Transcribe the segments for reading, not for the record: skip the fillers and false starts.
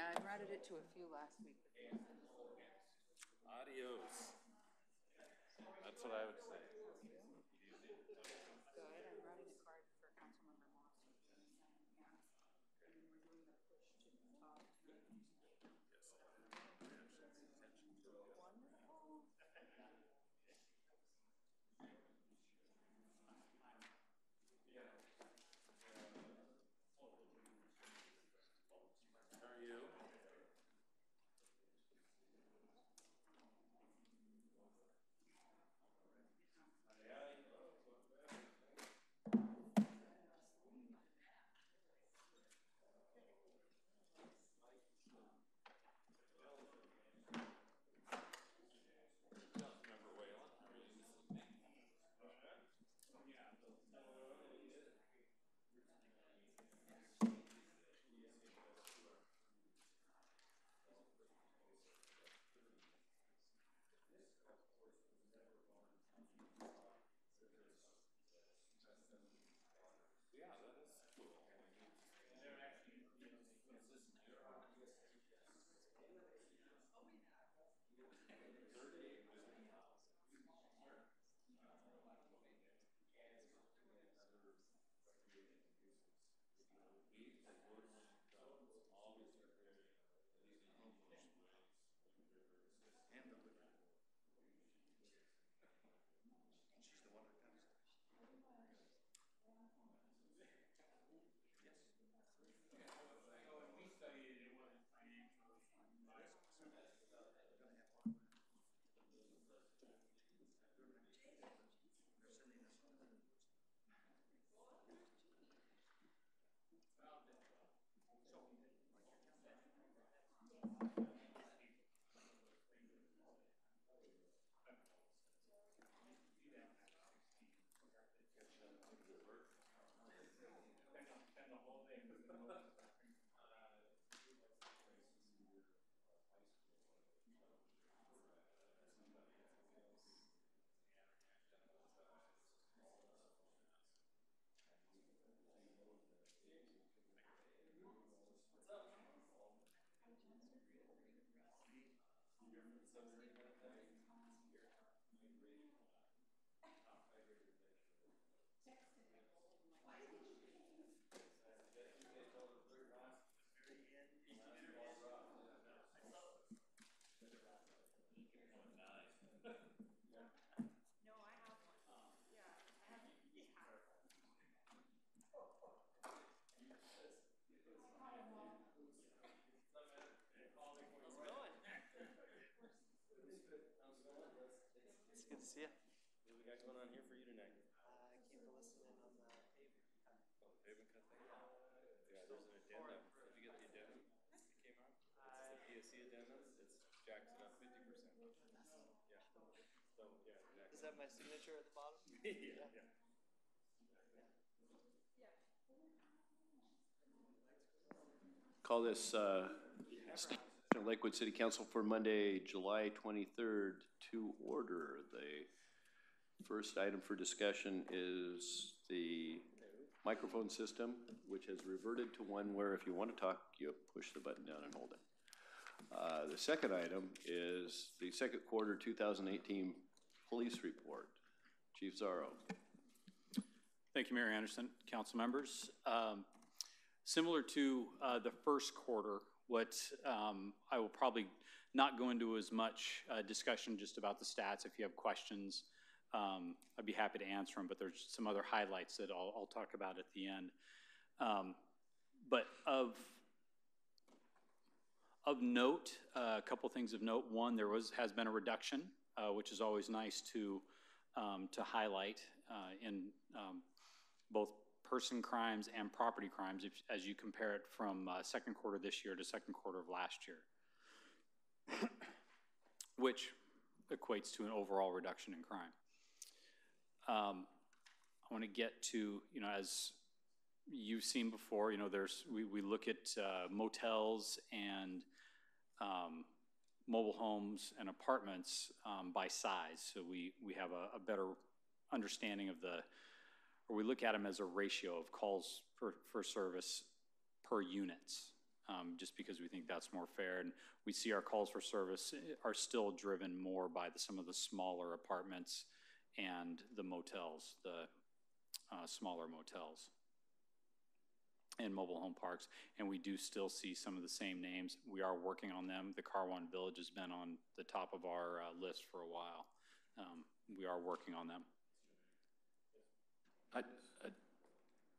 Yeah, I routed it to a few last week. Adios. That's what I would say. Good. I'm writing a card for Councilmember Moss. And then we're doing the push to the top. Wonderful. How are you? Good to see you. What do we got going on here for you tonight? I came to listen in on the pavement. Oh, pavement cut thing? Yeah, there's an addendum. Did you get the addendum that came out? It's the PSC addendum. It's jacks it up 50%. Yeah. So, yeah, exactly. Is that my signature at the bottom? Yeah. Call this Lakewood City Council for Monday, July 23rd to order. The first item for discussion is the microphone system, which has reverted to one where if you want to talk, you push the button down and hold it. The second item is the second quarter 2018 police report. Chief Zarro. Thank you, Mayor Anderson, council members. Similar to the first quarter, what I will probably not go into as much discussion just about the stats. If you have questions, I'd be happy to answer them, but there's some other highlights that I'll talk about at the end. But of note, a couple things of note. One, there has been a reduction, which is always nice to highlight in both person crimes and property crimes as you compare it from second quarter this year to second quarter of last year, which equates to an overall reduction in crime. I want to get to, as you've seen before, we look at motels and mobile homes and apartments by size. So we have a better understanding of or we look at them as a ratio of calls for service per units. just because we think that's more fair. And we see our calls for service are still driven more by some of the smaller apartments and the motels, the smaller motels and mobile home parks. And we do still see some of the same names. We are working on them. The Carwan Village has been on the top of our list for a while. We are working on them.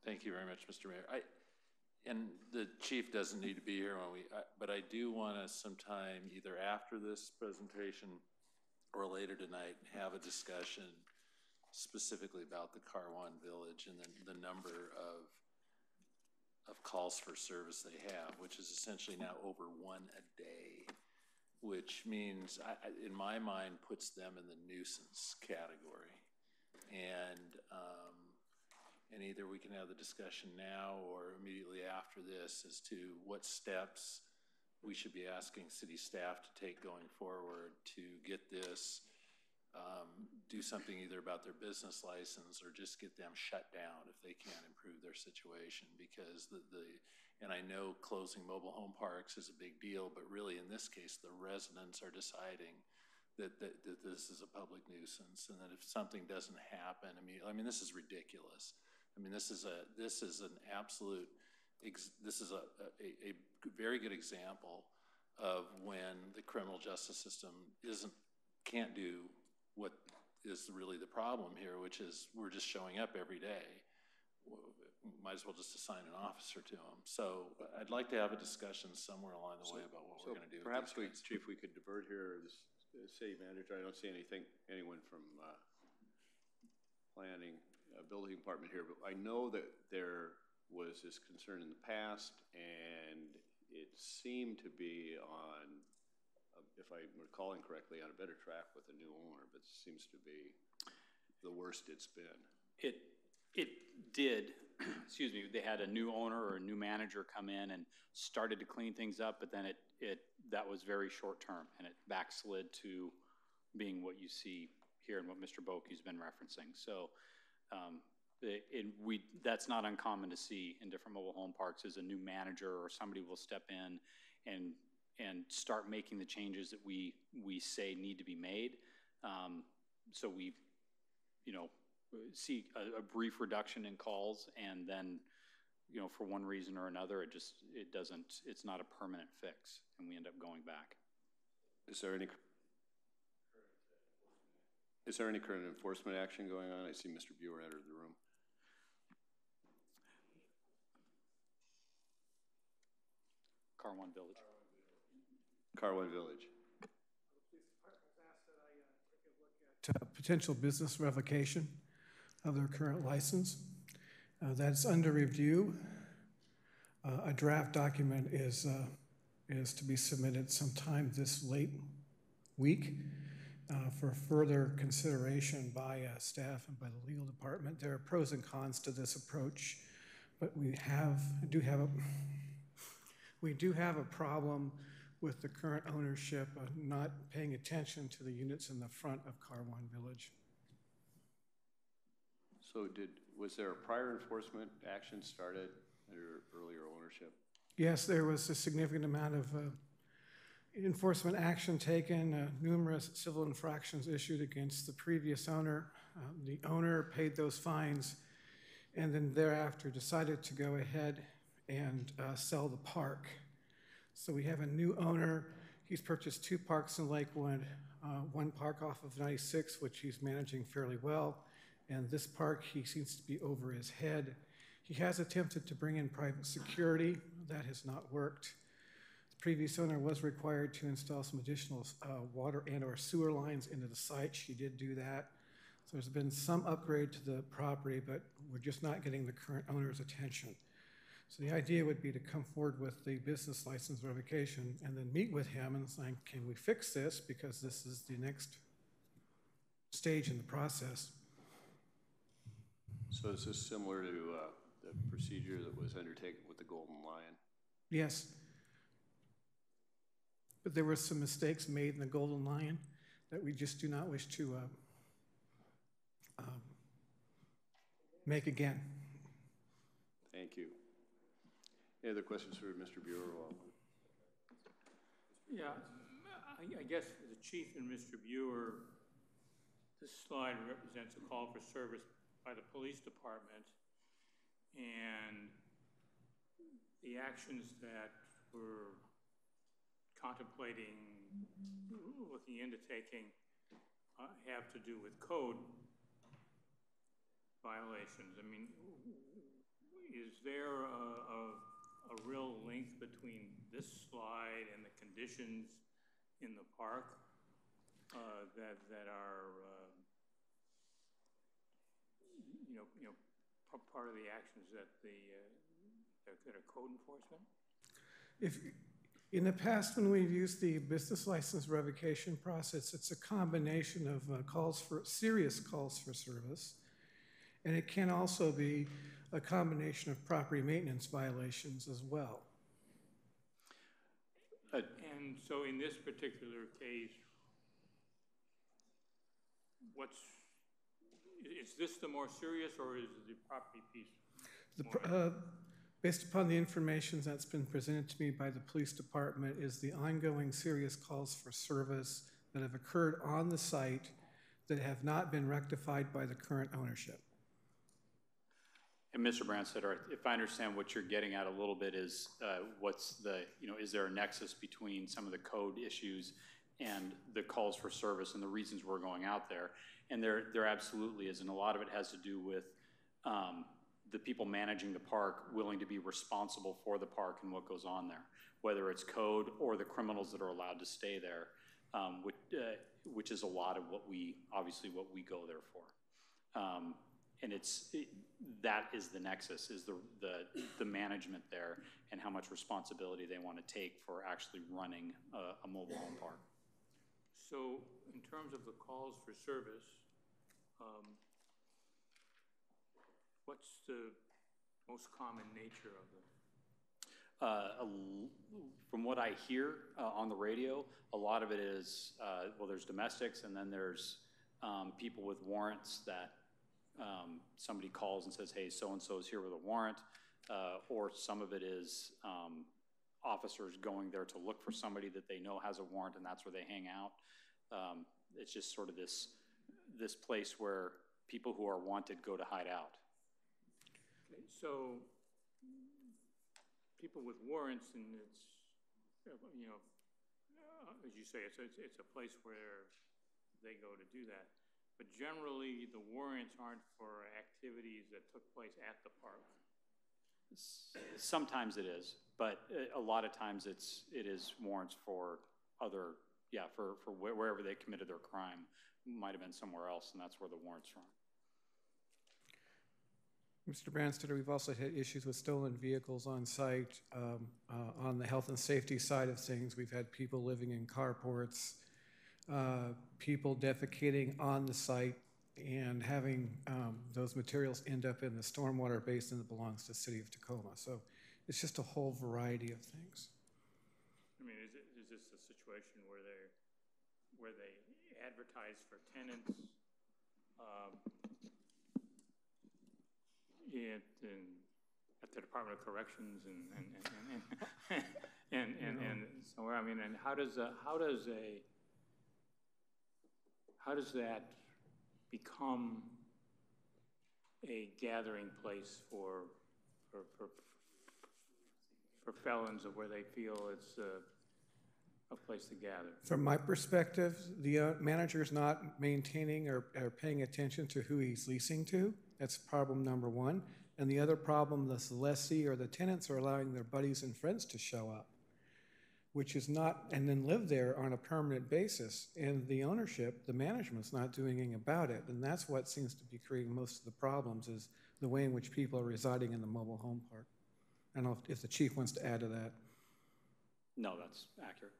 Thank you very much, Mr. Mayor. And the chief doesn't need to be here when but I do want to sometime either after this presentation or later tonight have a discussion specifically about the Carwan Village and then the number of calls for service they have, which is essentially now over 1 a day, which means, in my mind, puts them in the nuisance category. And either we can have the discussion now or immediately after this as to what steps we should be asking city staff to take going forward to get this, do something either about their business license or just get them shut down if they can't improve their situation. Because and I know closing mobile home parks is a big deal, but really in this case, the residents are deciding that this is a public nuisance, and that if something doesn't happen, I mean, this is ridiculous. I mean, this is an absolute, this is a very good example of when the criminal justice system can't do what is really the problem here, which is we're just showing up every day. Might as well just assign an officer to them. So I'd like to have a discussion somewhere along the way about what we're going to do. Perhaps Chief, we could divert here. The city manager, I don't see anyone from planning, building department here, but I know that there was this concern in the past, and it seemed to be on, if I'm recalling correctly, on a better track with a new owner, but it seems to be the worst it's been. It did, excuse me, they had a new owner or a new manager come in and started to clean things up, but then that was very short term, and it backslid to being what you see here and what Mr. Boke's been referencing. So that's not uncommon to see in different mobile home parks, is a new manager or somebody will step in and start making the changes that we say need to be made. So we, see a brief reduction in calls, and then, for one reason or another, it's not a permanent fix, and we end up going back. Is there any current enforcement action going on? I see Mr. Buer enter the room. Carwan Village. Carwan Village. Potential business revocation of their current license. That's under review. A draft document is to be submitted sometime this late week for further consideration by staff and by the legal department. There are pros and cons to this approach, but we do have a problem with the current ownership not paying attention to the units in the front of Carwan Village. So was there a prior enforcement action started under earlier ownership? Yes, there was a significant amount of enforcement action taken, numerous civil infractions issued against the previous owner. The owner paid those fines and then thereafter decided to go ahead and sell the park. So we have a new owner. He's purchased 2 parks in Lakewood, one park off of 96, which he's managing fairly well. And this park, he seems to be over his head. He has attempted to bring in private security. That has not worked. The previous owner was required to install some additional water and or sewer lines into the site. She did do that. So there's been some upgrade to the property, but we're just not getting the current owner's attention. So the idea would be to come forward with the business license revocation and then meet with him and say, can we fix this? Because this is the next stage in the process. So is this similar to the procedure that was undertaken with the Golden Lion? Yes. But there were some mistakes made in the Golden Lion that we just do not wish to make again. Thank you. Any other questions for Mr. Bureau? Yeah, I guess for the chief and Mr. Buer, this slide represents a call for service by the police department, and the actions that we're contemplating looking into taking have to do with code violations. I mean, is there a real link between this slide and the conditions in the park that are part of the actions that that are code enforcement? If, in the past, when we've used the business license revocation process, it's a combination of serious calls for service, and it can also be a combination of property maintenance violations as well. And so in this particular case, is this the more serious, or is the property piece? Based upon the information that's been presented to me by the police department, is the ongoing serious calls for service that have occurred on the site that have not been rectified by the current ownership. And Mr. Branstetter, if I understand what you're getting at a little bit is is there a nexus between some of the code issues and the calls for service and the reasons we're going out there? And there absolutely is, and a lot of it has to do with the people managing the park willing to be responsible for the park and what goes on there, whether it's code or the criminals that are allowed to stay there, which is a lot of what we go there for. And that is the nexus, is the management there and how much responsibility they want to take for actually running a mobile home park. So in terms of the calls for service, what's the most common nature of them? From what I hear on the radio, a lot of it is, there's domestics, and then there's people with warrants that somebody calls and says, hey, so-and-so is here with a warrant, or some of it is officers going there to look for somebody that they know has a warrant, and that's where they hang out. It's just sort of this place where people who are wanted go to hide out. Okay, so people with warrants, and it's, as you say, it's a place where they go to do that. But generally, the warrants aren't for activities that took place at the park. Sometimes it is, but a lot of times it is warrants for other, for wherever they committed their crime. Might have been somewhere else, and that's where the warrants from. Mr. Branstetter, we've also had issues with stolen vehicles on site. On the health and safety side of things, we've had people living in carports, people defecating on the site and having those materials end up in the stormwater basin that belongs to the city of Tacoma. So it's just a whole variety of things. I mean, is this a situation where they advertise for tenants at the Department of Corrections and somewhere? I mean, and how does that become a gathering place for felons, of where they feel it's a place to gather? From my perspective, the manager is not maintaining or paying attention to who he's leasing to. That's problem number one. And the other problem, the lessee or the tenants are allowing their buddies and friends to show up, which is not, and then live there on a permanent basis. And the ownership, the management's not doing anything about it. And that's what seems to be creating most of the problems, is the way in which people are residing in the mobile home park. I don't know if the chief wants to add to that. No, that's accurate.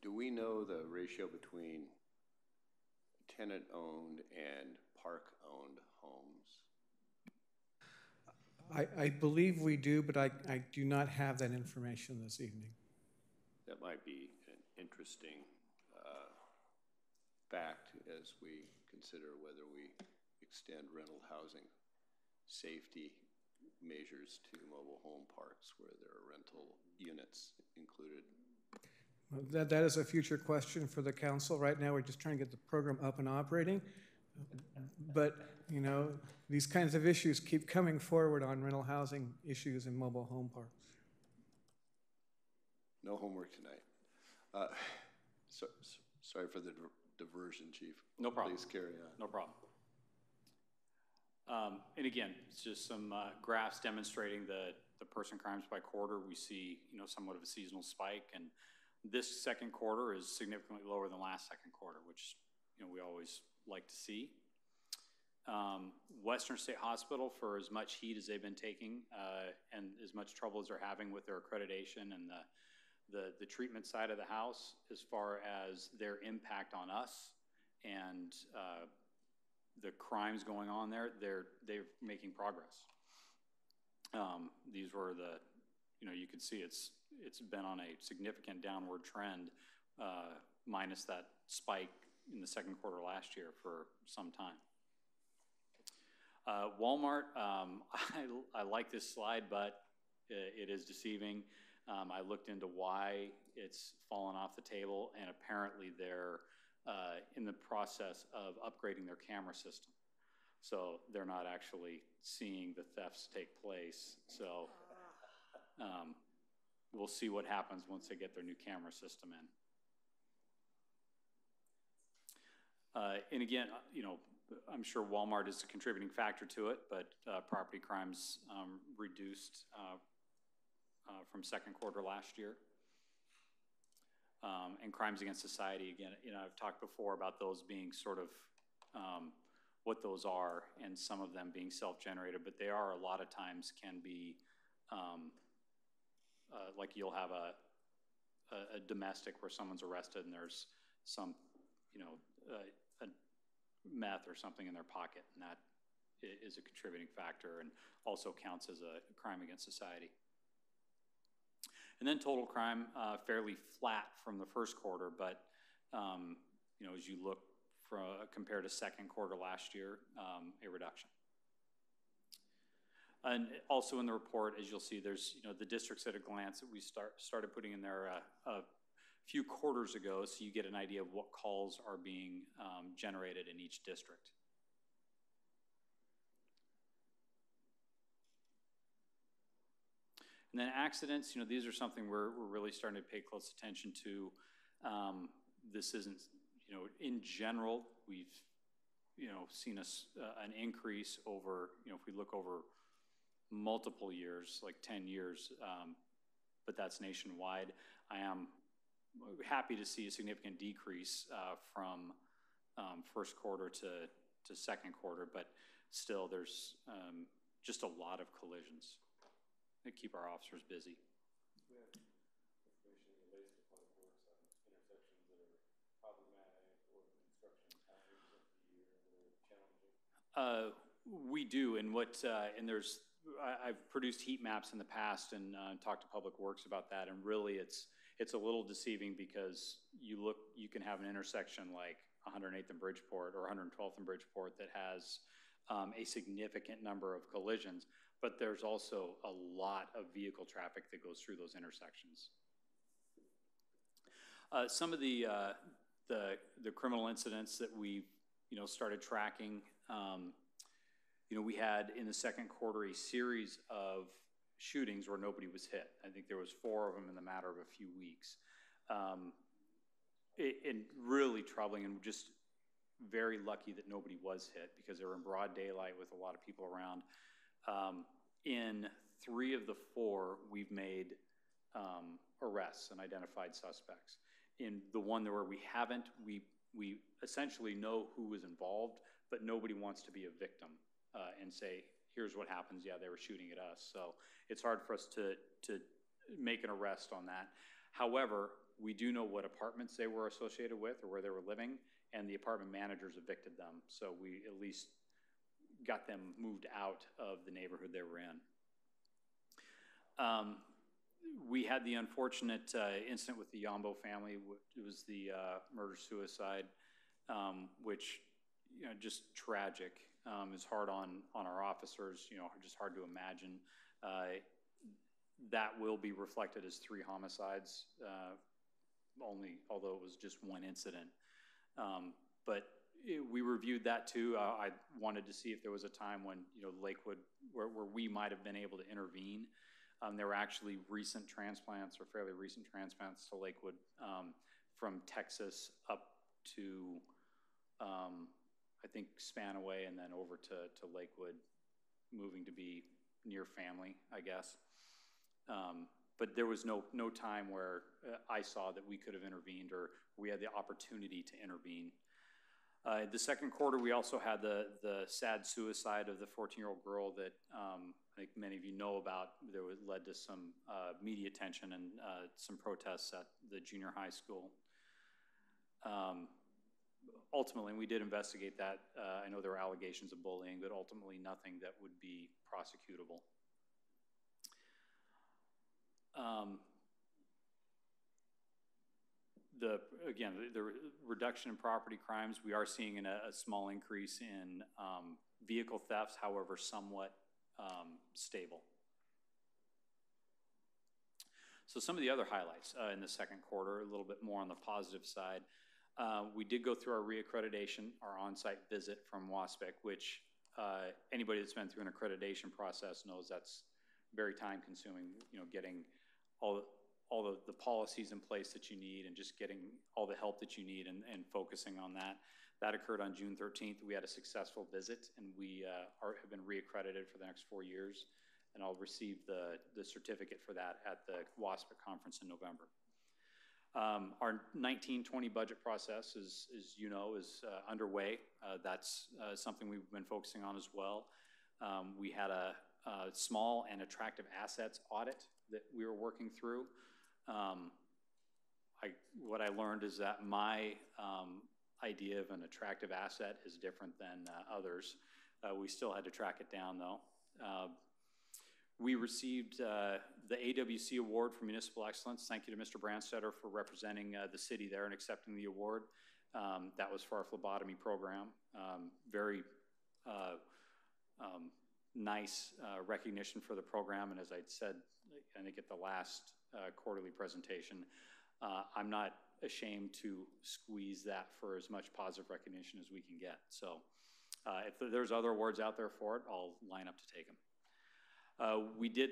Do we know the ratio between tenant-owned and park-owned homes? I believe we do, but I do not have that information this evening. That might be an interesting fact as we consider whether we extend rental housing safety measures to mobile home parks where there are rental units included? Well, that is a future question for the council. Right now, we're just trying to get the program up and operating. But, you know, these kinds of issues keep coming forward on rental housing issues in mobile home parks. No homework tonight. Sorry for the diversion, Chief. No problem. Please carry on. No problem. And again, it's just some graphs demonstrating the person crimes by quarter. We see, you know, somewhat of a seasonal spike, and this second quarter is significantly lower than last second quarter, which, you know, we always like to see. Western State Hospital, for as much heat as they've been taking and as much trouble as they're having with their accreditation and the treatment side of the house, as far as their impact on us and the crimes going on there, they're making progress. These were you know, you can see it's been on a significant downward trend, minus that spike in the second quarter last year for some time. Walmart, I like this slide, but it is deceiving. I looked into why it's fallen off the table, and apparently they're in the process of upgrading their camera system. So they're not actually seeing the thefts take place. So we'll see what happens once they get their new camera system in. And again, you know, I'm sure Walmart is a contributing factor to it, but property crimes reduced from second quarter last year. And crimes against society, again, you know, I've talked before about those being sort of what those are, and some of them being self-generated, but they are a lot of times can be like you'll have a domestic where someone's arrested and there's some, you know, a meth or something in their pocket, and that is a contributing factor and also counts as a crime against society. And then total crime, fairly flat from the first quarter, but you know, as you look compared to second quarter last year, a reduction. And also in the report, as you'll see, there's, you know, the districts at a glance that we started putting in there a few quarters ago, so you get an idea of what calls are being generated in each district. And then accidents, you know, these are something we're really starting to pay close attention to. This isn't, you know, in general, we've, you know, seen an increase over, you know, if we look over multiple years, like 10 years, but that's nationwide. I am happy to see a significant decrease from first quarter to second quarter, but still there's just a lot of collisions. They keep our officers busy. We have information related to public works on intersections that are problematic or construction times of the year that are challenging. We do, and I've produced heat maps in the past and talked to Public Works about that, and really it's a little deceiving because you can have an intersection like 108th and Bridgeport or 112th and Bridgeport that has a significant number of collisions, but there's also a lot of vehicle traffic that goes through those intersections. Some of the criminal incidents that we've, you know, started tracking, you know, we had in the second quarter a series of shootings where nobody was hit. I think there was 4 of them in the matter of a few weeks. And really troubling, and just very lucky that nobody was hit because they were in broad daylight with a lot of people around. In 3 of the 4, we've made arrests and identified suspects. In the one where we haven't, we essentially know who was involved, but nobody wants to be a victim and say, here's what happens, yeah, they were shooting at us. So it's hard for us to make an arrest on that. However, we do know what apartments they were associated with or where they were living, and the apartment managers evicted them. So we at least got them moved out of the neighborhood they were in. We had the unfortunate incident with the Yambo family. It was the murder-suicide, which, you know, just tragic. is hard on our officers, you know, just hard to imagine. That will be reflected as 3 homicides, although it was just 1 incident. But we reviewed that too. I wanted to see if there was a time when, you know, Lakewood, where we might have been able to intervene. There were actually recent transplants, or fairly recent transplants to Lakewood, from Texas up to, I think, Spanaway, and then over to Lakewood, moving to be near family, I guess. But there was no time where I saw that we could have intervened, or we had the opportunity to intervene. The second quarter, we also had the sad suicide of the 14-year-old girl that I think many of you know about. There led to some media attention and some protests at the junior high school. Ultimately, we did investigate that. I know there were allegations of bullying, but ultimately nothing that would be prosecutable. The reduction in property crimes, we are seeing a small increase in vehicle thefts, however, somewhat stable. So some of the other highlights in the second quarter, a little bit more on the positive side. We did go through our reaccreditation, our on-site visit from WASPIC, which anybody that's been through an accreditation process knows that's very time-consuming, you know, getting all the policies in place that you need and just getting all the help that you need and focusing on that. That occurred on June 13th. We had a successful visit, and we have been reaccredited for the next 4 years, and I'll receive the certificate for that at the WASPIC conference in November. Our 19-20 budget process, is you know, is underway. That's something we've been focusing on as well. We had a small and attractive assets audit that we were working through. What I learned is that my idea of an attractive asset is different than others. We still had to track it down, though. We received the AWC Award for Municipal Excellence. Thank you to Mr. Brandstetter for representing the city there and accepting the award. That was for our phlebotomy program. Very nice recognition for the program, and as I said, I think at the last quarterly presentation, I'm not ashamed to squeeze that for as much positive recognition as we can get. So if there's other awards out there for it, I'll line up to take them. We did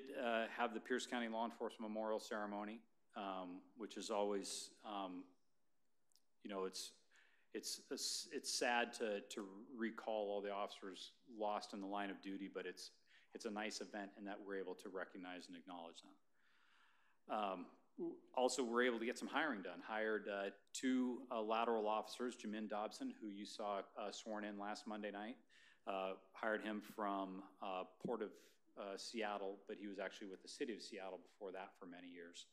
have the Pierce County Law Enforcement Memorial Ceremony, which is always, you know, it's sad to recall all the officers lost in the line of duty, but it's a nice event in that we're able to recognize and acknowledge them. Also, we're able to get some hiring done. Hired 2 lateral officers, Jamin Dobson, who you saw sworn in last Monday night. Hired him from Port of Seattle, but he was actually with the city of Seattle before that for many years.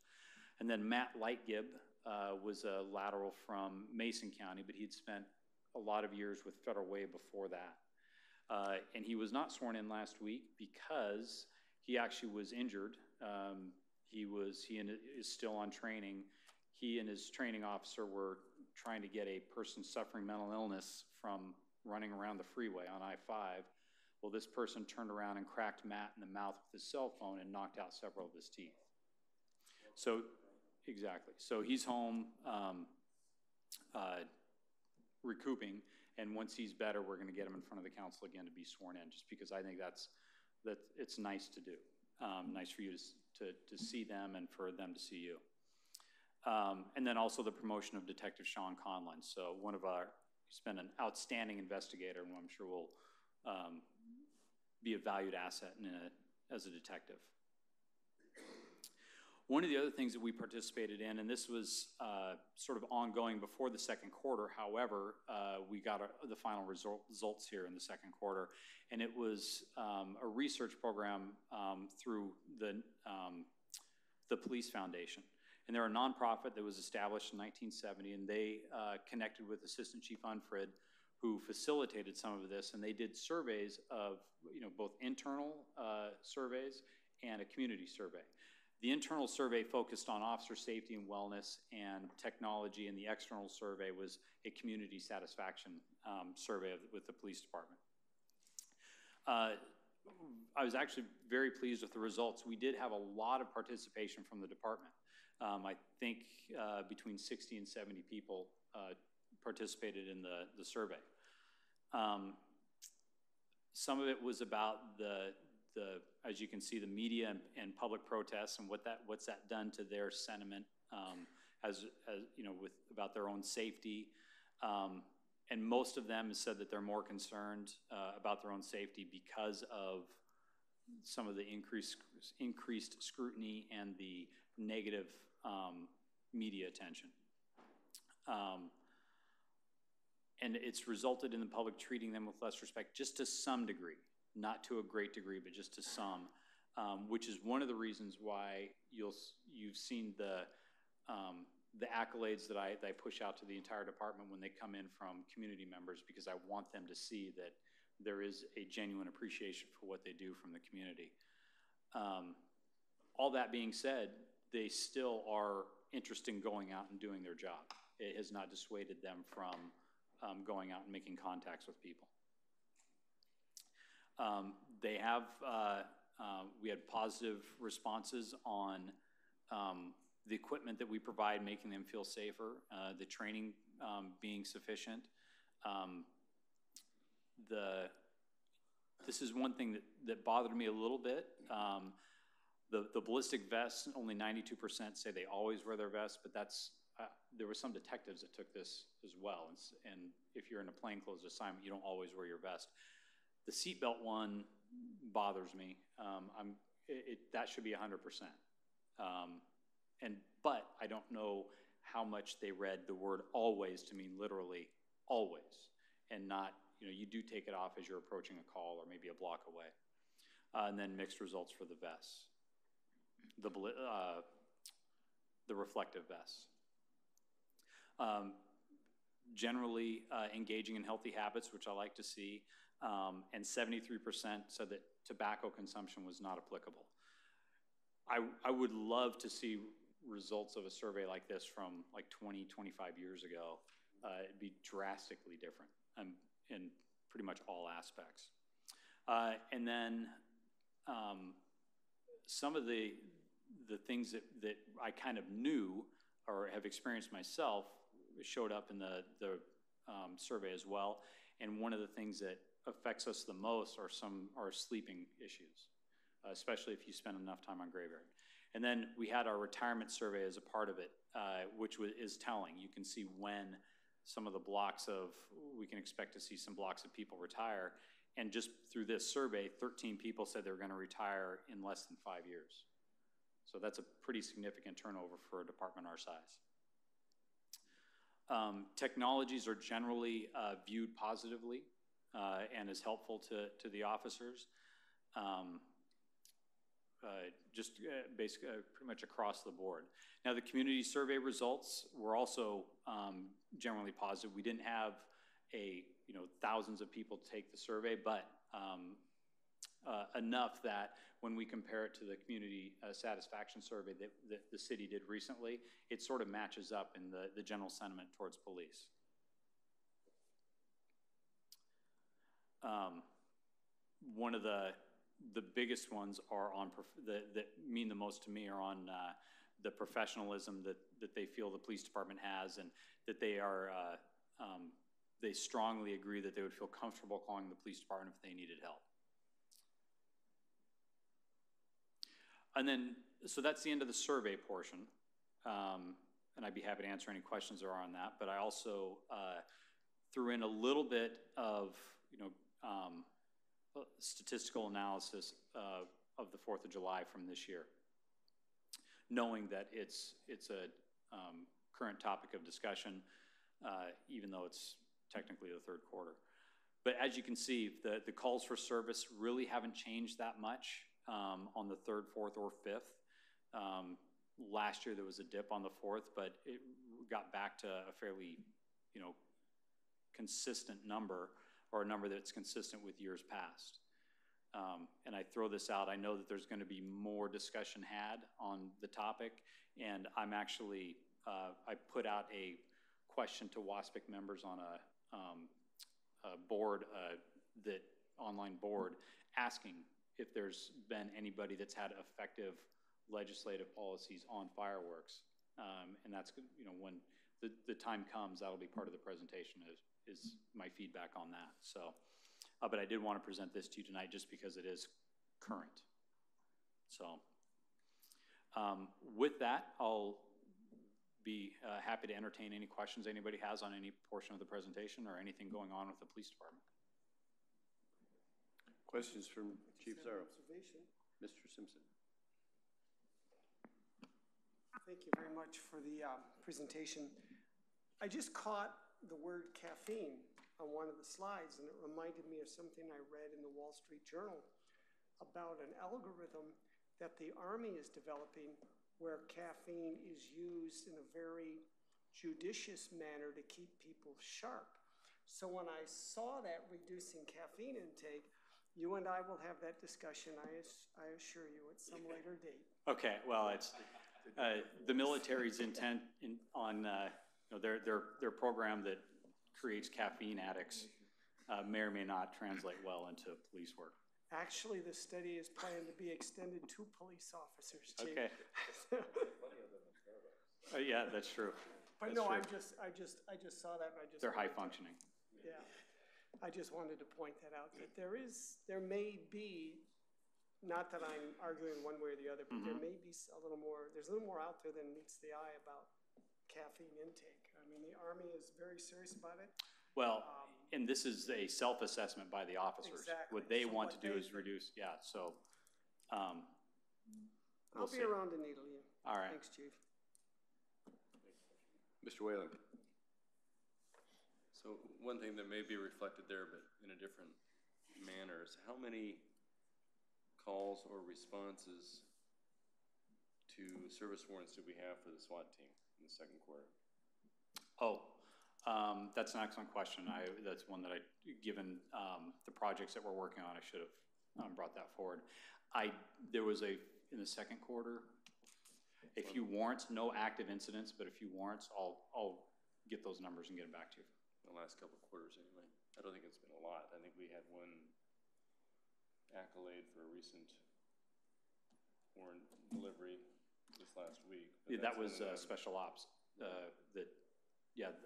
And then Matt Lightgib was a lateral from Mason County, but he'd spent a lot of years with Federal Way before that. And he was not sworn in last week because he actually was injured. He is still on training. He and his training officer were trying to get a person suffering mental illness from running around the freeway on I-5. Well, this person turned around and cracked Matt in the mouth with his cell phone and knocked out several of his teeth. So, exactly. So he's home recouping, and once he's better, we're going to get him in front of the council again to be sworn in, just because I think that it's nice to do. Nice for you to see them and for them to see you. And then also the promotion of Detective Sean Conlon. So he's been an outstanding investigator, and I'm sure will be a valued asset as a detective. One of the other things that we participated in, and this was sort of ongoing before the second quarter, however, we got the final results here in the second quarter, and it was a research program through the Police Foundation. And they're a nonprofit that was established in 1970, and they connected with Assistant Chief Unfred, who facilitated some of this, and they did surveys of, you know, both internal surveys and a community survey. The internal survey focused on officer safety and wellness and technology, and the external survey was a community satisfaction survey with the police department. I was actually very pleased with the results. We did have a lot of participation from the department. I think between 60 and 70 people participated in the survey. Some of it was about the as you can see, the media and public protests and what's that done to their sentiment as you know, about their own safety. And most of them have said that they're more concerned about their own safety because of some of the increased scrutiny and the negative media attention. And it's resulted in the public treating them with less respect, just to some degree, not to a great degree, but just to some, which is one of the reasons why you've seen the accolades that I push out to the entire department when they come in from community members, because I want them to see that there is a genuine appreciation for what they do from the community. All that being said, they still are interested in going out and doing their job. It has not dissuaded them from going out and making contacts with people. They have, we had positive responses on the equipment that we provide, making them feel safer, the training being sufficient. This is one thing that bothered me a little bit. The ballistic vests, only 92% say they always wear their vests, but that's, there were some detectives that took this as well. And if you're in a plainclothes assignment, you don't always wear your vest. The seatbelt one bothers me. That should be 100%. But I don't know how much they read the word always to mean literally always, and not, you know, you do take it off as you're approaching a call or maybe a block away. And then mixed results for the vests, the reflective vests. Generally engaging in healthy habits, which I like to see, and 73% said that tobacco consumption was not applicable. I would love to see results of a survey like this from like 20, 25 years ago. It'd be drastically different in pretty much all aspects. And then some of the things that I kind of knew or have experienced myself showed up in the survey as well. And one of the things that affects us the most are sleeping issues, especially if you spend enough time on graveyard. And then we had our retirement survey as a part of it, which is telling. You can see when some of the blocks we can expect to see some blocks of people retire. And just through this survey, 13 people said they were going to retire in less than 5 years. So that's a pretty significant turnover for a department our size. Technologies are generally viewed positively and as helpful to the officers. Basically pretty much across the board. Now the community survey results were also generally positive. We didn't have thousands of people take the survey, but enough that when we compare it to the community satisfaction survey that the city did recently, it sort of matches up in the general sentiment towards police. One of the biggest ones are on that mean the most to me are on the professionalism that they feel the police department has, and that they are they strongly agree that they would feel comfortable calling the police department if they needed help. And then, so that's the end of the survey portion, and I'd be happy to answer any questions there are on that. But I also threw in a little bit of statistical analysis of the 4th of July from this year, knowing that it's a current topic of discussion, even though it's technically the 3rd quarter. But as you can see, the calls for service really haven't changed that much on the 3rd, 4th, or 5th. Last year there was a dip on the 4th, but it got back to a fairly, consistent number, or a number that's consistent with years past. And I throw this out. I know that there's going to be more discussion had on the topic, and I'm actually, I put out a question to WASPIC members on a board that online board asking if there's been anybody that's had effective legislative policies on fireworks. And that's, you know, when the time comes, that'll be part of the presentation is my feedback on that. So, but I did want to present this to you tonight just because it is current. So with that, I'll be happy to entertain any questions anybody has on any portion of the presentation or anything going on with the police department. Questions from Chief Zarrow? Observation. Mr. Simpson. Thank you very much for the presentation. I just caught the word caffeine on one of the slides, and it reminded me of something I read in the Wall Street Journal about an algorithm that the Army is developing where caffeine is used in a very judicious manner to keep people sharp. So when I saw that reducing caffeine intake, you and I will have that discussion, I assure you, at some later date. Okay, well, it's the military's intent on you know, their program that creates caffeine addicts may or may not translate well into police work. Actually, the study is planned to be extended to police officers, Chief. Okay. Yeah, that's true. But that's no, true. I just saw that, and I just they're high functioning. Yeah, I just wanted to point that out, that there may be, not that I'm arguing one way or the other, but there may be there's a little more out there than meets the eye about caffeine intake. I mean, the Army is very serious about it. Well, and this is a self-assessment by the officers. Exactly. What they So want what to do they is think. reduce, yeah, so. I'll be around to needle you. All right. Thanks, Chief. Mr. Whalen. So one thing that may be reflected there, but in a different manner, is how many calls or responses to service warrants did we have for the SWAT team in the second quarter? Oh, that's an excellent question. That's one that given the projects that we're working on, I should have brought that forward. There was in the second quarter, a few warrants, no active incidents, but a few warrants. I'll get those numbers and get them back to you. The last couple of quarters anyway. I don't think it's been a lot. I think we had one accolade for a recent warrant delivery this last week. Yeah, that was special ops.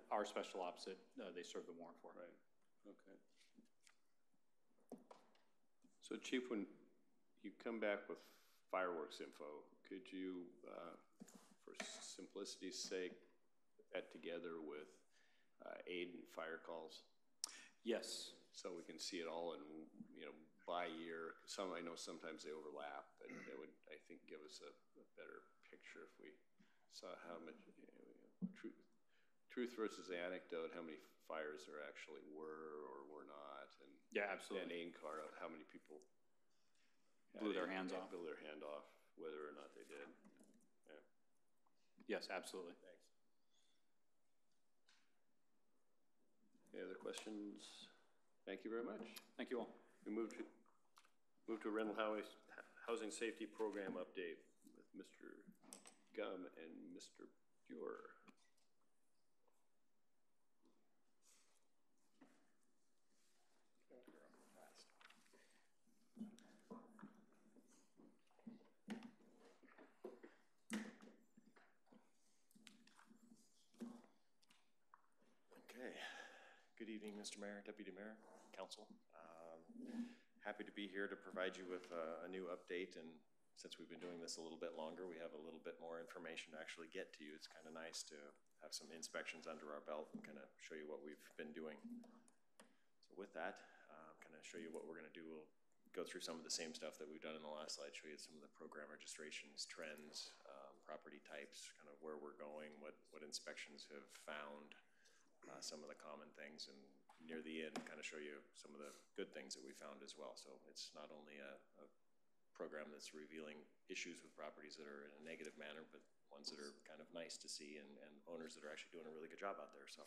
Our special ops that they served the warrant for. Right. Okay. So Chief, when you come back with fireworks info, could you, for simplicity's sake, put that together with aid and fire calls? Yes. So we can see it all in, you know, by year. I know sometimes they overlap, but it would, I think, give us a better picture if we saw how much, you know, truth versus anecdote, how many fires there actually were or were not, and yeah, absolutely. And AINCAR, how many people blew their hands off, whether or not they did. Yeah. Yes, absolutely. Thanks. Any other questions? Thank you very much. Thank you all. We move to rental housing safety program update with Mr. Gum and Mr. Buer. Okay. Good evening, Mr. Mayor, Deputy Mayor, Council. Happy to be here to provide you with a new update, and since we've been doing this a little bit longer, we have a little bit more information to actually get to you. It's kind of nice to have some inspections under our belt and kind of show you what we've been doing. So with that, kind of show you what we're going to do. We'll go through some of the same stuff that we've done in the last slide, show you some of the program registrations, trends, property types, kind of where we're going, what inspections have found, some of the common things, and near the end kind of show you some of the good things that we found as well. So it's not only a program that's revealing issues with properties that are in a negative manner, but ones that are kind of nice to see, and owners that are actually doing a really good job out there. So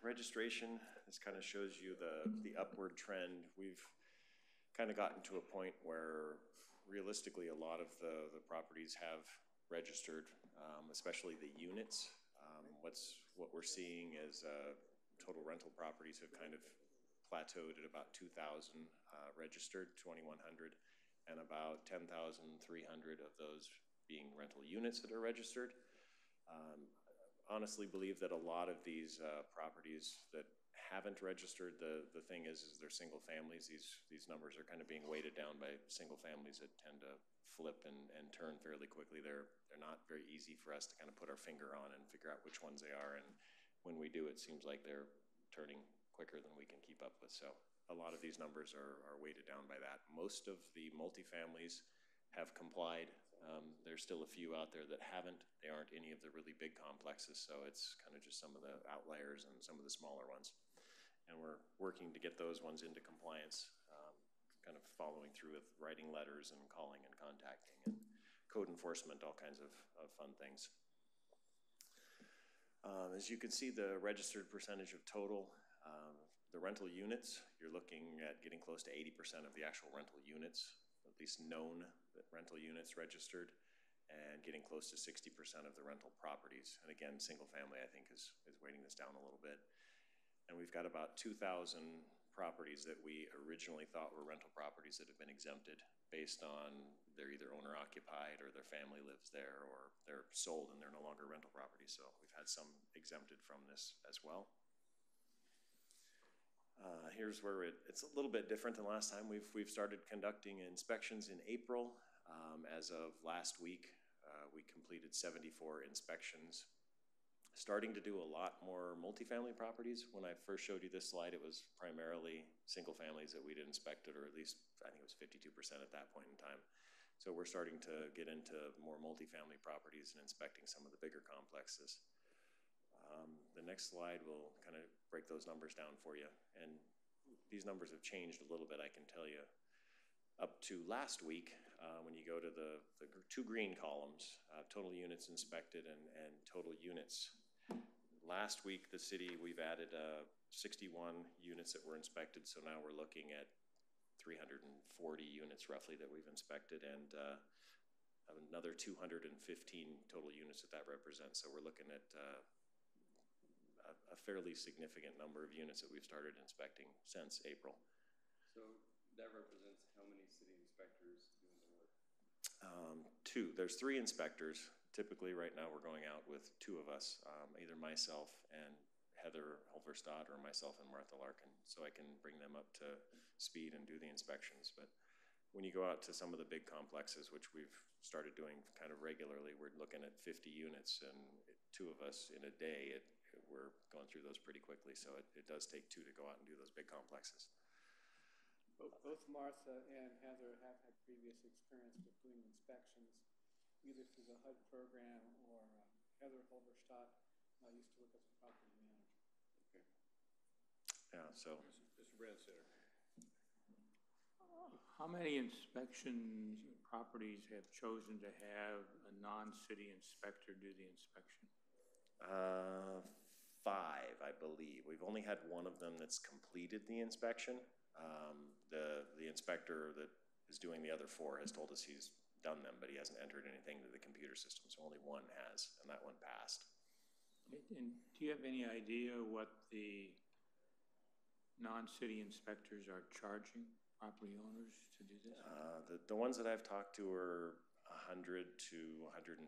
registration, this kind of shows you the upward trend. We've kind of gotten to a point where realistically a lot of the properties have registered, especially the units. What we're seeing is total rental properties have kind of plateaued at about 2,000 registered, 2,100, and about 10,300 of those being rental units that are registered. Honestly believe that a lot of these properties that haven't registered, the thing is they're single families. These numbers are kind of being weighted down by single families that tend to flip and turn fairly quickly. They're not very easy for us to kind of put our finger on and figure out which ones they are. And when we do, it seems like they're turning quicker than we can keep up with. So a lot of these numbers are weighted down by that. Most of the multifamilies have complied. There's still a few out there that haven't. They aren't any of the really big complexes, so it's kind of just some of the outliers and some of the smaller ones. And we're working to get those ones into compliance, kind of following through with writing letters and calling and contacting and code enforcement, all kinds of fun things. As you can see, the registered percentage of total, the rental units, you're looking at getting close to 80% of the actual rental units, at least known rental units registered, and getting close to 60% of the rental properties. And again, single family, I think, is weighting this down a little bit. And we've got about 2,000 properties that we originally thought were rental properties that have been exempted based on they're either owner occupied or their family lives there, or they're sold and they're no longer rental properties. So we've had some exempted from this as well. Here's where it's a little bit different than last time. We've started conducting inspections in April. As of last week, we completed 74 inspections. Starting to do a lot more multifamily properties. When I first showed you this slide, it was primarily single families that we'd inspected, or at least I think it was 52% at that point in time. So we're starting to get into more multifamily properties and inspecting some of the bigger complexes. The next slide will kind of break those numbers down for you. And these numbers have changed a little bit, I can tell you. Up to last week, when you go to the two green columns, total units inspected and total units. Last week, the city, we've added 61 units that were inspected, so now we're looking at 340 units roughly that we've inspected, and another 215 total units that represents. So we're looking at a fairly significant number of units that we've started inspecting since April. So that represents how many city inspectors doing the work? Two. There's 3 inspectors. Typically right now we're going out with 2 of us, either myself and Heather Holverstadt or myself and Martha Larkin, so I can bring them up to speed and do the inspections. But when you go out to some of the big complexes, which we've started doing kind of regularly, we're looking at 50 units, and 2 of us in a day, we're going through those pretty quickly, so it does take 2 to go out and do those big complexes. Both Martha and Heather have had previous experience with doing inspections, either through the HUD program or Heather Holverstadt used to work as a property manager. Okay. Yeah, so. Mr. Branstetter. How many inspection properties have chosen to have a non-city inspector do the inspection? 5, I believe. We've only had 1 of them that's completed the inspection. The inspector that is doing the other 4 has told us he's done them, but he hasn't entered anything to the computer system, so only 1 has, and that one passed. And do you have any idea what the non-city inspectors are charging property owners to do this? The ones that I've talked to are 100 to 150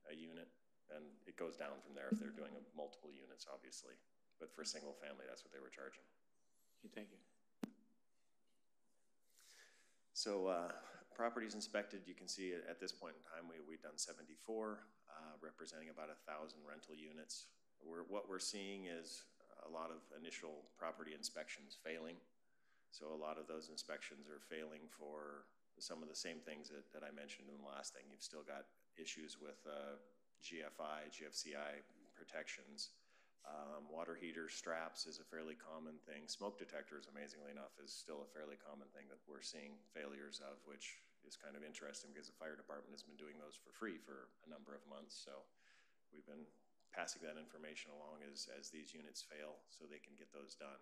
a unit, and it goes down from there if they're doing multiple units, obviously. But for single family, that's what they were charging. Okay, thank you. So properties inspected, you can see at this point in time, we've done 74, representing about 1,000 rental units. What we're seeing is a lot of initial property inspections failing. So a lot of those inspections are failing for some of the same things that I mentioned in the last thing. You've still got issues with GFI, GFCI protections. Water heater straps is a fairly common thing. Smoke detectors, amazingly enough, is still a fairly common thing that we're seeing failures of, which is kind of interesting because the fire department has been doing those for free for a number of months. So we've been passing that information along as these units fail so they can get those done.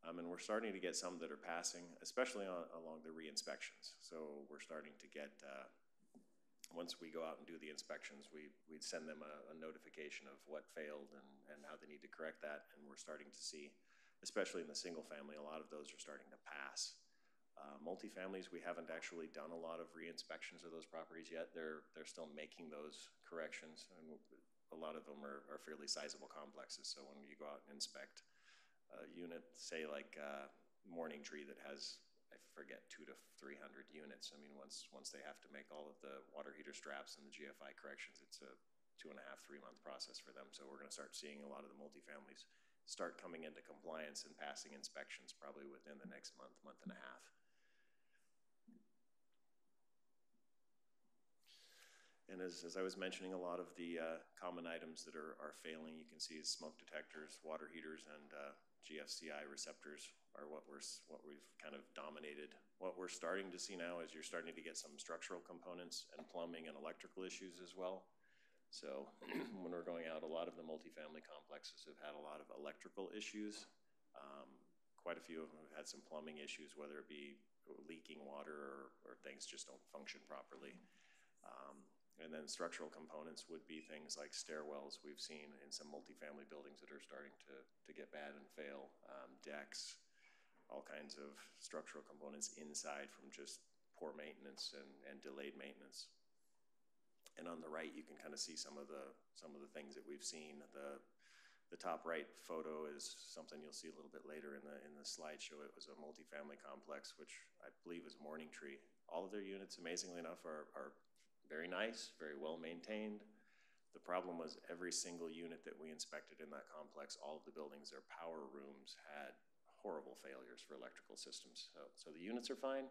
And we're starting to get some that are passing, especially along the re-inspections. So we're starting to get once we go out and do the inspections, we'd send them a notification of what failed and how they need to correct that. And we're starting to see, especially in the single family, a lot of those are starting to pass. Multifamilies, we haven't actually done a lot of re-inspections of those properties yet. They're still making those corrections, and a lot of them are fairly sizable complexes. So when you go out and inspect a unit, say like Morning Tree that has, I forget, 200 to 300 units. I mean, once they have to make all of the water heater straps and the GFI corrections, it's a 2.5 to 3 month process for them. So we're going to start seeing a lot of the multifamilies start coming into compliance and passing inspections probably within the next month and a half. And as I was mentioning, a lot of the common items that are failing, you can see is smoke detectors, water heaters, and GFCI receptors are what we've kind of dominated. What we're starting to see now is you're starting to get some structural components and plumbing and electrical issues as well. So when we're going out, a lot of the multifamily complexes have had a lot of electrical issues. Quite a few of them have had some plumbing issues, whether it be leaking water or things just don't function properly. And then structural components would be things like stairwells we've seen in some multifamily buildings that are starting to get bad and fail, decks, all kinds of structural components inside from just poor maintenance and delayed maintenance. And on the right, you can kind of see some of the things that we've seen. The top right photo is something you'll see a little bit later in the slideshow. It was a multifamily complex, which I believe is Morning Tree. All of their units, amazingly enough, are very nice, very well maintained. The problem was every single unit that we inspected in that complex, all of the buildings, their power rooms had horrible failures for electrical systems. So the units are fine.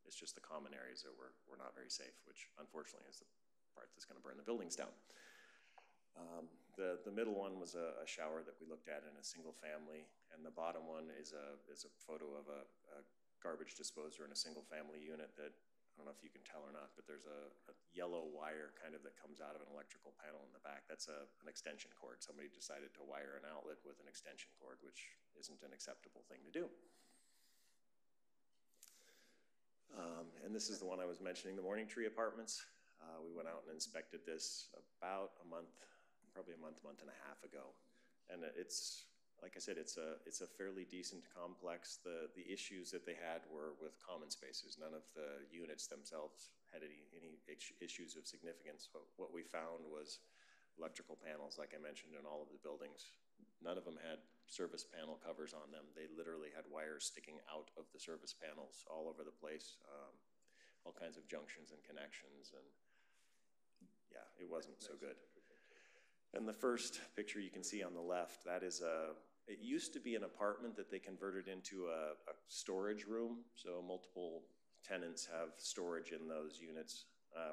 It's just the common areas that were not very safe, which unfortunately is the part that's going to burn the buildings down. The middle one was a shower that we looked at in a single family, and the bottom one is a photo of a garbage disposer in a single family unit that, I don't know if you can tell or not, but there's a yellow wire kind of that comes out of an electrical panel in the back. That's an extension cord. Somebody decided to wire an outlet with an extension cord, which isn't an acceptable thing to do. And this is the one I was mentioning, the Morning Tree Apartments. We went out and inspected this about probably a month and a half ago. And it's, like I said, it's a fairly decent complex. The issues that they had were with common spaces. None of the units themselves had any issues of significance. What we found was electrical panels, like I mentioned, in all of the buildings. None of them had service panel covers on them. They literally had wires sticking out of the service panels all over the place, all kinds of junctions and connections, and yeah, it wasn't so good. And the first picture you can see on the left, that is it used to be an apartment that they converted into a storage room. So multiple tenants have storage in those units.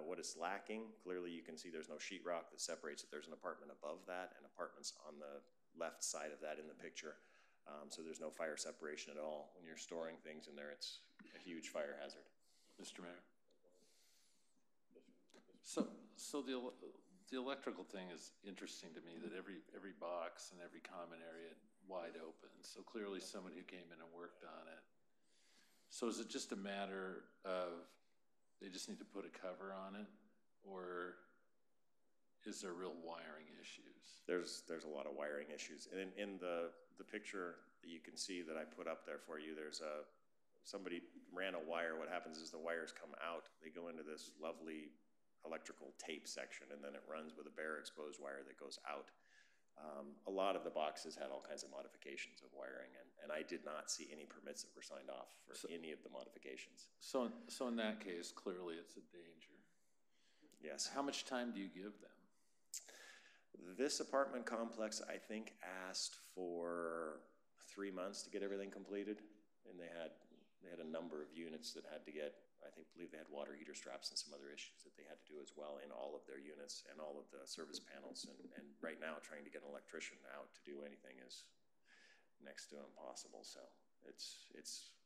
What is lacking, clearly you can see there's no sheetrock that separates it. There's an apartment above that and apartments on the left side of that in the picture. So there's no fire separation at all. When you're storing things in there, it's a huge fire hazard. Mr. Mayor. So the electrical thing is interesting to me, that every box and every common area wide open. So clearly someone who came in and worked on it. So is it just a matter of they just need to put a cover on it, or is there real wiring issues? There's a lot of wiring issues. And in the picture that you can see that I put up there for you, there's somebody ran a wire. What happens is the wires come out. They go into this lovely electrical tape section, and then it runs with a bare exposed wire that goes out. A lot of the boxes had all kinds of modifications of wiring, and I did not see any permits that were signed off for any of the modifications. So in that case, clearly it's a danger. Yes. How much time do you give them? This apartment complex, I think, asked for 3 months to get everything completed, and they had a number of units that had to get, believe they had water heater straps and some other issues that they had to do as well in all of their units and all of the service panels. And right now, trying to get an electrician out to do anything is next to impossible. So it's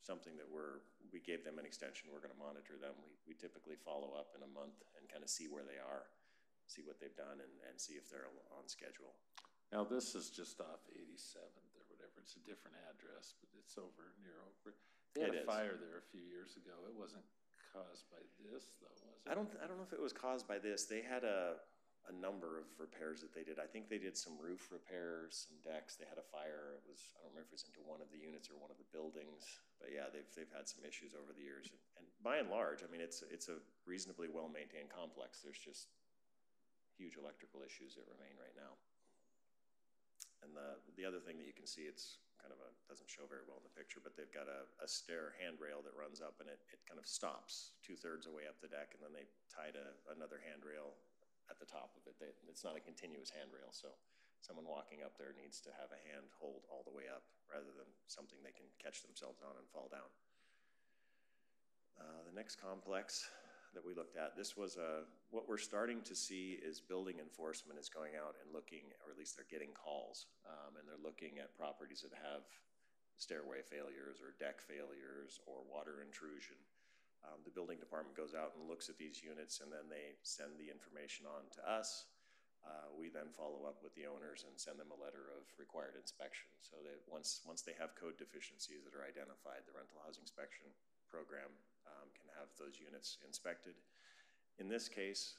something that we gave them an extension. We're going to monitor them. We typically follow up in a month and kind of see where they are, see what they've done, and see if they're on schedule. Now, this is just off 87th or whatever. It's a different address, but it's over near Oak Ridge. They had a fire there a few years ago. It wasn't caused by this, though, was it? I don't know if it was caused by this. They had a number of repairs that they did. I think they did some roof repairs, some decks. They had a fire. It was, I don't remember if it was into one of the units or one of the buildings. But yeah, they've had some issues over the years. And by and large, I mean, it's a reasonably well-maintained complex. There's just huge electrical issues that remain right now. And the other thing that you can see, it's kind of doesn't show very well in the picture, but they've got a stair handrail that runs up, and it kind of stops 2/3 away up the deck, and then they tied another handrail at the top of it. It's not a continuous handrail, so someone walking up there needs to have a hand hold all the way up rather than something they can catch themselves on and fall down. The next complex that we looked at, this was what we're starting to see is building enforcement is going out and looking, or at least they're getting calls, and they're looking at properties that have stairway failures or deck failures or water intrusion. The building department goes out and looks at these units, and then they send the information on to us. We then follow up with the owners and send them a letter of required inspection, so that once they have code deficiencies that are identified, the rental housing inspection program can have those units inspected. In this case,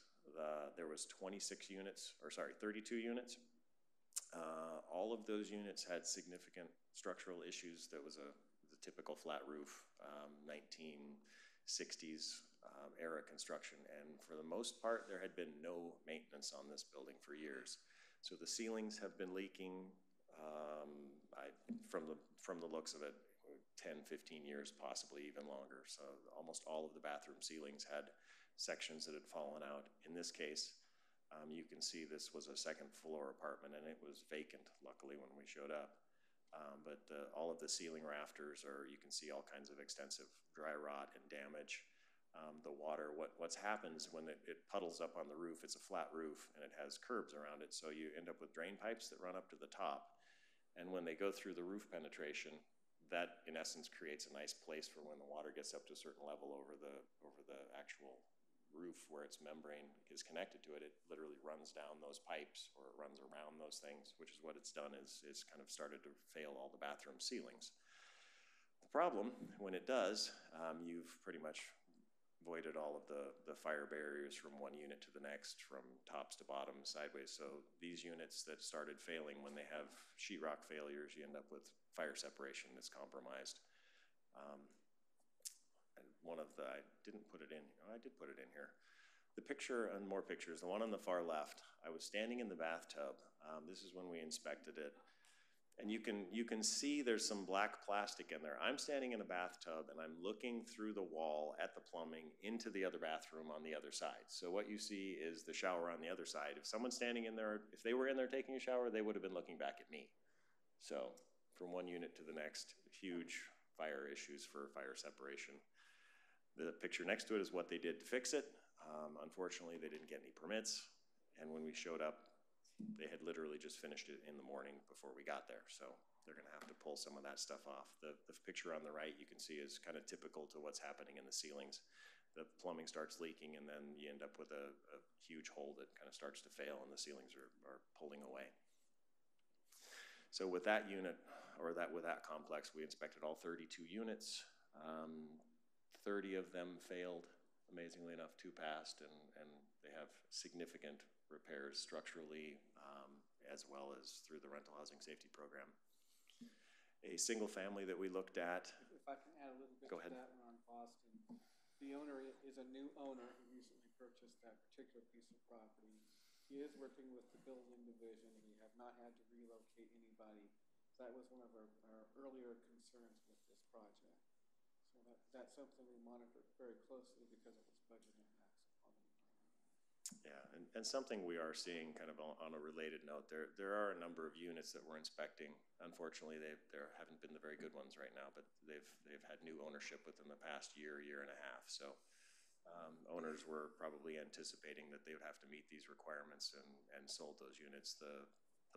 there was 32 units. All of those units had significant structural issues. There was the typical flat roof, 1960s era construction, and for the most part, there had been no maintenance on this building for years. So the ceilings have been leaking, from the looks of it, 10, 15 years, possibly even longer. So almost all of the bathroom ceilings had sections that had fallen out. In this case, you can see this was a second floor apartment, and it was vacant, luckily, when we showed up. But all of the ceiling rafters you can see all kinds of extensive dry rot and damage. The water, what's happens when it puddles up on the roof, it's a flat roof and it has curbs around it, so you end up with drain pipes that run up to the top. And when they go through the roof penetration, that in essence creates a nice place for when the water gets up to a certain level over the actual roof where its membrane is connected to it. It literally runs down those pipes, or it runs around those things, which is what it's done, is kind of started to fail all the bathroom ceilings. The problem, when it does, you've pretty much voided all of the fire barriers from one unit to the next, from tops to bottom, sideways. So these units that started failing, when they have sheetrock failures, you end up with fire separation that's compromised. And I didn't put it in. Oh, I did put it in here. The picture, and more pictures, the one on the far left, I was standing in the bathtub. This is when we inspected it. And you can see there's some black plastic in there. I'm standing in a bathtub, and I'm looking through the wall at the plumbing into the other bathroom on the other side. So what you see is the shower on the other side. If someone's standing in there, if they were in there taking a shower, they would have been looking back at me. So from one unit to the next, huge fire issues for fire separation. The picture next to it is what they did to fix it. Unfortunately, they didn't get any permits. And when we showed up, they had literally just finished it in the morning before we got there. So they're going to have to pull some of that stuff off. The picture on the right you can see is kind of typical to what's happening in the ceilings. The plumbing starts leaking, and then you end up with a huge hole that kind of starts to fail, and the ceilings are pulling away. So with that unit, or with that complex, we inspected all 32 units. 30 of them failed. Amazingly enough, 2 passed, and they have significant repairs structurally, as well as through the rental housing safety program. A single family that we looked at. If I can add a little bit Go to ahead. that one on Boston. The owner is a new owner who recently purchased that particular piece of property. He is working with the building division. We have not had to relocate anybody. That was one of our earlier concerns with this project. So that's something we monitored very closely because of its budget impacts on the environment. Yeah, and something we are seeing kind of on a related note, there are a number of units that we're inspecting. Unfortunately, there haven't been the very good ones right now, but they've had new ownership within the past year and a half. So owners were probably anticipating that they would have to meet these requirements and sold those units. The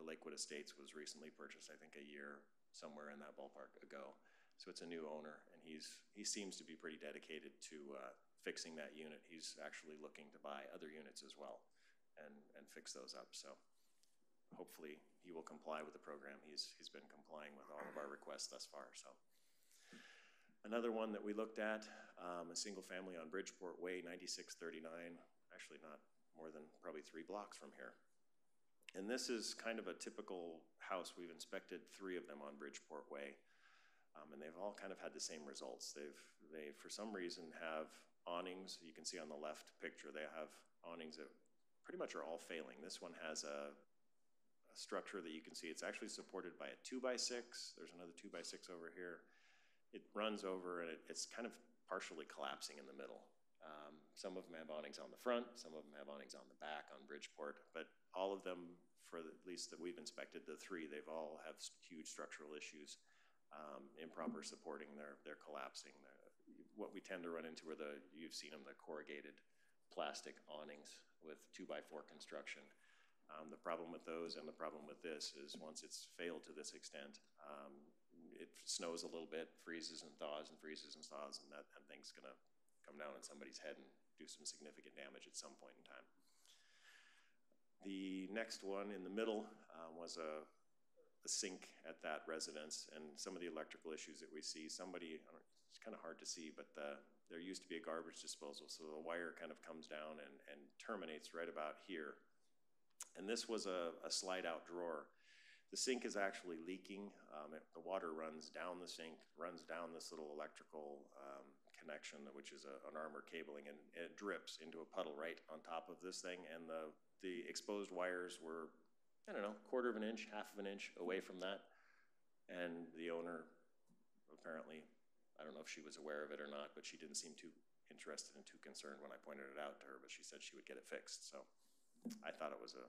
Lakewood Estates was recently purchased, I think, a year somewhere in that ballpark ago. So it's a new owner, and he seems to be pretty dedicated to fixing that unit. He's actually looking to buy other units as well and fix those up. So hopefully he will comply with the program. He's been complying with all of our requests thus far. So Another one that we looked at, a single family on Bridgeport Way, 9639, actually not more than probably 3 blocks from here. And this is kind of a typical house. We've inspected 3 of them on Bridgeport Way, and they've all kind of had the same results. They for some reason have awnings. You can see on the left picture, they have awnings that pretty much are all failing. This one has a structure that you can see. It's actually supported by a 2x6. There's another 2x6 over here. It runs over and it's kind of partially collapsing in the middle. Some of them have awnings on the front, some of them have awnings on the back on Bridgeport, but all of them, for at least that we've inspected, the 3, they've all have huge structural issues, improper supporting, they're collapsing. What we tend to run into are you've seen them, the corrugated plastic awnings with 2x4 construction. The problem with those and the problem with this is once it's failed to this extent, it snows a little bit, freezes and thaws, and that thing's gonna come down on somebody's head and do some significant damage at some point in time. The next one in the middle was a sink at that residence, and some of the electrical issues that we see, it's kind of hard to see, but there used to be a garbage disposal, so the wire kind of comes down and terminates right about here. And this was a slide-out drawer. The sink is actually leaking. The water runs down the sink, runs down this little electrical connection, which is an armor cabling, and it drips into a puddle right on top of this thing. And the exposed wires were, I don't know, 1/4 of an inch, 1/2 of an inch away from that. And the owner apparently, I don't know if she was aware of it or not, but she didn't seem too interested and too concerned when I pointed it out to her, but she said she would get it fixed. So I thought it was a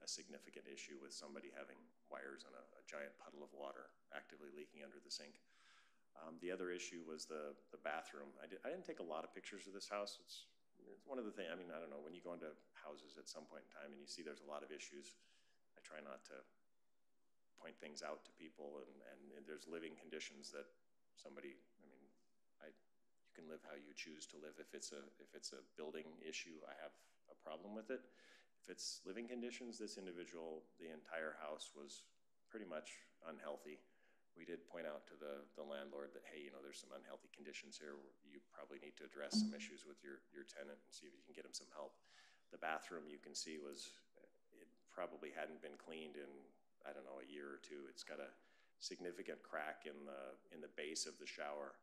significant issue with somebody having wires and a giant puddle of water actively leaking under the sink. The other issue was the bathroom. I didn't take a lot of pictures of this house. It's one of the things, I mean, I don't know, when you go into houses at some point in time and you see there's a lot of issues, I try not to point things out to people, and there's living conditions that somebody, I mean, you can live how you choose to live. If it's a building issue, I have a problem with it. If it's living conditions, this individual, the entire house was pretty much unhealthy. We did point out to the landlord that, hey, you know, there's some unhealthy conditions here. You probably need to address some issues with your tenant and see if you can get him some help. The bathroom, you can see, it probably hadn't been cleaned in, I don't know, a year or 2. It's got a significant crack in the base of the shower.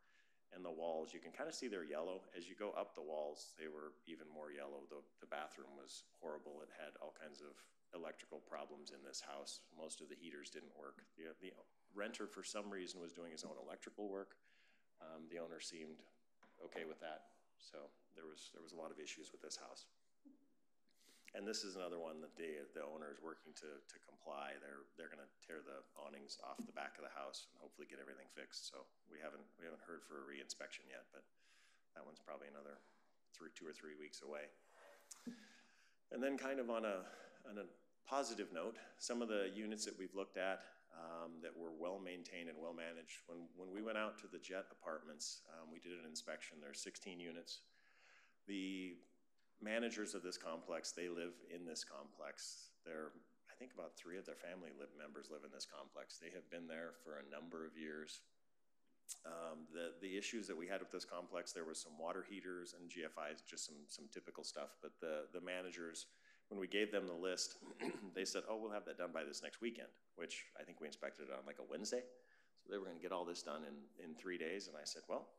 And the walls, you can kind of see they're yellow. As you go up the walls, they were even more yellow. The bathroom was horrible. It had all kinds of electrical problems in this house. Most of the heaters didn't work. The renter, for some reason, was doing his own electrical work. The owner seemed okay with that. So there was a lot of issues with this house. And this is another one that the owner is working to comply. They're going to tear the awnings off the back of the house and hopefully get everything fixed. So we haven't heard for a re-inspection yet, but that one's probably another 2 or 3 weeks away. And then kind of on a positive note, some of the units that we've looked at that were well maintained and well managed. When we went out to the Jet Apartments, we did an inspection. There's 16 units. The managers of this complex, they live in this complex. I think about 3 of their family members live in this complex. They have been there for a number of years. The issues that we had with this complex, there was some water heaters and GFIs, just some typical stuff. But the managers, when we gave them the list, they said, oh, we'll have that done by this next weekend, which I think we inspected it on like a Wednesday. So they were going to get all this done in 3 days. And I said, well,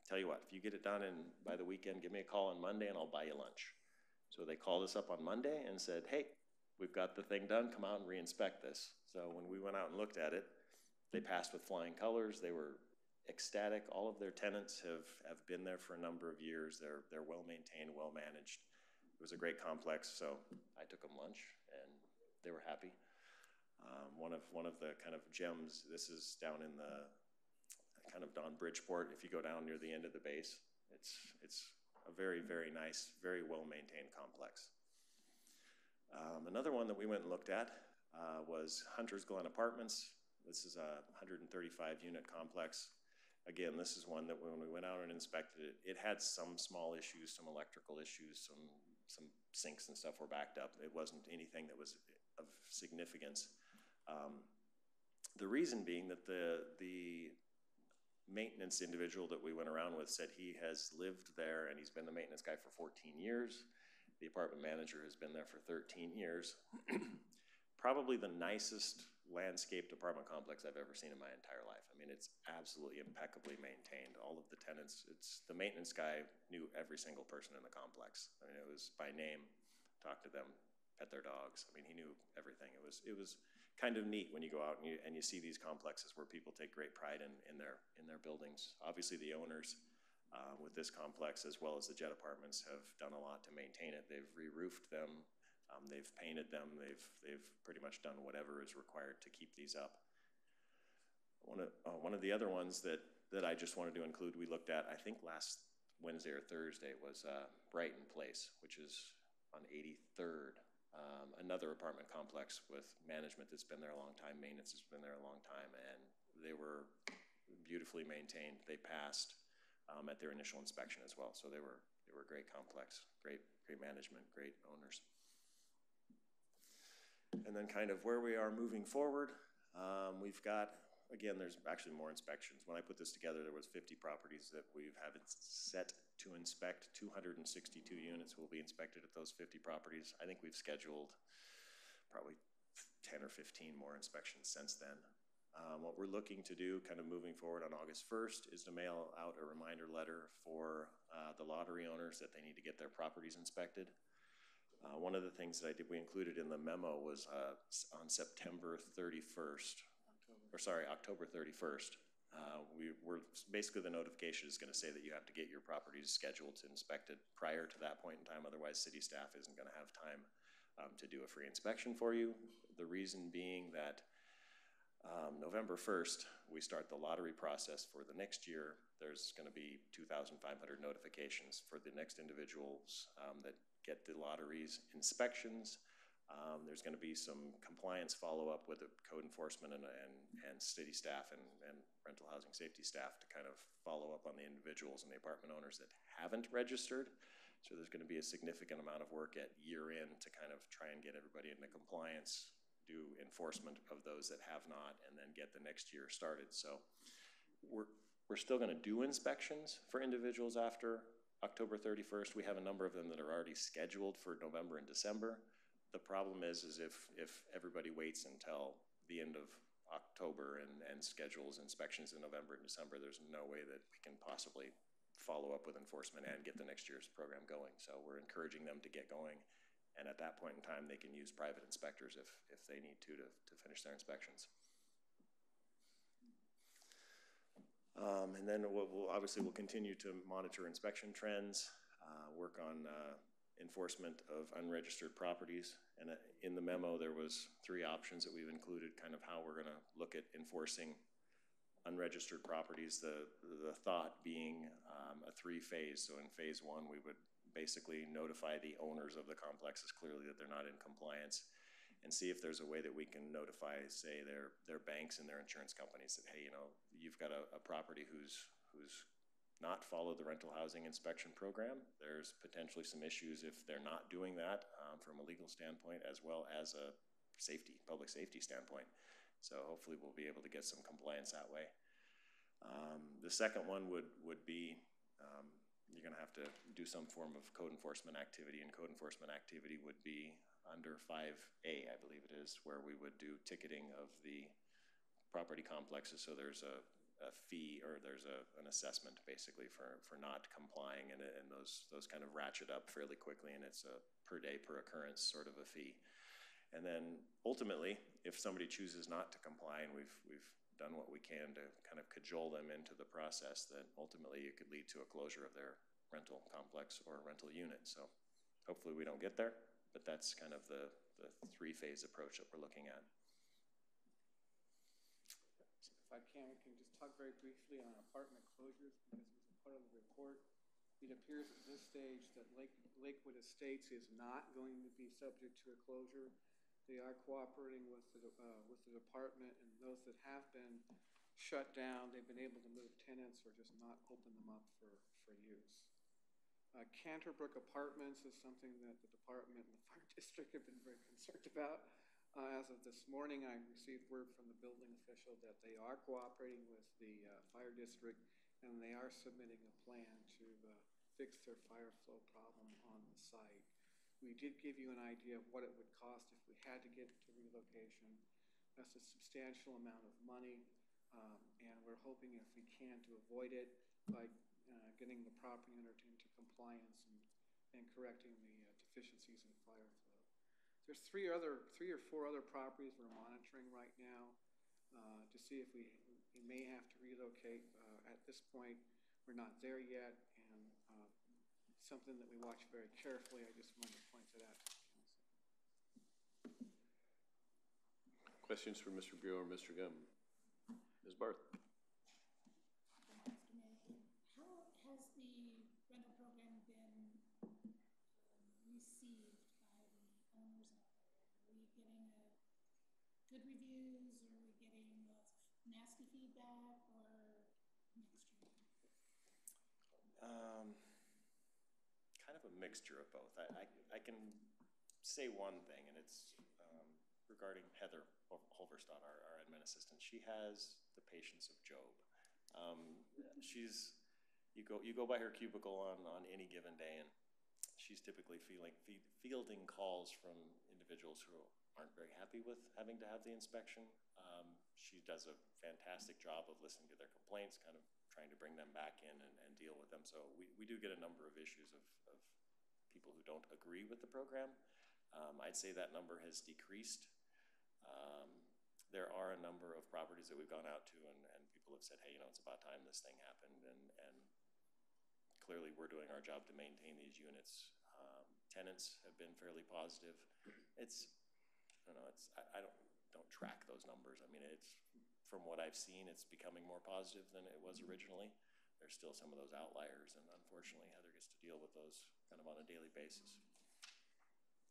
tell you what, if you get it done by the weekend, give me a call on Monday and I'll buy you lunch. So they called us up on Monday and said, hey, we've got the thing done, come out and re-inspect this. So when we went out and looked at it, they passed with flying colors. They were ecstatic. All of their tenants have been there for a number of years. They're well maintained, well managed. It was a great complex, so I took them lunch and they were happy. One of the kind of gems, this is down in the kind of Don Bridgeport. If you go down near the end of the base, it's a very, very nice, very well-maintained complex. Another one that we went and looked at was Hunter's Glen Apartments. This is a 135-unit complex. Again, this is one that when we went out and inspected it, it had some small issues, some electrical issues, some sinks and stuff were backed up. It wasn't anything that was of significance. The reason being that the maintenance individual that we went around with said he has lived there and he's been the maintenance guy for 14 years. The apartment manager has been there for 13 years. Probably the nicest landscaped apartment complex I've ever seen in my entire life. I mean, it's absolutely impeccably maintained. All of the tenants, the maintenance guy knew every single person in the complex. I mean, it was by name, talk to them, pet their dogs. I mean, he knew everything. It was kind of neat when you go out and you see these complexes where people take great pride in their buildings. Obviously, the owners with this complex, as well as the jet apartments, have done a lot to maintain it. They've re-roofed them, they've painted them, they've pretty much done whatever is required to keep these up. One of the other ones that I just wanted to include, we looked at, I think last Wednesday or Thursday, was Brighton Place, which is on 83rd. Another apartment complex with management that's been there a long time, maintenance has been there a long time, and they were beautifully maintained. They passed at their initial inspection as well, so they were a great complex, great management, great owners. And then kind of where we are moving forward, we've got, again, there's actually more inspections. When I put this together, there was 50 properties that we have set to inspect. 262 units will be inspected at those 50 properties. I think we've scheduled probably 10 or 15 more inspections since then. What we're looking to do kind of moving forward on August 1st is to mail out a reminder letter for the lottery owners that they need to get their properties inspected. One of the things that we included in the memo was on September 31st, October 31st. We're basically, the notification is going to say that you have to get your properties scheduled to inspected prior to that point in time. Otherwise, city staff isn't going to have time to do a free inspection for you. The reason being that November 1st, we start the lottery process for the next year. There's going to be 2,500 notifications for the next individuals that get the lotteries inspections. There's going to be some compliance follow-up with the code enforcement and city staff and rental housing safety staff to kind of follow up on the individuals and the apartment owners that haven't registered. So there's going to be a significant amount of work at year end to kind of try and get everybody into compliance, do enforcement of those that have not, and then get the next year started. So we're still going to do inspections for individuals after October 31st. We have a number of them that are already scheduled for November and December. The problem is if everybody waits until the end of October and schedules inspections in November and December, there's no way that we can possibly follow up with enforcement and get the next year's program going. So we're encouraging them to get going. And at that point in time, they can use private inspectors if they need to finish their inspections. And then we'll continue to monitor inspection trends, work on enforcement of unregistered properties. And in the memo, there was 3 options that we've included, kind of how we're going to look at enforcing unregistered properties. The thought being a 3-phase. So in phase 1, we would basically notify the owners of the complexes clearly that they're not in compliance, and see if there's a way that we can notify, say, their banks and their insurance companies that, hey, you've got a property who's not followed the rental housing inspection program. There's potentially some issues if they're not doing that from a legal standpoint, as well as a public safety standpoint. So hopefully we'll be able to get some compliance that way. The second one would be you're going to have to do some form of code enforcement activity, and code enforcement activity would be under 5A, I believe it is, where we would do ticketing of the property complexes. So there's a fee, or there's an assessment basically for not complying, and those kind of ratchet up fairly quickly, and it's a per day, per occurrence sort of a fee. And then ultimately, if somebody chooses not to comply, and we've done what we can to kind of cajole them into the process, then ultimately it could lead to a closure of their rental complex or rental unit. So hopefully we don't get there, but that's kind of the 3-phase approach that we're looking at. If I can, we can just talk very briefly on apartment closures, because it was a part of the report. It appears at this stage that Lakewood Estates is not going to be subject to a closure. They are cooperating with the department, and those that have been shut down, they've been able to move tenants or just not open them up for use. Canterbrook Apartments is something that the department and the fire district have been very concerned about. As of this morning, I received word from the building official that they are cooperating with the fire district, and they are submitting a plan to fix their fire flow problem on the site. We did give you an idea of what it would cost if we had to get to relocation. That's a substantial amount of money, and we're hoping if we can to avoid it by getting the property owner into compliance and correcting the deficiencies in fire flow. There's three or four other properties we're monitoring right now to see if we may have to relocate. At this point, we're not there yet, and something that we watch very carefully. I just wanted to point that out to the council. Questions for Mr. Bureau or Mr. Gum? Ms. Barth? How has the rental program been received by the owners out there? Are we getting good reviews, or are we getting nasty feedback, or mixture? Kind of a mixture of both. I can say one thing, and it's regarding Heather Holverstadt, our admin assistant. She has the patience of Job. You go by her cubicle on any given day, and she's typically fielding calls from individuals who aren't very happy with having to have the inspection. She does a fantastic job of listening to their complaints, kind of trying to bring them back in and deal with them. So we do get a number of issues of people who don't agree with the program. I'd say that number has decreased. There are a number of properties that we've gone out to, and people have said, hey, it's about time this thing happened. And clearly we're doing our job to maintain these units. Tenants have been fairly positive. I don't track those numbers. I mean, from what I've seen, it's becoming more positive than it was originally. There's still some of those outliers, and unfortunately, Heather gets to deal with those kind of on a daily basis.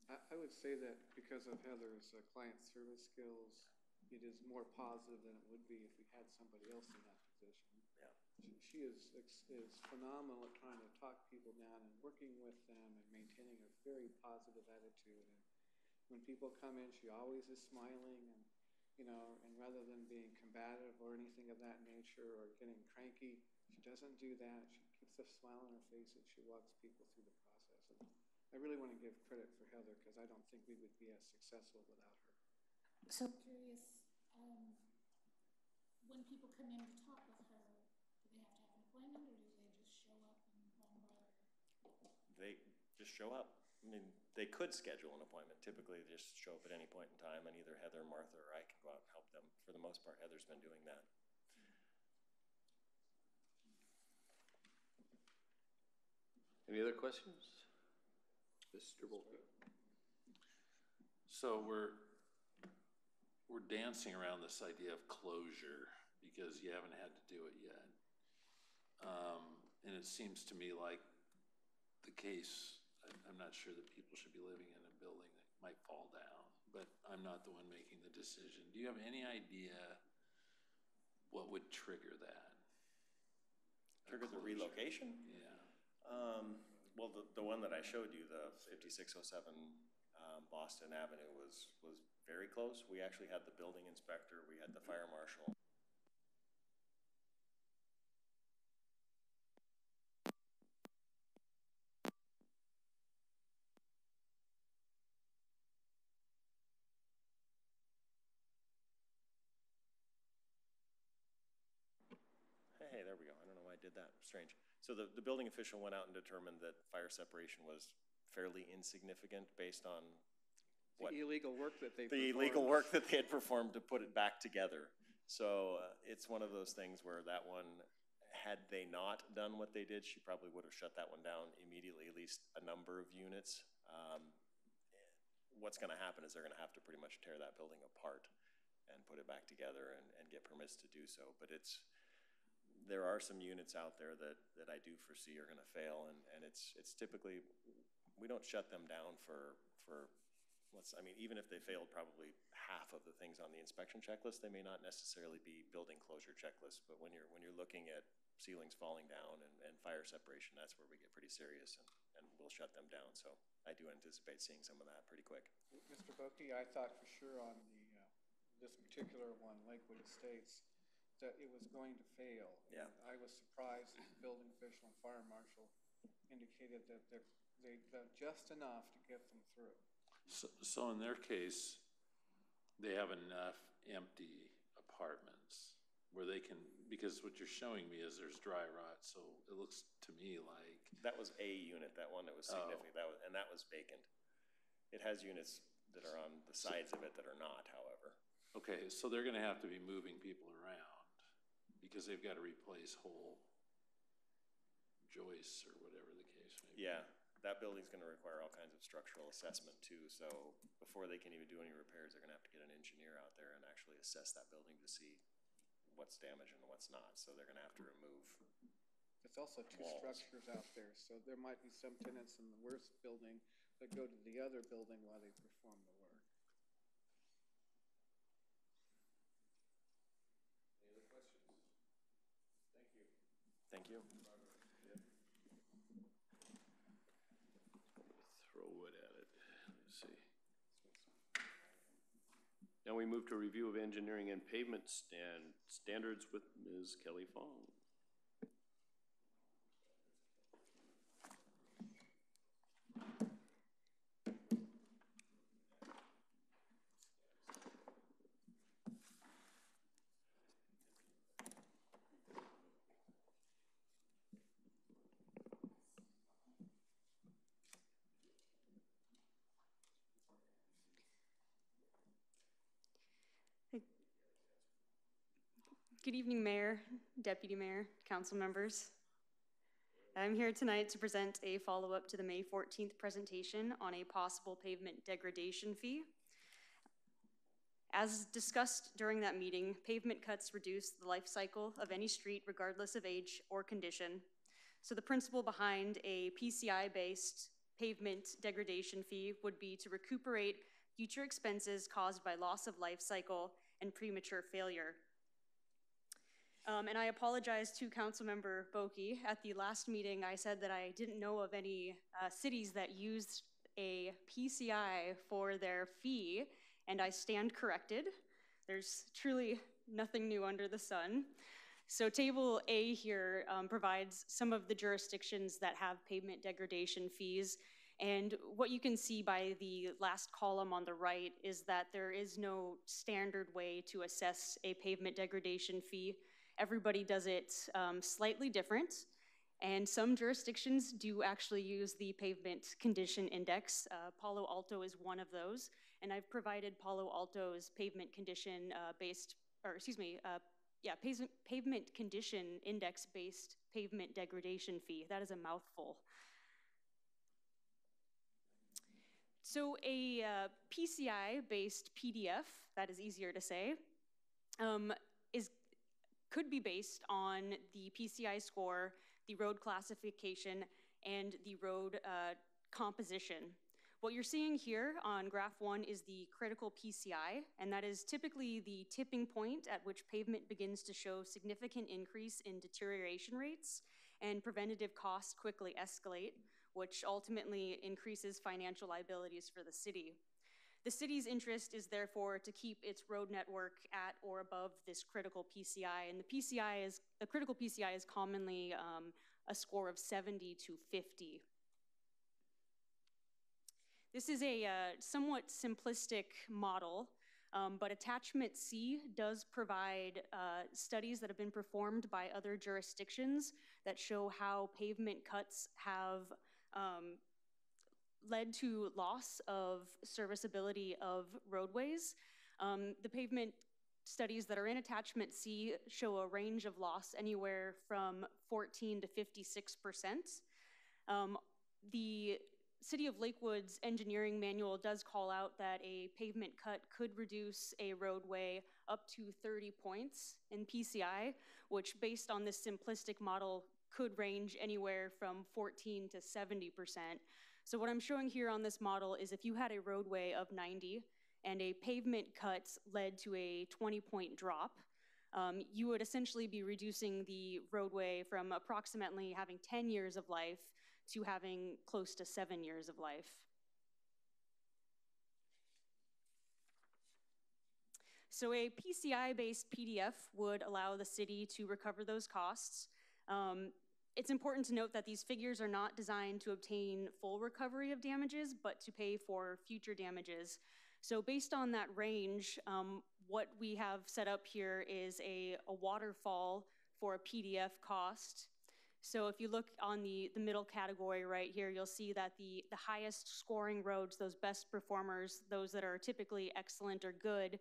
I would say that because of Heather's client service skills, it is more positive than it would be if we had somebody else in that position. Yeah. She is phenomenal at trying to talk people down and working with them and maintaining a very positive attitude. And when people come in, she always is smiling, and rather than being combative or anything of that nature or getting cranky, she doesn't do that. She keeps a smile on her face as she walks people through the process. And I really want to give credit for Heather, because I don't think we would be as successful without her. So I'm curious, when people come in to talk with her, do they have to have an appointment, or do they just show up and run by her? They just show up. I mean, they could schedule an appointment. Typically, they just show up at any point in time, and either Heather, Martha, or I can go out and help them. For the most part, Heather's been doing that. Any other questions? Mr. Volpe? So we're dancing around this idea of closure because you haven't had to do it yet. And it seems to me like the case, I'm not sure that people should be living in a building that might fall down, but I'm not the one making the decision. Do you have any idea what would trigger that? Trigger the relocation? Yeah. Well, the one that I showed you, the 5607 Boston Avenue, was very close. We actually had the building inspector, we had the fire marshal. Hey, there we go. I don't know why I did that. Strange. So the building official went out and determined that fire separation was fairly insignificant based on what The illegal work that they had performed to put it back together. So it's one of those things where that one, had they not done what they did, she probably would have shut that one down immediately, at least a number of units. What's going to happen is they're going to have to pretty much tear that building apart and put it back together and get permits to do so. But there are some units out there that I do foresee are going to fail, and it's typically, we don't shut them down for I mean, even if they failed probably half of the things on the inspection checklist, they may not necessarily be building closure checklists. But when you're looking at ceilings falling down and fire separation, that's where we get pretty serious and we'll shut them down. So I do anticipate seeing some of that pretty quick. Mr. Boki, I thought for sure on this particular one, Lakewood Estates, that it was going to fail. Yeah. I was surprised that the building official and fire marshal indicated that they've done just enough to get them through. So in their case, they have enough empty apartments where they can, because what you're showing me is there's dry rot, so it looks to me like. That was a unit, that one that was significant, that was vacant. It has units that are on the sides of it that are not, however. Okay, so they're gonna have to be moving people around because they've got to replace whole joists or whatever the case may be. Yeah, that building's gonna require all kinds of structural assessment too, so before they can even do any repairs, they're gonna have to get an engineer out there and actually assess that building to see what's damaged and what's not, so they're gonna have to remove. It's also two structures out there, so there might be some tenants in the worst building that go to the other building while they perform the work. Any other questions? Thank you. Thank you. Throw wood at it. Let's see. Now we move to review of engineering and pavement standards with Ms. Kelly Fong. Good evening, Mayor, Deputy Mayor, Council members. I'm here tonight to present a follow-up to the May 14th presentation on a possible pavement degradation fee. As discussed during that meeting, pavement cuts reduce the life cycle of any street regardless of age or condition. So the principle behind a PCI-based pavement degradation fee would be to recuperate future expenses caused by loss of life cycle and premature failure. And I apologize to Councilmember Boki. At the last meeting, I said that I didn't know of any cities that used a PCI for their fee, and I stand corrected. There's truly nothing new under the sun. So Table A here provides some of the jurisdictions that have pavement degradation fees. And what you can see by the last column on the right is that there is no standard way to assess a pavement degradation fee. Everybody does it slightly different, and some jurisdictions do actually use the pavement condition index. Palo Alto is one of those, and I've provided Palo Alto's pavement condition pavement condition index-based pavement degradation fee. That is a mouthful. So a PCI-based PDF, that is easier to say, could be based on the PCI score, the road classification, and the road composition. What you're seeing here on graph 1 is the critical PCI, and that is typically the tipping point at which pavement begins to show significant increase in deterioration rates and preventative costs quickly escalate, which ultimately increases financial liabilities for the city. The city's interest is therefore to keep its road network at or above this critical PCI, and the critical PCI is commonly a score of 70 to 50. This is a somewhat simplistic model, but Attachment C does provide studies that have been performed by other jurisdictions that show how pavement cuts have led to loss of serviceability of roadways. The pavement studies that are in Attachment C show a range of loss anywhere from 14 to 56%. The City of Lakewood's engineering manual does call out that a pavement cut could reduce a roadway up to 30 points in PCI, which based on this simplistic model could range anywhere from 14 to 70%. So what I'm showing here on this model is if you had a roadway of 90 and a pavement cut led to a 20-point drop, you would essentially be reducing the roadway from approximately having 10 years of life to having close to 7 years of life. So a PCI-based PDF would allow the city to recover those costs. It's important to note that these figures are not designed to obtain full recovery of damages, but to pay for future damages. So based on that range, what we have set up here is a waterfall for a PDF cost. So if you look on the middle category right here, you'll see that the highest scoring roads, those best performers, those that are typically excellent or good,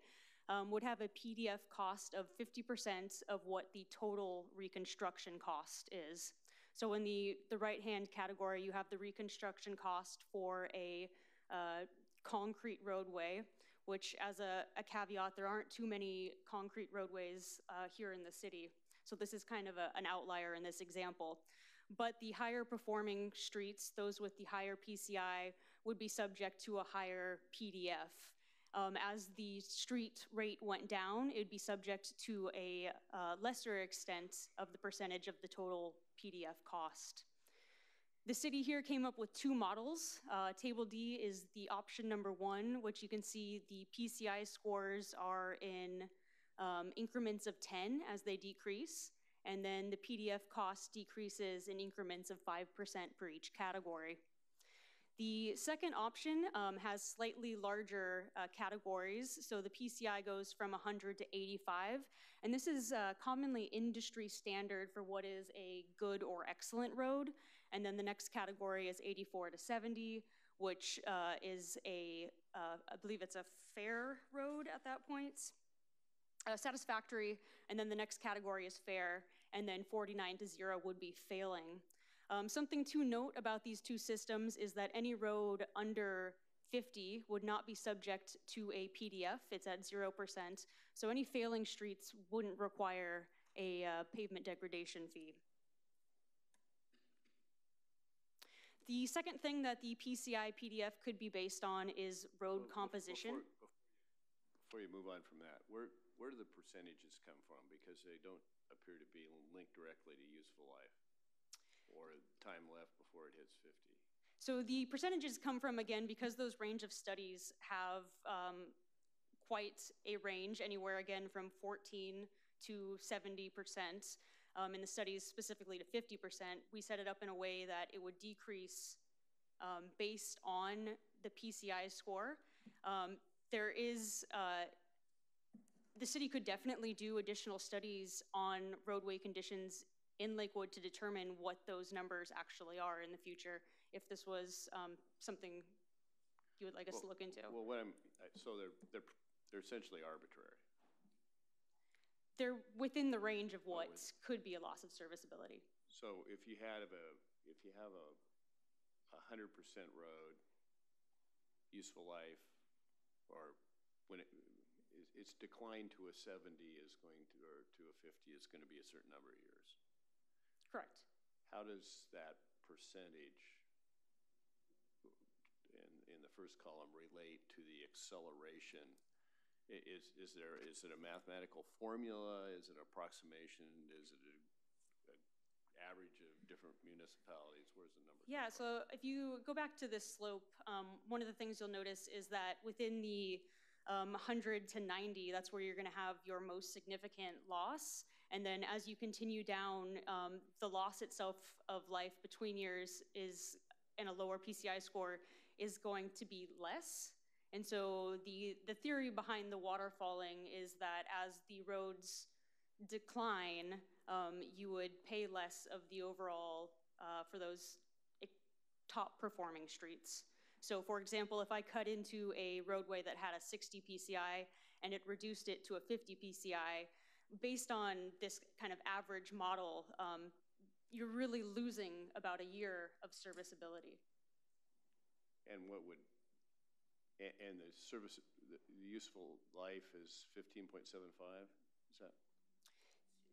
would have a PDF cost of 50% of what the total reconstruction cost is. So in the right-hand category, you have the reconstruction cost for a concrete roadway, which as a caveat, there aren't too many concrete roadways here in the city. So this is kind of an outlier in this example. But the higher performing streets, those with the higher PCI, would be subject to a higher PDF. As the street rate went down, it would be subject to a lesser extent of the percentage of the total PDF cost. The city here came up with two models. Table D is the option number 1, which you can see the PCI scores are in increments of 10 as they decrease, and then the PDF cost decreases in increments of 5% for each category. The second option has slightly larger categories, so the PCI goes from 100 to 85, and this is commonly industry standard for what is a good or excellent road, and then the next category is 84 to 70, which is I believe it's a fair road at that point, satisfactory, and then the next category is fair, and then 49 to 0 would be failing. Something to note about these two systems is that any road under 50 would not be subject to a PDF. It's at 0%. So any failing streets wouldn't require a pavement degradation fee. The second thing that the PCI PDF could be based on is road composition. Before you move on from that, where do the percentages come from? Because they don't appear to be linked directly to useful life or time left before it hits 50. So the percentages come from, again, because those range of studies have quite a range, anywhere again from 14 to 70%. In the studies specifically to 50%, we set it up in a way that it would decrease based on the PCI score. There is, the city could definitely do additional studies on roadway conditions in Lakewood to determine what those numbers actually are in the future, if this was something you would like us to look into. Well, so they're essentially arbitrary. They're within the range of what could be a loss of serviceability. So if you have a 100% road, useful life, or when it's declined to a 70 is going to, or to a 50 is going to be a certain number of years. Correct. How does that percentage in the first column relate to the acceleration? Is it a mathematical formula? Is it an approximation? Is it an average of different municipalities? Where's the number? Yeah, so if you go back to this slope, one of the things you'll notice is that within the 100 to 90, that's where you're going to have your most significant loss. And then as you continue down, the loss itself of life between years is, in a lower PCI score, is going to be less. And so the theory behind the waterfalling is that as the roads decline, you would pay less of the overall for those top performing streets. So for example, if I cut into a roadway that had a 60 PCI and it reduced it to a 50 PCI, based on this kind of average model, you're really losing about a year of serviceability. And what would, and the useful life is 15.75?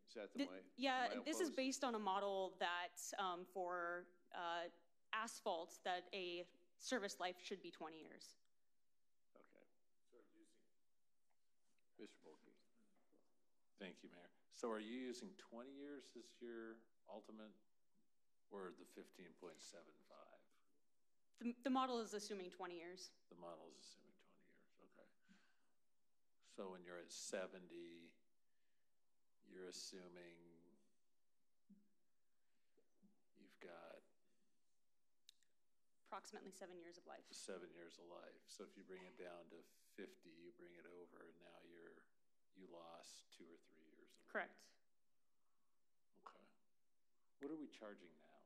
Is that the yeah, this is milepost? based on a model that for asphalt, that a service life should be 20 years. Okay. Mr. Bulkey. Thank you, Mayor. So are you using 20 years as your ultimate, or the 15.75? The model is assuming 20 years. The model is assuming 20 years, okay. So when you're at 70, you're assuming you've got Approximately 7 years of life. 7 years of life. So if you bring it down to 50, you bring it over, and now you lost 2 or 3 years. Correct. Okay. What are we charging now?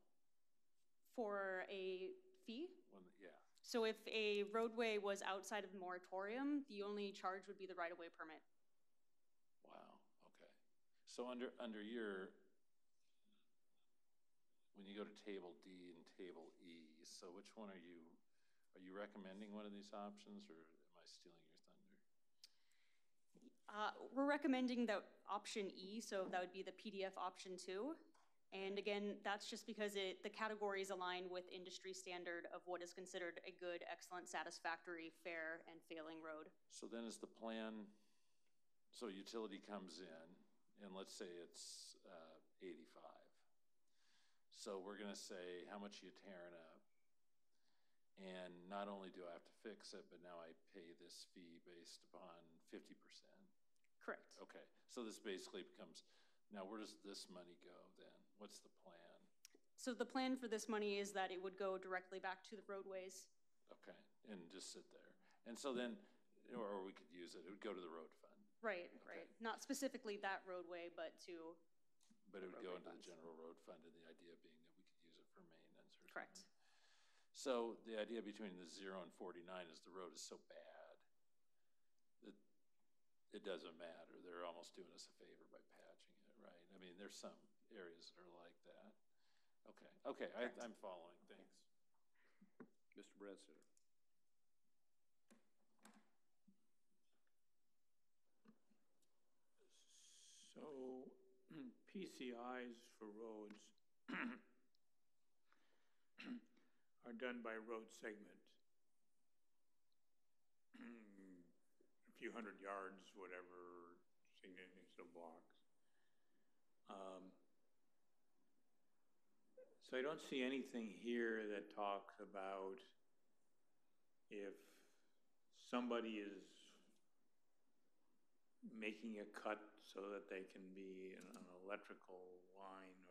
For a fee? Yeah. So if a roadway was outside of the moratorium, the only charge would be the right-of-way permit. Wow, okay. So under your, when you go to table D and table E, so which one are you recommending one of these options, or am I stealing your thunder? We're recommending that option E, so that would be the PDF option 2. And again, that's just because the categories align with industry standard of what is considered a good, excellent, satisfactory, fair, and failing road. So then is the plan, so utility comes in, and let's say it's 85. So we're gonna say, how much are you tearing up? And not only do I have to fix it, but now I pay this fee based upon 50%. Correct. Okay, so this basically becomes, now where does this money go then? What's the plan? So the plan for this money is that it would go directly back to the roadways. Okay, and just sit there. And so then, or we could use it would go to the road fund. Right, Okay. right. Not specifically that roadway, but to. But it would go into funds. the general road fund, and the idea being that we could use it for maintenance or Correct. something. So the idea between the 0 and 49 is the road is so bad that it doesn't matter. They're almost doing us a favor by patching it, right? I mean, there's some areas that are like that. Okay, I'm following, thanks. Mr. Branstad. So PCIs for roads are done by road segment. A few hundred yards, whatever, significance of blocks. So I don't see anything here that talks about if somebody is making a cut so that they can be an electrical line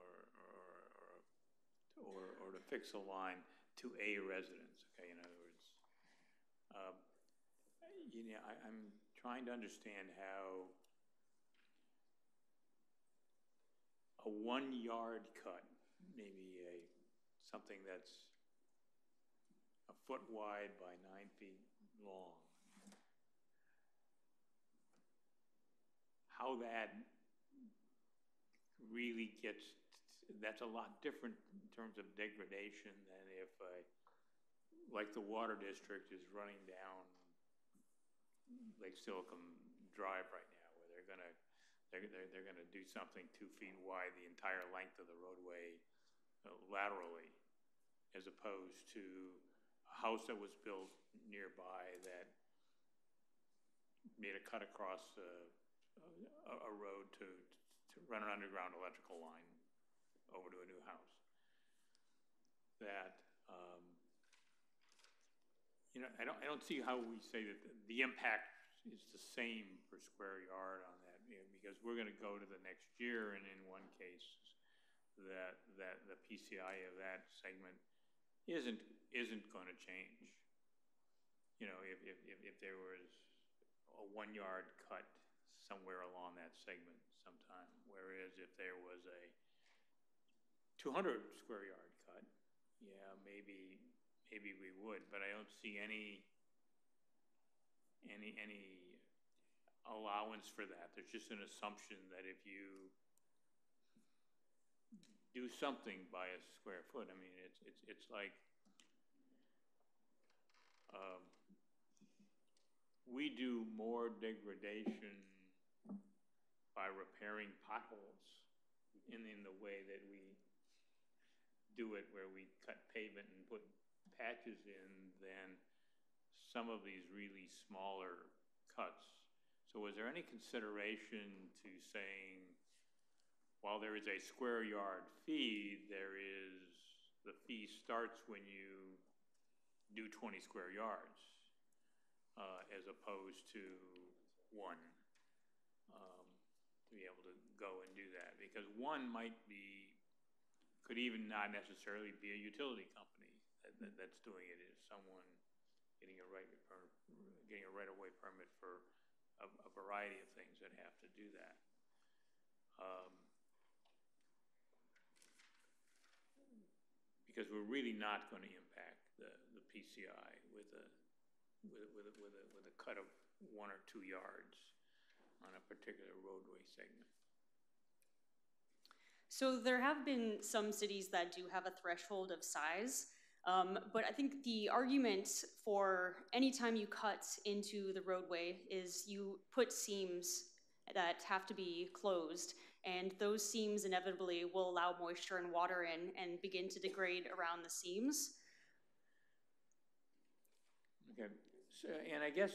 or to fix a line to a residence. Okay, in other words, I'm trying to understand how a 1 yard cut, maybe something that's a foot wide by 9 feet long, how that really gets, that's a lot different in terms of degradation than if, like the water district is running down Lake Silicon Drive right now, where they're gonna do something 2 feet wide the entire length of the roadway laterally, as opposed to a house that was built nearby that made a cut across a road to run an underground electrical line over to a new house. That, I don't see how we say that the impact is the same per square yard on that, because we're gonna go to the next year, and in one case, that the PCI of that segment isn't gonna change. If there was a 1 yard cut somewhere along that segment sometime, whereas if there was a 200 square yard cut, yeah, maybe we would, but I don't see any allowance for that. There's just an assumption that if you do something by a square foot, I mean, it's like we do more degradation by repairing potholes in the way that we do it, where we cut pavement and put patches in than some of these really smaller cuts. So was there any consideration to saying, while there is a square yard fee, the fee starts when you do 20 square yards, as opposed to one, to be able to go and do that? Because one could even not necessarily be a utility company that's doing it. Is someone getting a right-of-way permit for a variety of things that have to do that. Because we're really not going to impact the PCI with a cut of 1 or 2 yards on a particular roadway segment. So there have been some cities that do have a threshold of size, but I think the argument for anytime you cut into the roadway is you put seams that have to be closed, and those seams inevitably will allow moisture and water in and begin to degrade around the seams. Okay, so, and I guess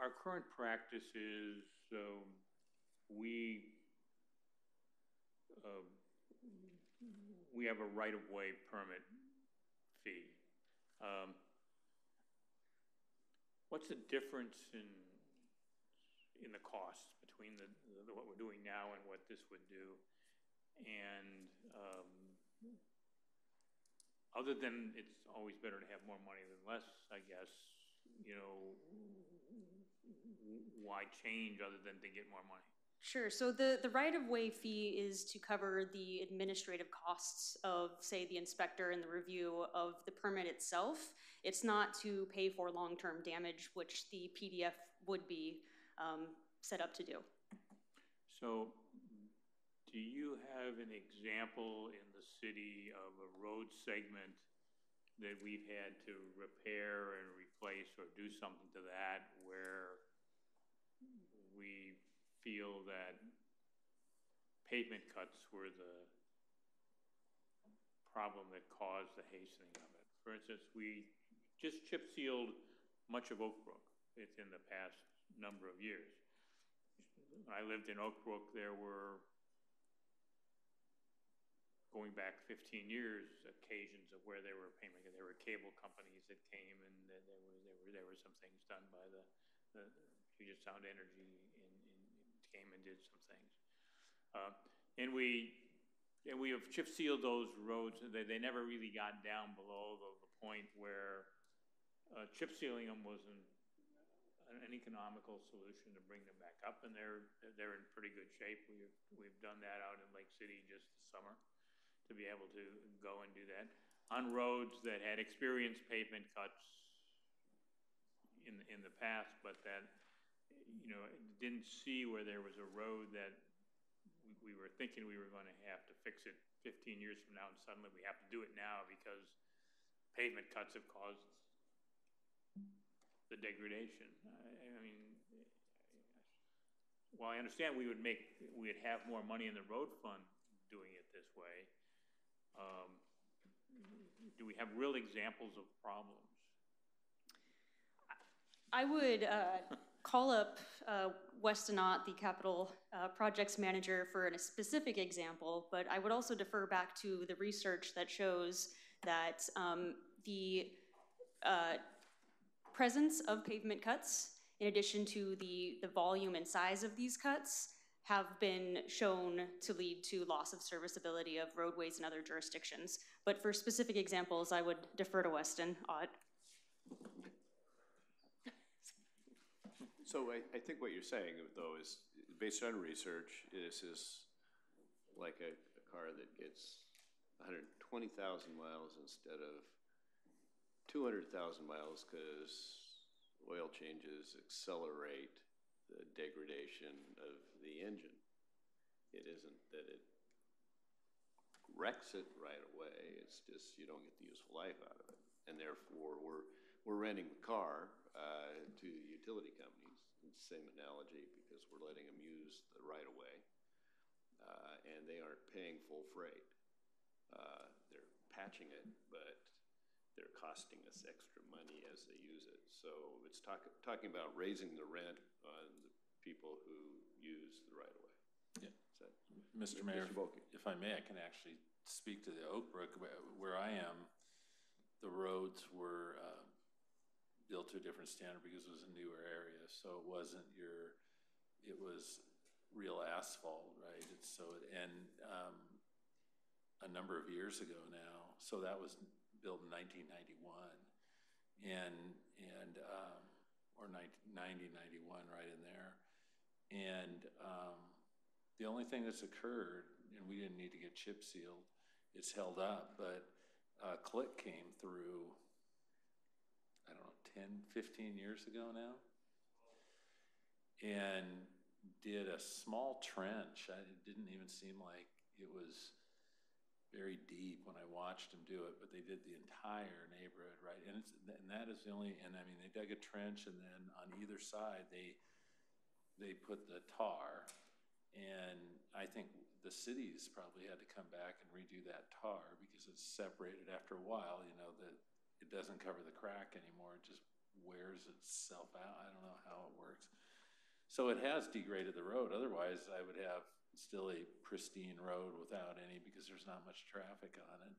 our current practice is we have a right-of-way permit fee. What's the difference in the costs between what we're doing now and what this would do? And other than it's always better to have more money than less, I guess, why change other than to get more money? Sure. So the right-of-way fee is to cover the administrative costs of, say, the inspector and the review of the permit itself. It's not to pay for long-term damage, which the PDF would be set up to do. So do you have an example in the city of a road segment that we've had to repair and replace or do something to that where we feel that pavement cuts were the problem that caused the hastening of it? For instance, we just chip sealed much of Oak Brook within the past number of years. When I lived in Oak Brook, there were, going back 15 years, occasions of where there were payment. There were cable companies that came, and there were some things done by the Puget Sound Energy came and did some things. And we have chip sealed those roads. They never really got down below the point where chip sealing them wasn't an economical solution to bring them back up, and they're in pretty good shape. We've done that out in Lake City just this summer to be able to go and do that on roads that had experienced pavement cuts in the past, but that didn't see where there was a road that we were thinking we were going to have to fix it 15 years from now, and suddenly we have to do it now because pavement cuts have caused the degradation. I mean, while I understand we'd have more money in the road fund doing it this way, do we have real examples of problems? I would call up Weston Ott, the capital projects manager, for a specific example, but I would also defer back to the research that shows that the presence of pavement cuts, in addition to the volume and size of these cuts, have been shown to lead to loss of serviceability of roadways in other jurisdictions. But for specific examples, I would defer to Weston Ott. So I think what you're saying, though, is based on research, this is like a car that gets 120,000 miles instead of 200,000 miles because oil changes accelerate the degradation of the engine. It isn't that it wrecks it right away, it's just you don't get the useful life out of it. And therefore, we're renting the car to utility companies. It's the same analogy because we're letting them use the right-of-way, and they aren't paying full freight. They're patching it, but they're costing us extra money as they use it. So it's talking about raising the rent on the people who use the right of way. Yeah. Mr. Mayor, if I may, I can actually speak to the Oak Brook. Where I am, the roads were built to a different standard because it was a newer area. So it wasn't it was real asphalt, right? A number of years ago now. So that was built in 1991 or 90, 91, right in there. And the only thing that's occurred, and we didn't need to get chip sealed, it's held up, but Click came through, I don't know, 10, 15 years ago now, and did a small trench. It didn't even seem like it was very deep when I watched them do it, but they did the entire neighborhood, right? And that is the only, and I mean, they dug a trench, and then on either side, they put the tar. And I think the cities probably had to come back and redo that tar because it's separated after a while, you know, that it doesn't cover the crack anymore. It just wears itself out. I don't know how it works. So it has degraded the road. Otherwise, I would have still a pristine road without any, because there's not much traffic on it.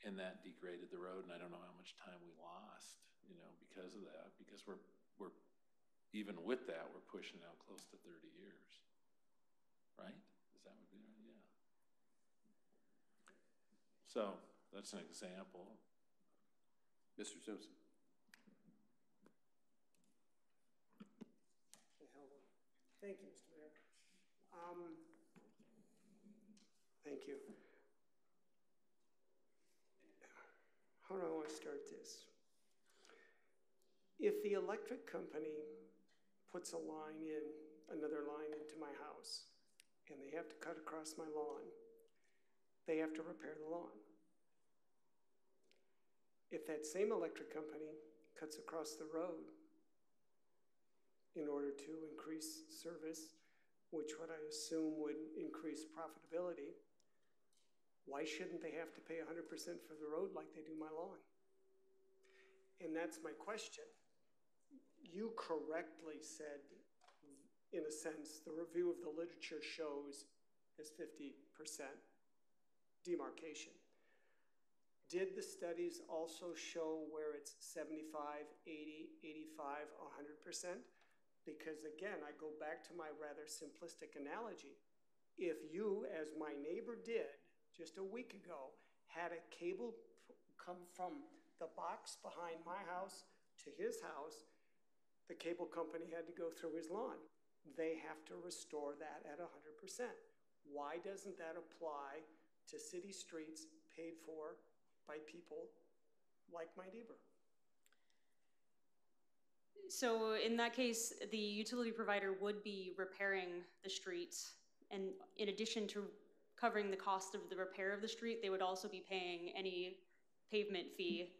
And that degraded the road, and I don't know how much time we lost, you know, because of that, because we're even with that, we're pushing out close to 30 years, right? Is that what we're doing? Yeah. So that's an example. Mr. Simpson. Thank you, Mr. Mayor. Thank you. How do I want to start this? If the electric company puts another line into my house, and they have to cut across my lawn, they have to repair the lawn. If that same electric company cuts across the road in order to increase service, which what I assume would increase profitability, why shouldn't they have to pay 100% for the road like they do my lawn? And that's my question. You correctly said, in a sense, the review of the literature shows is 50% demarcation. Did the studies also show where it's 75, 80, 85, 100%? Because again, I go back to my rather simplistic analogy. If you, as my neighbor did just a week ago, had a cable come from the box behind my house to his house, the cable company had to go through his lawn. They have to restore that at 100%. Why doesn't that apply to city streets paid for by people like my neighbor? So in that case, the utility provider would be repairing the streets, and in addition to covering the cost of the repair of the street, they would also be paying any pavement fee.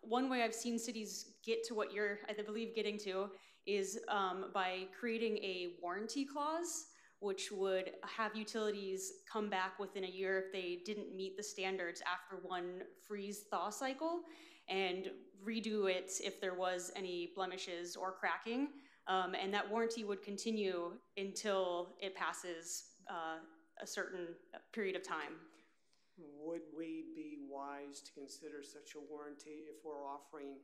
One way I've seen cities get to what you're, I believe, getting to is by creating a warranty clause, which would have utilities come back within a year if they didn't meet the standards after one freeze-thaw cycle, and redo it if there was any blemishes or cracking. And that warranty would continue until it passes a certain period of time. Would we be wise to consider such a warranty if we're offering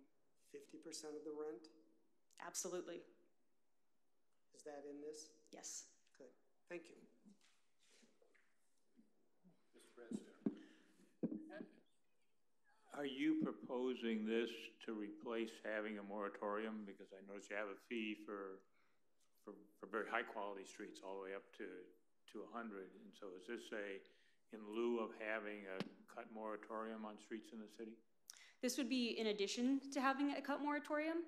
50% of the rent? Absolutely. Is that in this? Yes. Good. Thank you. Mr. Branstad. Are you proposing this to replace having a moratorium? Because I notice you have a fee for very high quality streets all the way up to 100. And so is this in lieu of having a cut moratorium on streets in the city? This would be in addition to having a cut moratorium.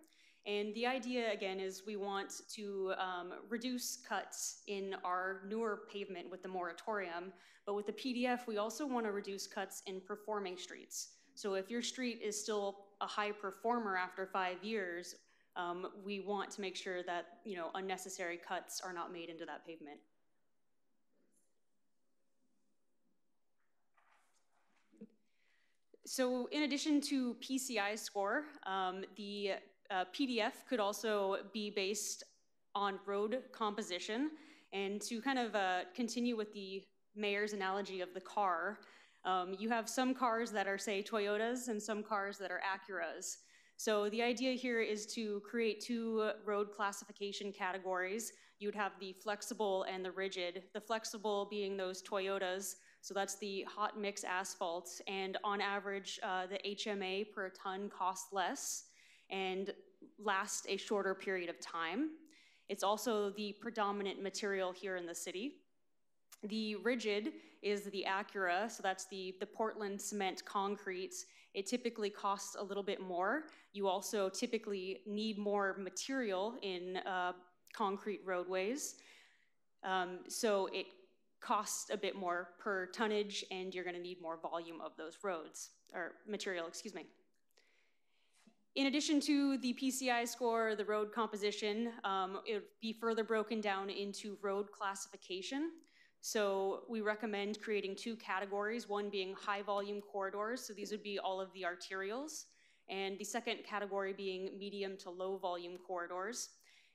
And the idea, again, is we want to reduce cuts in our newer pavement with the moratorium. But with the PDF, we also want to reduce cuts in performing streets. So if your street is still a high performer after 5 years, we want to make sure that, you know, unnecessary cuts are not made into that pavement. So in addition to PCI score, the PDF could also be based on road composition. And to kind of continue with the mayor's analogy of the car, you have some cars that are, say, Toyotas and some cars that are Acuras. So the idea here is to create two road classification categories. You would have the flexible and the rigid. The flexible being those Toyotas, so that's the hot mix asphalt, and on average, the HMA per ton costs less and lasts a shorter period of time. It's also the predominant material here in the city. The rigid is the Acura, so that's the Portland cement concrete. It typically costs a little bit more. You also typically need more material in concrete roadways. So it costs a bit more per tonnage, and you're gonna need more volume of those roads, or material, excuse me. In addition to the PCI score, the road composition, it would be further broken down into road classification. So we recommend creating two categories, one being high volume corridors, so these would be all of the arterials, and the second category being medium to low volume corridors.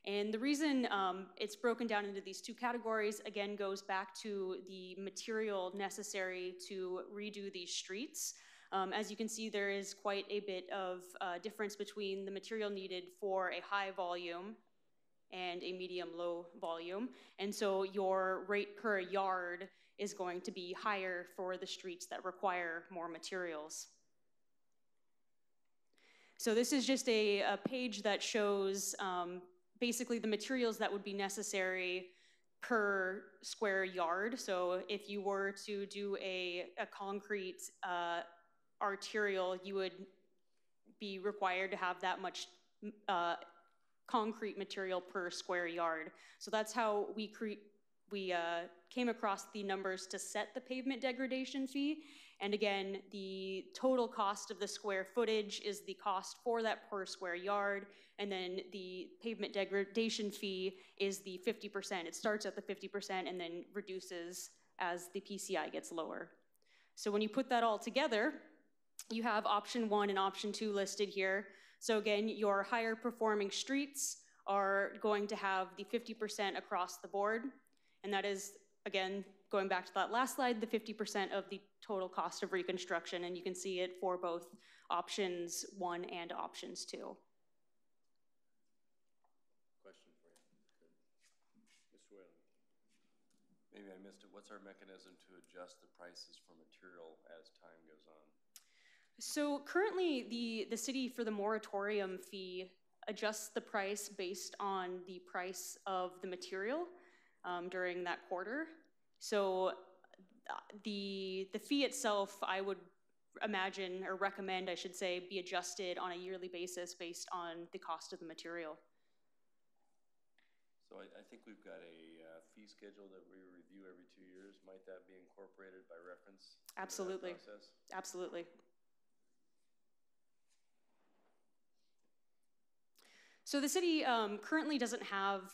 And the reason it's broken down into these two categories, again, goes back to the material necessary to redo these streets. As you can see, there is quite a bit of difference between the material needed for a high volume and a medium-low volume. And so your rate per yard is going to be higher for the streets that require more materials. So this is just a page that shows basically the materials that would be necessary per square yard. So if you were to do a concrete arterial, you would be required to have that much concrete material per square yard. So that's how we came across the numbers to set the pavement degradation fee. And again, the total cost of the square footage is the cost for that per square yard, and then the pavement degradation fee is the 50%. It starts at the 50% and then reduces as the PCI gets lower. So when you put that all together, you have option 1 and option 2 listed here. So again, your higher performing streets are going to have the 50% across the board. And that is, again, going back to that last slide, the 50% of the total cost of reconstruction. And you can see it for both options 1 and options 2. Question for you. Good. Mr. Whalen. Maybe I missed it. What's our mechanism to adjust the prices for material as time goes on? So currently, the city for the moratorium fee adjusts the price based on the price of the material during that quarter. So the fee itself, I would imagine, or recommend, I should say, be adjusted on a yearly basis based on the cost of the material. So I think we've got a fee schedule that we review every 2 years. Might that be incorporated by reference? Absolutely. Into that process? Absolutely. So the city currently doesn't have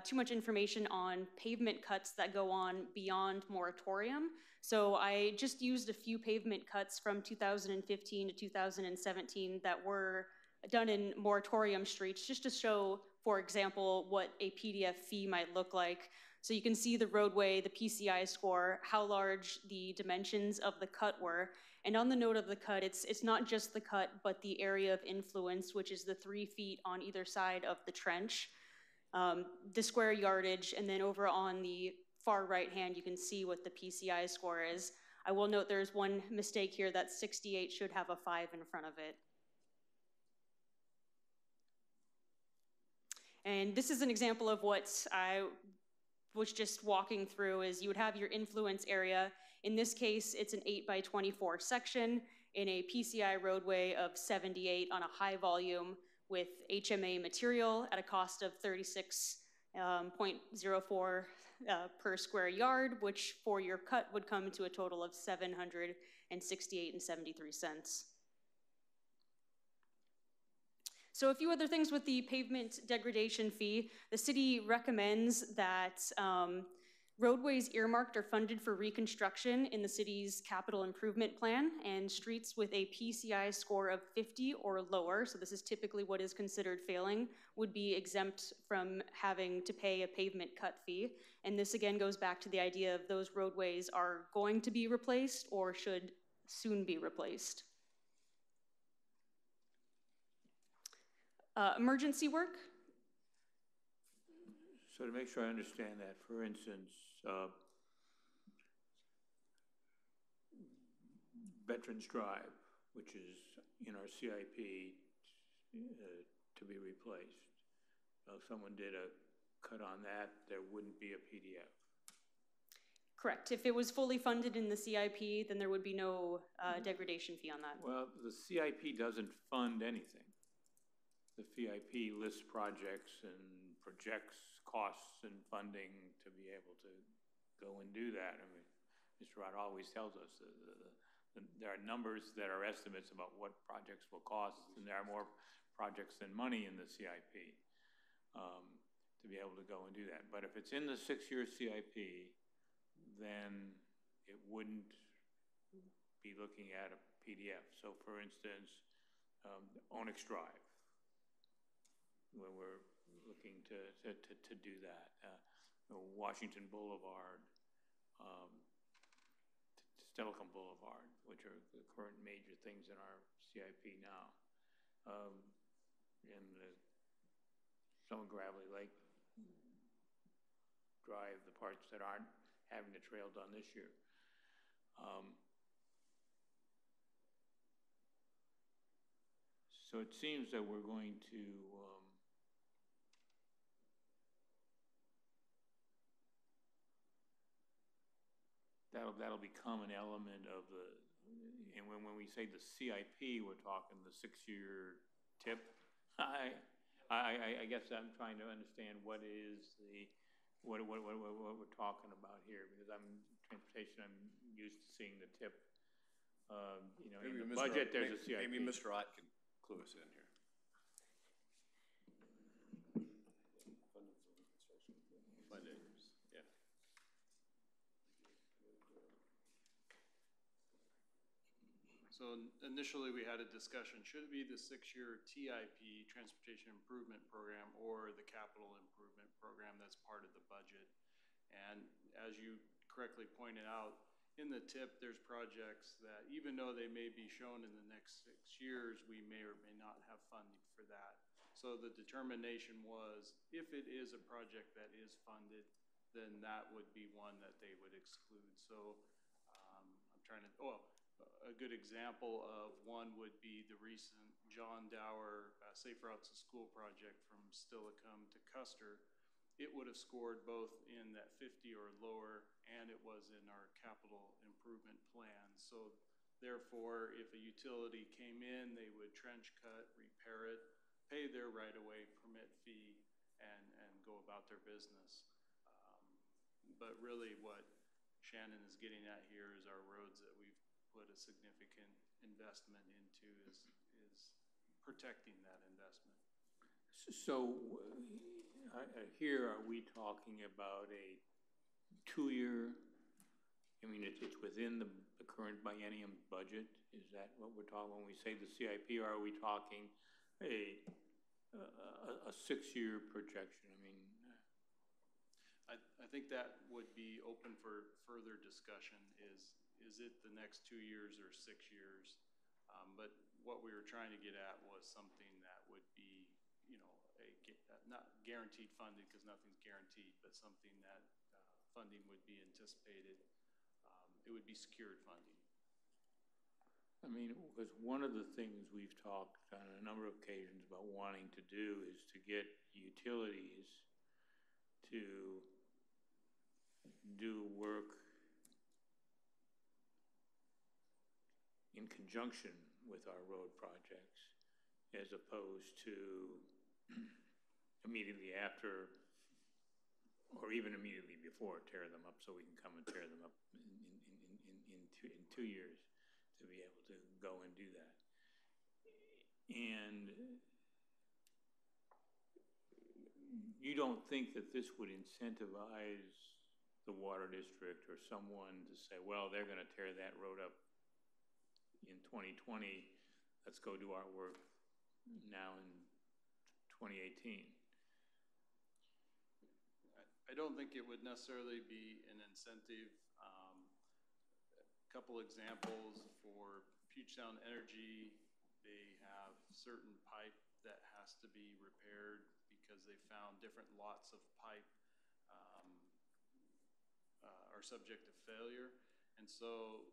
too much information on pavement cuts that go on beyond moratorium. So I just used a few pavement cuts from 2015 to 2017 that were done in moratorium streets, just to show, for example, what a PDF fee might look like. So you can see the roadway, the PCI score, how large the dimensions of the cut were. And on the note of the cut, it's not just the cut, but the area of influence, which is the 3 feet on either side of the trench, the square yardage, and then over on the far right hand, you can see what the PCI score is. I will note there's one mistake here, that 68 should have a 5 in front of it. And this is an example of what I was just walking through, is you would have your influence area. In this case, it's an 8x24 section in a PCI roadway of 78 on a high volume with HMA material at a cost of 36.04 per square yard, which for your cut would come to a total of $768.73. So a few other things with the pavement degradation fee. The city recommends that Roadways earmarked are funded for reconstruction in the city's capital improvement plan, and streets with a PCI score of 50 or lower, so this is typically what is considered failing, would be exempt from having to pay a pavement cut fee. And this again goes back to the idea of those roadways are going to be replaced or should soon be replaced. Emergency work. So to make sure I understand that, for instance, Veterans Drive, which is in our CIP to be replaced. Someone did a cut on that, there wouldn't be a PDF. Correct. If it was fully funded in the CIP, then there would be no degradation fee on that. Well, the CIP doesn't fund anything. The CIP lists projects and projects costs and funding to be able to go and do that. I mean, Mr. Rod always tells us there are numbers that are estimates about what projects will cost, and there are more projects than money in the CIP to be able to go and do that. But if it's in the 6-year CIP, then it wouldn't be looking at a PDF. So for instance, Onyx Drive, when we're looking to do that, Washington Boulevard, Stelicum Boulevard, which are the current major things in our CIP now, and some Gravelly Lake Drive, the parts that aren't having the trail done this year. So it seems that we're going to that'll become an element of the, and when we say the CIP, we're talking the 6-year tip. I guess I'm trying to understand what is the, what we're talking about here, because transportation, I'm used to seeing the tip. You know, in the budget, there's a CIP. Maybe Mr. Ott can clue us in here. Yeah. So initially, we had a discussion, should it be the 6-year TIP, Transportation Improvement Program, or the Capital Improvement Program that's part of the budget? And as you correctly pointed out, in the TIP, there's projects that even though they may be shown in the next 6 years, we may or may not have funding for that. So the determination was, if it is a project that is funded, then that would be one that they would exclude. So I'm trying to, a good example of one would be the recent John Dower Safe Routes to School project from Stelicum to Custer. It would have scored both in that 50 or lower, and it was in our capital improvement plan. So therefore, if a utility came in, they would trench cut, repair it, pay their right-of-way permit fee, and go about their business. But really what Shannon is getting at here is our roads that we've put a significant investment into is protecting that investment. So here, are we talking about a 2-year, I mean, it's within the current biennium budget? Is that what we're talking when we say the CIP, or are we talking a 6-year projection? I mean, I think that would be open for further discussion. Is it the next 2 years or 6 years? But what we were trying to get at was something that would be, you know, not guaranteed funding, because nothing's guaranteed, but something that funding would be anticipated. It would be secured funding. I mean, because one of the things we've talked on a number of occasions about wanting to do is to get utilities to do work in conjunction with our road projects, as opposed to immediately after, or even immediately before, tear them up, so we can come and tear them up in 2 years to be able to go and do that. And you don't think that this would incentivize the water district or someone to say, well, they're gonna tear that road up in 2020, let's go do our work now in 2018. I don't think it would necessarily be an incentive. A couple examples for Puget Sound Energy, they have certain pipe that has to be repaired because they found different lots of pipe are subject to failure. And so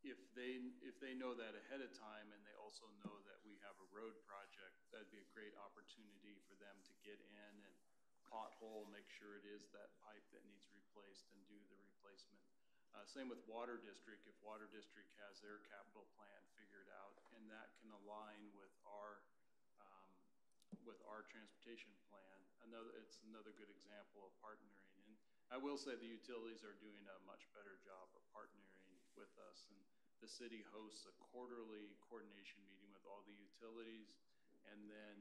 if they know that ahead of time and they also know that we have a road project, that'd be a great opportunity for them to get in and pothole, make sure it is that pipe that needs replaced and do the replacement. Same with Water District. If Water District has their capital plan figured out and that can align with our transportation plan, it's another good example of partnering. And I will say the utilities are doing a much better job of partnering with us. And the city hosts a quarterly coordination meeting with all the utilities, and then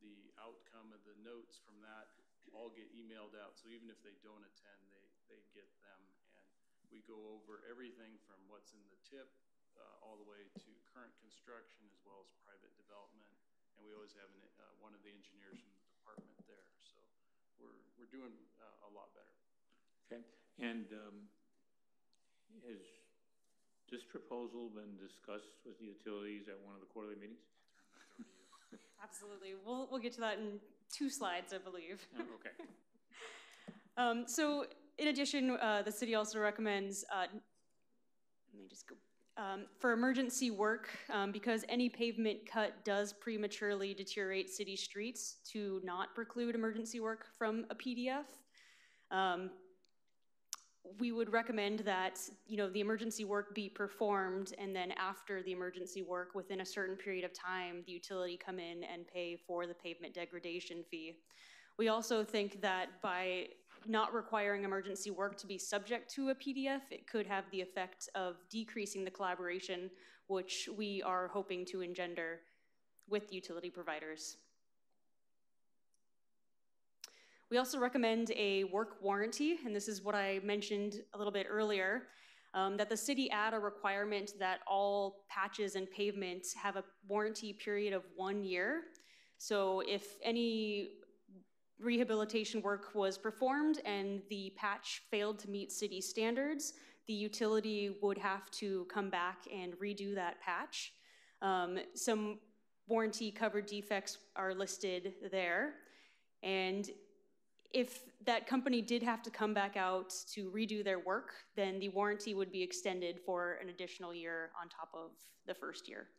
the outcome of the notes from that all get emailed out. So even if they don't attend, they get them. And we go over everything from what's in the tip all the way to current construction as well as private development. And we always have one of the engineers from the department there. So we're doing a lot better. Okay. And has this proposal been discussed with the utilities at one of the quarterly meetings? Absolutely. We'll get to that in 2 slides, I believe. Oh, okay. So in addition, the city also recommends, let me just go, for emergency work, because any pavement cut does prematurely deteriorate city streets, to not preclude emergency work from a PDF. We would recommend that, the emergency work be performed, and then after the emergency work, within a certain period of time, the utility come in and pay for the pavement degradation fee. We also think that by not requiring emergency work to be subject to a PDF, it could have the effect of decreasing the collaboration, which we are hoping to engender with utility providers. We also recommend a work warranty, and this is what I mentioned a little bit earlier, that the city add a requirement that all patches and pavement have a warranty period of 1 year. So if any rehabilitation work was performed and the patch failed to meet city standards, the utility would have to come back and redo that patch. Some warranty covered defects are listed there. And if that company did have to come back out to redo their work, then the warranty would be extended for an additional year on top of the first year.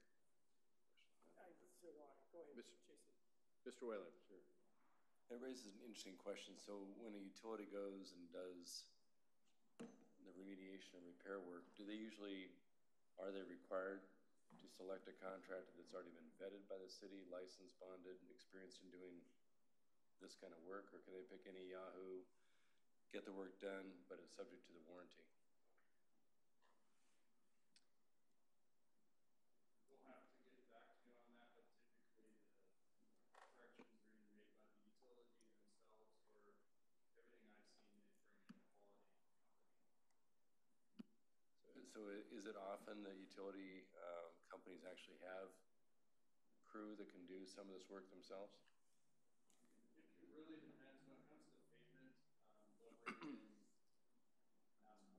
Mr. Whalen, sure. It raises an interesting question. So when a utility goes and does the remediation and repair work, are they required to select a contractor that's already been vetted by the city, licensed, bonded, and experienced in doing this kind of work, or can they pick any Yahoo, get the work done, but it's subject to the warranty? We'll have to get back to you on that, but typically the corrections are either made by the utility themselves, or everything I've seen, they bring in a quality company. So is it often that utility companies actually have crew that can do some of this work themselves? It really depends. When it comes to pavement, they'll bring in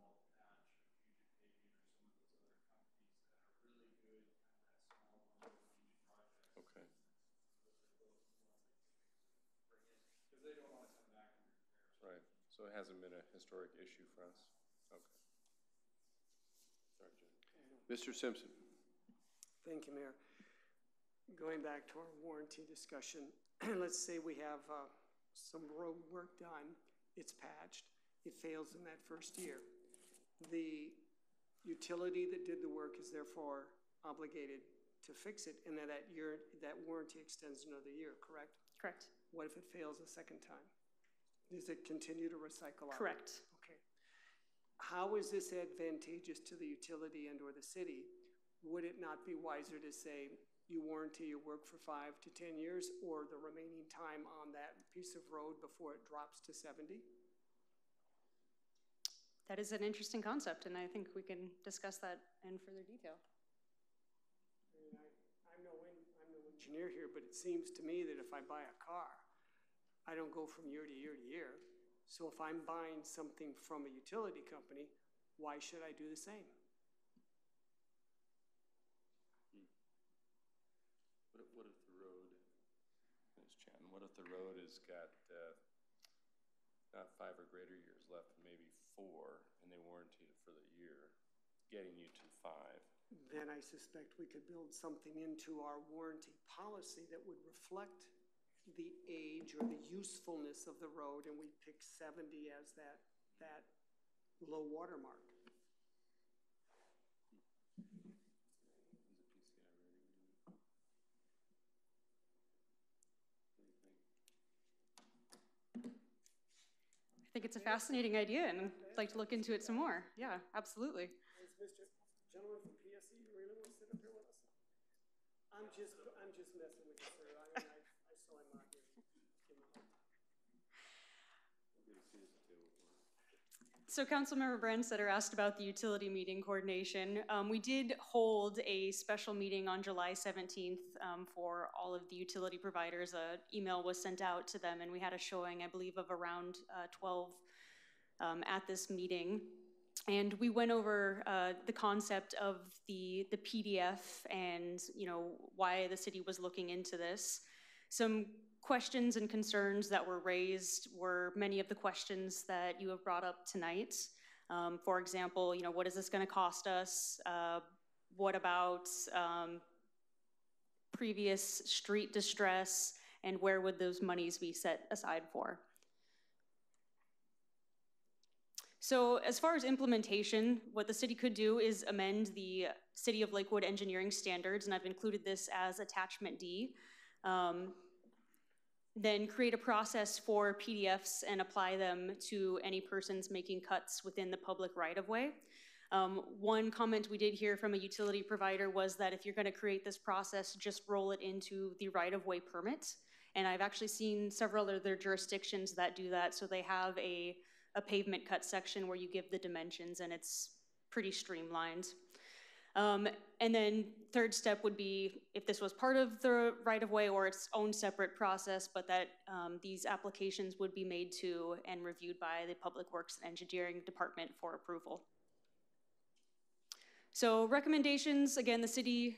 asphalt patch or Puget Paving or some of those other companies that are really good at that small range projects. Okay. Those are both the ones they typically bring in because they don't want to come back and repair. Right. So it hasn't been a historic issue for us. Okay. Sorry, Jim. Mr. Simpson. Thank you, Mayor. Going back to our warranty discussion, let's say we have some road work done, it's patched, it fails in that first year. The utility that did the work is therefore obligated to fix it, and then that warranty extends another year, correct? Correct. What if it fails a second time? Does it continue to recycle out? Correct. Okay. How is this advantageous to the utility and or the city? Would it not be wiser to say you warranty your work for 5 to 10 years or the remaining time on that piece of road before it drops to 70? That is an interesting concept, and I think we can discuss that in further detail. I mean, I'm no engineer here, but it seems to me that if I buy a car, I don't go from year to year to year. So if I'm buying something from a utility company, why should I do the same? What if the road, Ms. Chan, what if the road has got not 5 or greater years left, maybe 4, and they warranty it for the year, getting you to 5? Then I suspect we could build something into our warranty policy that would reflect the age or the usefulness of the road, and we pick 70 as that low water mark. I think it's a fascinating idea, and I'd like to look into it some more. Yeah, absolutely. Is Mr. Gentleman from PSC, you really want to sit up here with us? I'm just messing with you, sir. I mean, I saw him out here. So Councilmember Brandstetter asked about the utility meeting coordination. We did hold a special meeting on July 17th for all of the utility providers. An email was sent out to them, and we had a showing, I believe, of around 12 at this meeting. And we went over the concept of the PDF and, you know, why the city was looking into this. Some questions and concerns that were raised were many of the questions that you have brought up tonight. For example, you know, what is this going to cost us? What about previous street distress, and where would those monies be set aside for? So as far as implementation, what the city could do is amend the City of Lakewood engineering standards, and I've included this as attachment D. Then create a process for PDFs and apply them to any persons making cuts within the public right-of-way. One comment we did hear from a utility provider was that if you're going to create this process, just roll it into the right-of-way permit. And I've actually seen several other jurisdictions that do that, so they have a pavement cut section where you give the dimensions, and it's pretty streamlined. And then third step would be if this was part of the right-of-way or its own separate process, but that these applications would be made to and reviewed by the Public Works and Engineering Department for approval. So recommendations, again, the city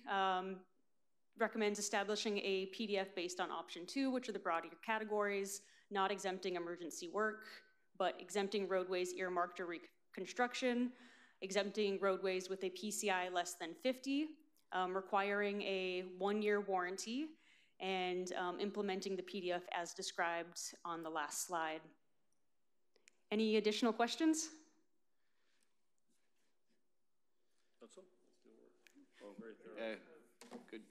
recommends establishing a PDF based on option 2, which are the broader categories, not exempting emergency work, but exempting roadways earmarked to reconstruction, exempting roadways with a PCI less than 50, requiring a 1-year warranty, and implementing the PDF as described on the last slide. Any additional questions? That's all. Oh, very thorough. Good.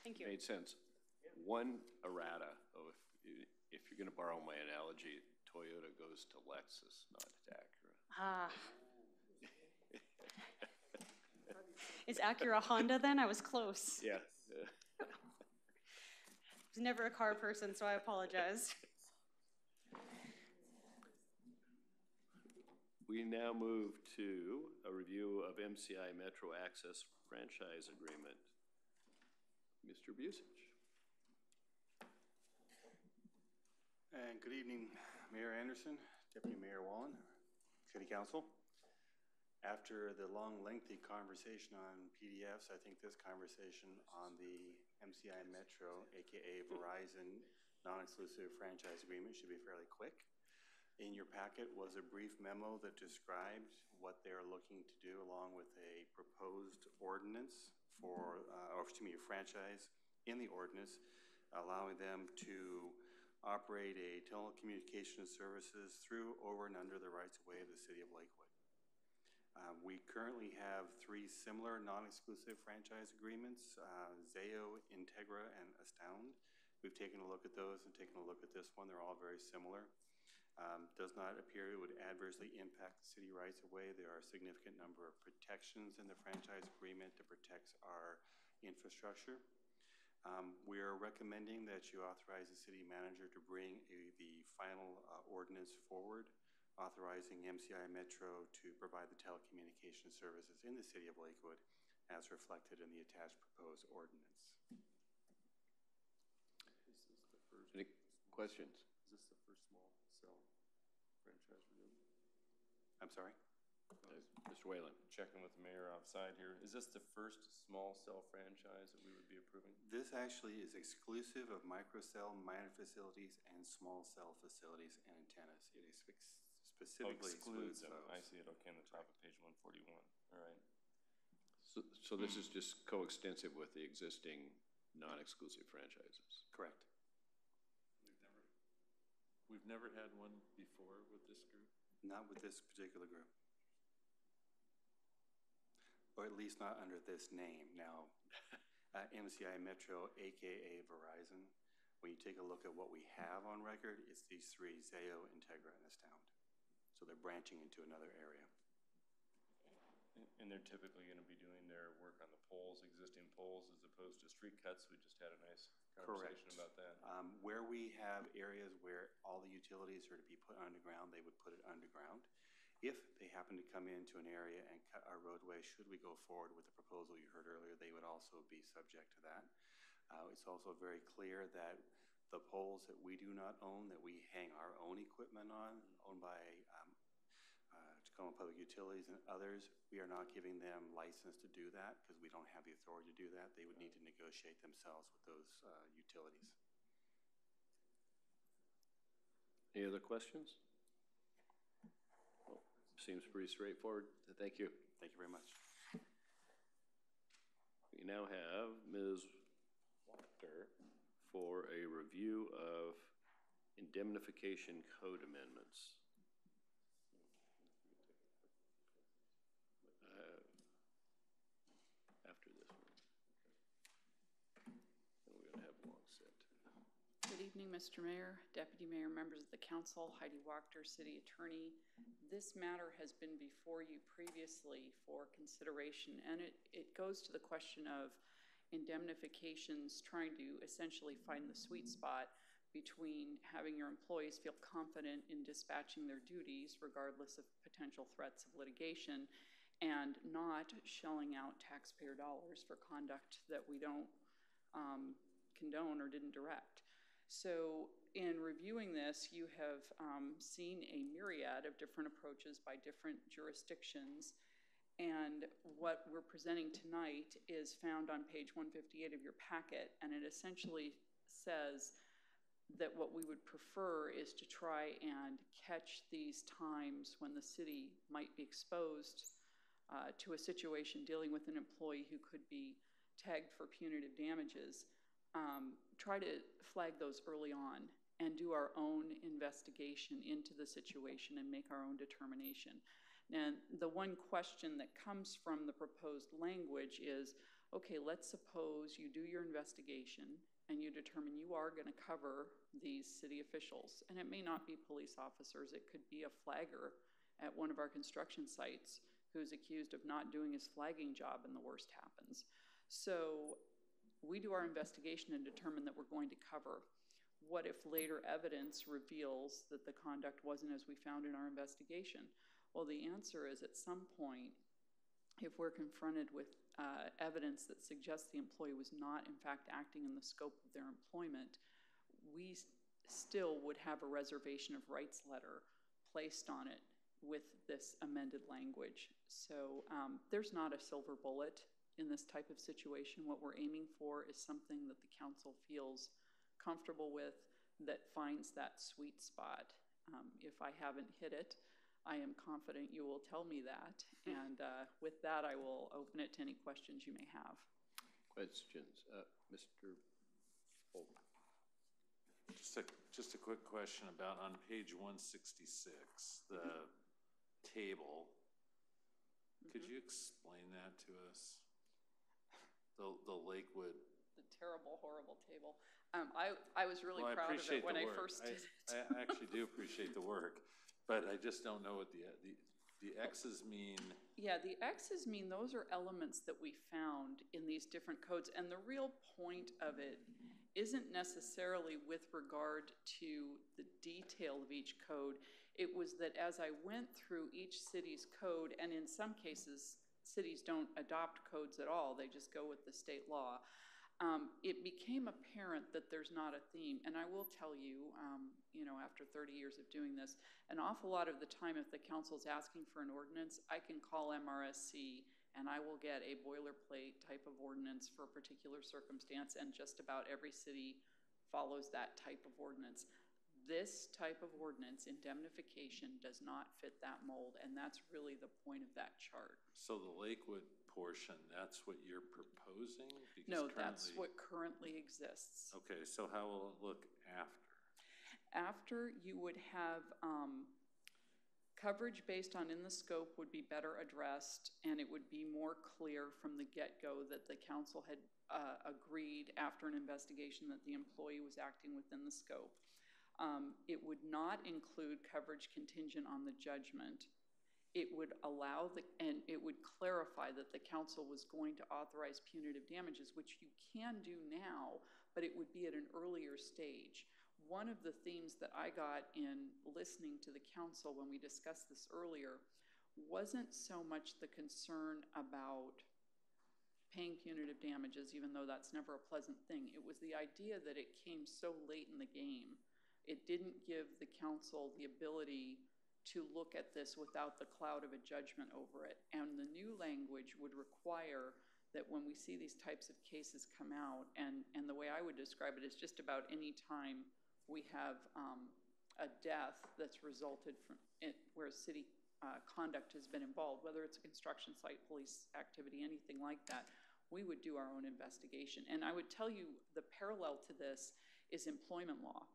Thank you. Made sense. One errata, if you're going to borrow my analogy, Toyota goes to Lexus, not to Acura. Ah. Is Acura Honda then? I was close. Yeah. I was never a car person, so I apologize. We now move to a review of MCI Metro Access franchise agreement. Mr. Busich. And good evening, Mayor Anderson, Deputy Mayor Wallen, City Council. After the long, lengthy conversation on PDFs, I think this conversation on the MCI Metro, aka Verizon, non-exclusive franchise agreement should be fairly quick. In your packet was a brief memo that described what they're looking to do along with a proposed ordinance for, a franchise in the ordinance, allowing them to operate a telecommunications services through, over, and under the rights-of-way of the City of Lakewood. We currently have 3 similar non-exclusive franchise agreements, Zayo, Integra, and Astound. We've taken a look at those and taken a look at this one. They're all very similar. Does not appear it would adversely impact the city rights-of-way. There are a significant number of protections in the franchise agreement that protects our infrastructure. We are recommending that you authorize the city manager to bring the final ordinance forward authorizing MCI Metro to provide the telecommunication services in the city of Lakewood as reflected in the attached proposed ordinance. Any questions? Is this the first small cell franchise we're doing? I'm sorry? Mr. Whalen. Checking with the mayor outside here. Is this the first small cell franchise that we would be approving? This actually is exclusive of microcell, minor facilities, and small cell facilities and antennas. It is specifically excludes them. those. I see it, okay, on the top of page 141. All right. So this is just coextensive with the existing non-exclusive franchises? Correct. We've never had one before with this group? Not with this particular group. Or at least not under this name. Now, MCI Metro, AKA Verizon, when you take a look at what we have on record, it's these three, Zayo, Integra, and Astound. So they're branching into another area. And they're typically going to be doing their work on the poles, existing poles, as opposed to street cuts. We just had a nice conversation about that. Where we have areas where all the utilities are to be put underground, they would put it underground. If they happen to come into an area and cut our roadway, should we go forward with the proposal you heard earlier, they would also be subject to that. It's also very clear that the poles that we do not own, that we hang our own equipment on, owned by Tacoma Public Utilities and others, we are not giving them license to do that because we don't have the authority to do that. They would need to negotiate themselves with those utilities. Any other questions? Well, seems pretty straightforward. Thank you. Thank you very much. We now have Ms. Wachter for a review of indemnification code amendments. After this one. And we're going to have long set. Good evening, Mr. Mayor, Deputy Mayor, members of the council, Heidi Wachter, City Attorney. This matter has been before you previously for consideration, and it goes to the question of indemnifications, trying to essentially find the sweet spot between having your employees feel confident in dispatching their duties, regardless of potential threats of litigation, and not shelling out taxpayer dollars for conduct that we don't condone or didn't direct. So in reviewing this, you have seen a myriad of different approaches by different jurisdictions, and what we're presenting tonight is found on page 158 of your packet, and it essentially says that what we would prefer is to try and catch these times when the city might be exposed to a situation dealing with an employee who could be tagged for punitive damages, try to flag those early on and do our own investigation into the situation and make our own determination. And the one question that comes from the proposed language is, okay, let's suppose you do your investigation and you determine you are going to cover these city officials. And it may not be police officers, it could be a flagger at one of our construction sites who's accused of not doing his flagging job, and the worst happens. So we do our investigation and determine that we're going to cover. What if later evidence reveals that the conduct wasn't as we found in our investigation? Well, the answer is at some point, if we're confronted with evidence that suggests the employee was not in fact acting in the scope of their employment, we still would have a reservation of rights letter placed on it with this amended language. So there's not a silver bullet in this type of situation. What we're aiming for is something that the council feels comfortable with, that finds that sweet spot. If I haven't hit it, I am confident you will tell me that. And with that, I will open it to any questions you may have. Questions? Mr. Folk. Just a quick question about on page 166, the table. Could you explain that to us? The Lakewood. The terrible, horrible table. I was really proud of it when I first did it. I actually do appreciate the work, but I just don't know what the X's mean. Yeah, the X's mean those are elements that we found in these different codes, and the real point of it isn't necessarily with regard to the detail of each code. It was that as I went through each city's code, and in some cases, cities don't adopt codes at all, they just go with the state law. It became apparent that there's not a theme. And I will tell you, after 30 years of doing this, an awful lot of the time, if the council's asking for an ordinance, I can call MRSC and I will get a boilerplate type of ordinance for a particular circumstance, and just about every city follows that type of ordinance. This type of ordinance, indemnification, does not fit that mold, and that's really the point of that chart. So the Lakewood portion, that's what you're proposing? Because no, that's what currently exists. Okay, so how will it look after? After, you would have coverage based on in the scope would be better addressed, and it would be more clear from the get-go that the council had agreed after an investigation that the employee was acting within the scope. It would not include coverage contingent on the judgment. It would allow and it would clarify that the council was going to authorize punitive damages, which you can do now, but it would be at an earlier stage. One of the themes that I got in listening to the council when we discussed this earlier wasn't so much the concern about paying punitive damages, even though that's never a pleasant thing. It was the idea that it came so late in the game. It didn't give the council the ability to look at this without the cloud of a judgment over it. And the new language would require that when we see these types of cases come out, and the way I would describe it is just about any time we have a death that's resulted from it, where city conduct has been involved, whether it's a construction site, police activity, anything like that, we would do our own investigation. And I would tell you the parallel to this is employment law.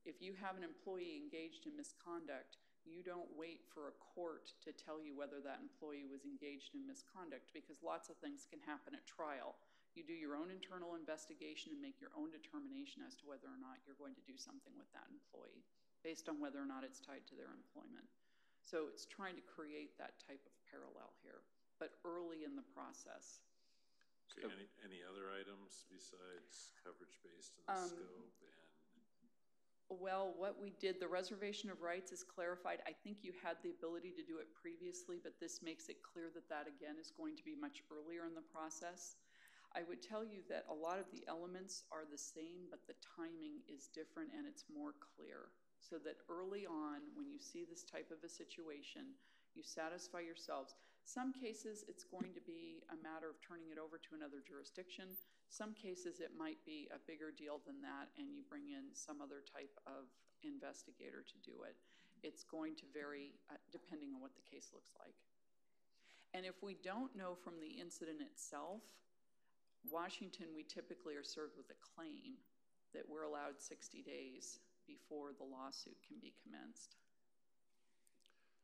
If you have an employee engaged in misconduct, you don't wait for a court to tell you whether that employee was engaged in misconduct, because lots of things can happen at trial. You do your own internal investigation and make your own determination as to whether or not you're going to do something with that employee based on whether or not it's tied to their employment. So it's trying to create that type of parallel here, but early in the process. Okay, any other items besides coverage based on the scope? Well, what we did, the reservation of rights is clarified. I think you had the ability to do it previously, but this makes it clear that that again is going to be much earlier in the process. I would tell you that a lot of the elements are the same, but the timing is different and it's more clear. So that early on, when you see this type of a situation, you satisfy yourselves. Some cases, it's going to be a matter of turning it over to another jurisdiction. Some cases, it might be a bigger deal than that, and you bring in some other type of investigator to do it. It's going to vary depending on what the case looks like. And if we don't know from the incident itself, Washington, we typically are served with a claim that we're allowed 60 days before the lawsuit can be commenced.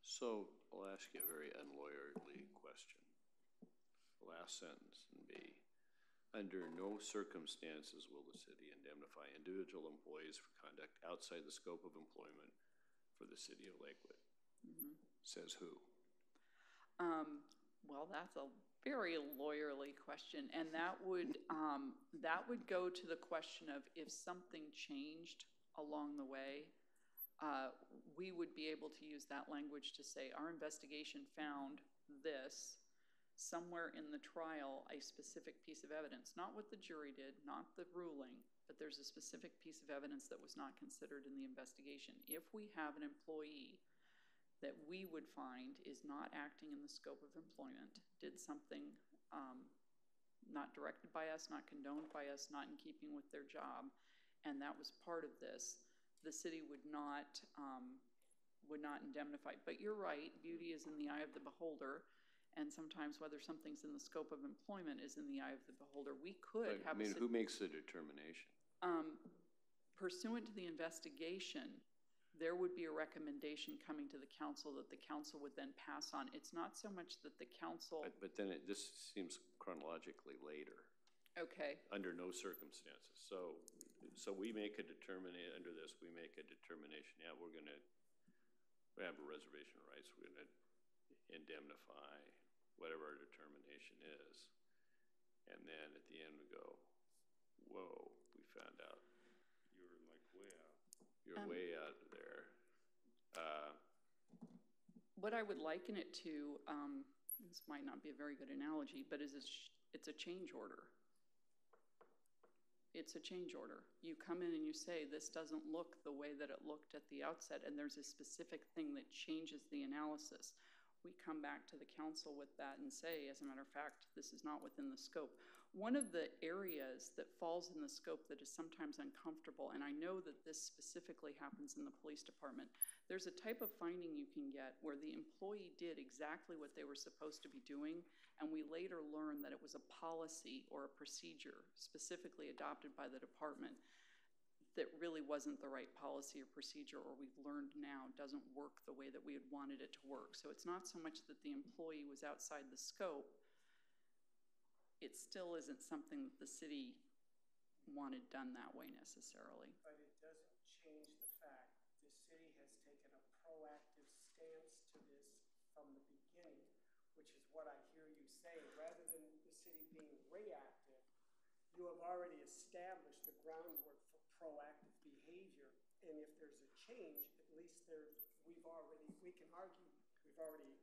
So I'll ask you a very unlawyerly question. The last sentence in B. Under no circumstances will the city indemnify individual employees for conduct outside the scope of employment for the city of Lakewood. Mm-hmm. Says who? Well, that's a very lawyerly question, and that would go to the question of if something changed along the way, we would be able to use that language to say our investigation found this. Somewhere in the trial, a specific piece of evidence, not what the jury did, not the ruling, but there's a specific piece of evidence that was not considered in the investigation. If we have an employee that we would find is not acting in the scope of employment, did something not directed by us, not condoned by us, not in keeping with their job, and that was part of this, the city would not indemnify. But you're right, beauty is in the eye of the beholder, and sometimes whether something's in the scope of employment is in the eye of the beholder. We could have who makes the determination? Pursuant to the investigation, there would be a recommendation coming to the council that the council would then pass on. It's not so much that the council... But then this seems chronologically later. Okay. Under no circumstances. So we make a determination, under this, we make a determination, yeah, we have a reservation of rights, we're going to indemnify whatever our determination is. And then at the end we go, whoa, we found out. You were like way out. You're way out of there. What I would liken it to, this might not be a very good analogy, but it's a change order. It's a change order. You come in and you say, this doesn't look the way that it looked at the outset, and there's a specific thing that changes the analysis. We come back to the council with that and say, as a matter of fact, this is not within the scope. One of the areas that falls in the scope that is sometimes uncomfortable, and I know that this specifically happens in the police department, there's a type of finding you can get where the employee did exactly what they were supposed to be doing, and we later learn that it was a policy or a procedure specifically adopted by the department that really wasn't the right policy or procedure, or we've learned now doesn't work the way that we had wanted it to work. So it's not so much that the employee was outside the scope, it still isn't something that the city wanted done that way necessarily. But it doesn't change the fact the city has taken a proactive stance to this from the beginning, which is what I hear you say. Rather than the city being reactive, you have already established the groundwork for proactive behavior. And if there's a change, at least we can argue, we've already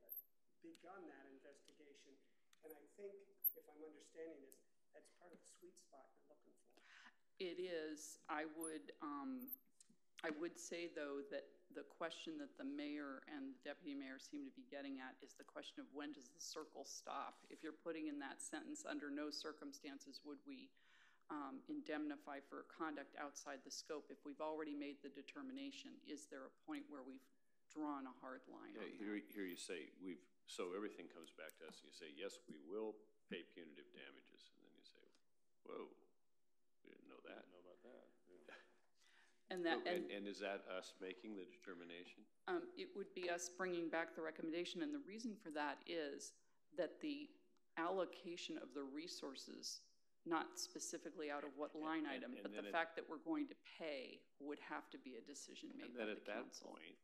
begun that investigation. And I think, if I'm understanding this, that's part of the sweet spot you're looking for. It is. I would say, though, that the question that the mayor and the deputy mayor seem to be getting at is the question of when does the circle stop? If you're putting in that sentence, under no circumstances would we indemnify for conduct outside the scope. If we've already made the determination, is there a point where we've drawn a hard line on that? Here you say, so everything comes back to us, and you say, yes, we will pay punitive damages. And then you say, whoa, we didn't know that. Know about that. Yeah. And is that us making the determination? It would be us bringing back the recommendation, and the reason for that is that the allocation of the resources, not specifically out of what line item, but the fact that we're going to pay would have to be a decision made by the council. And then at that point,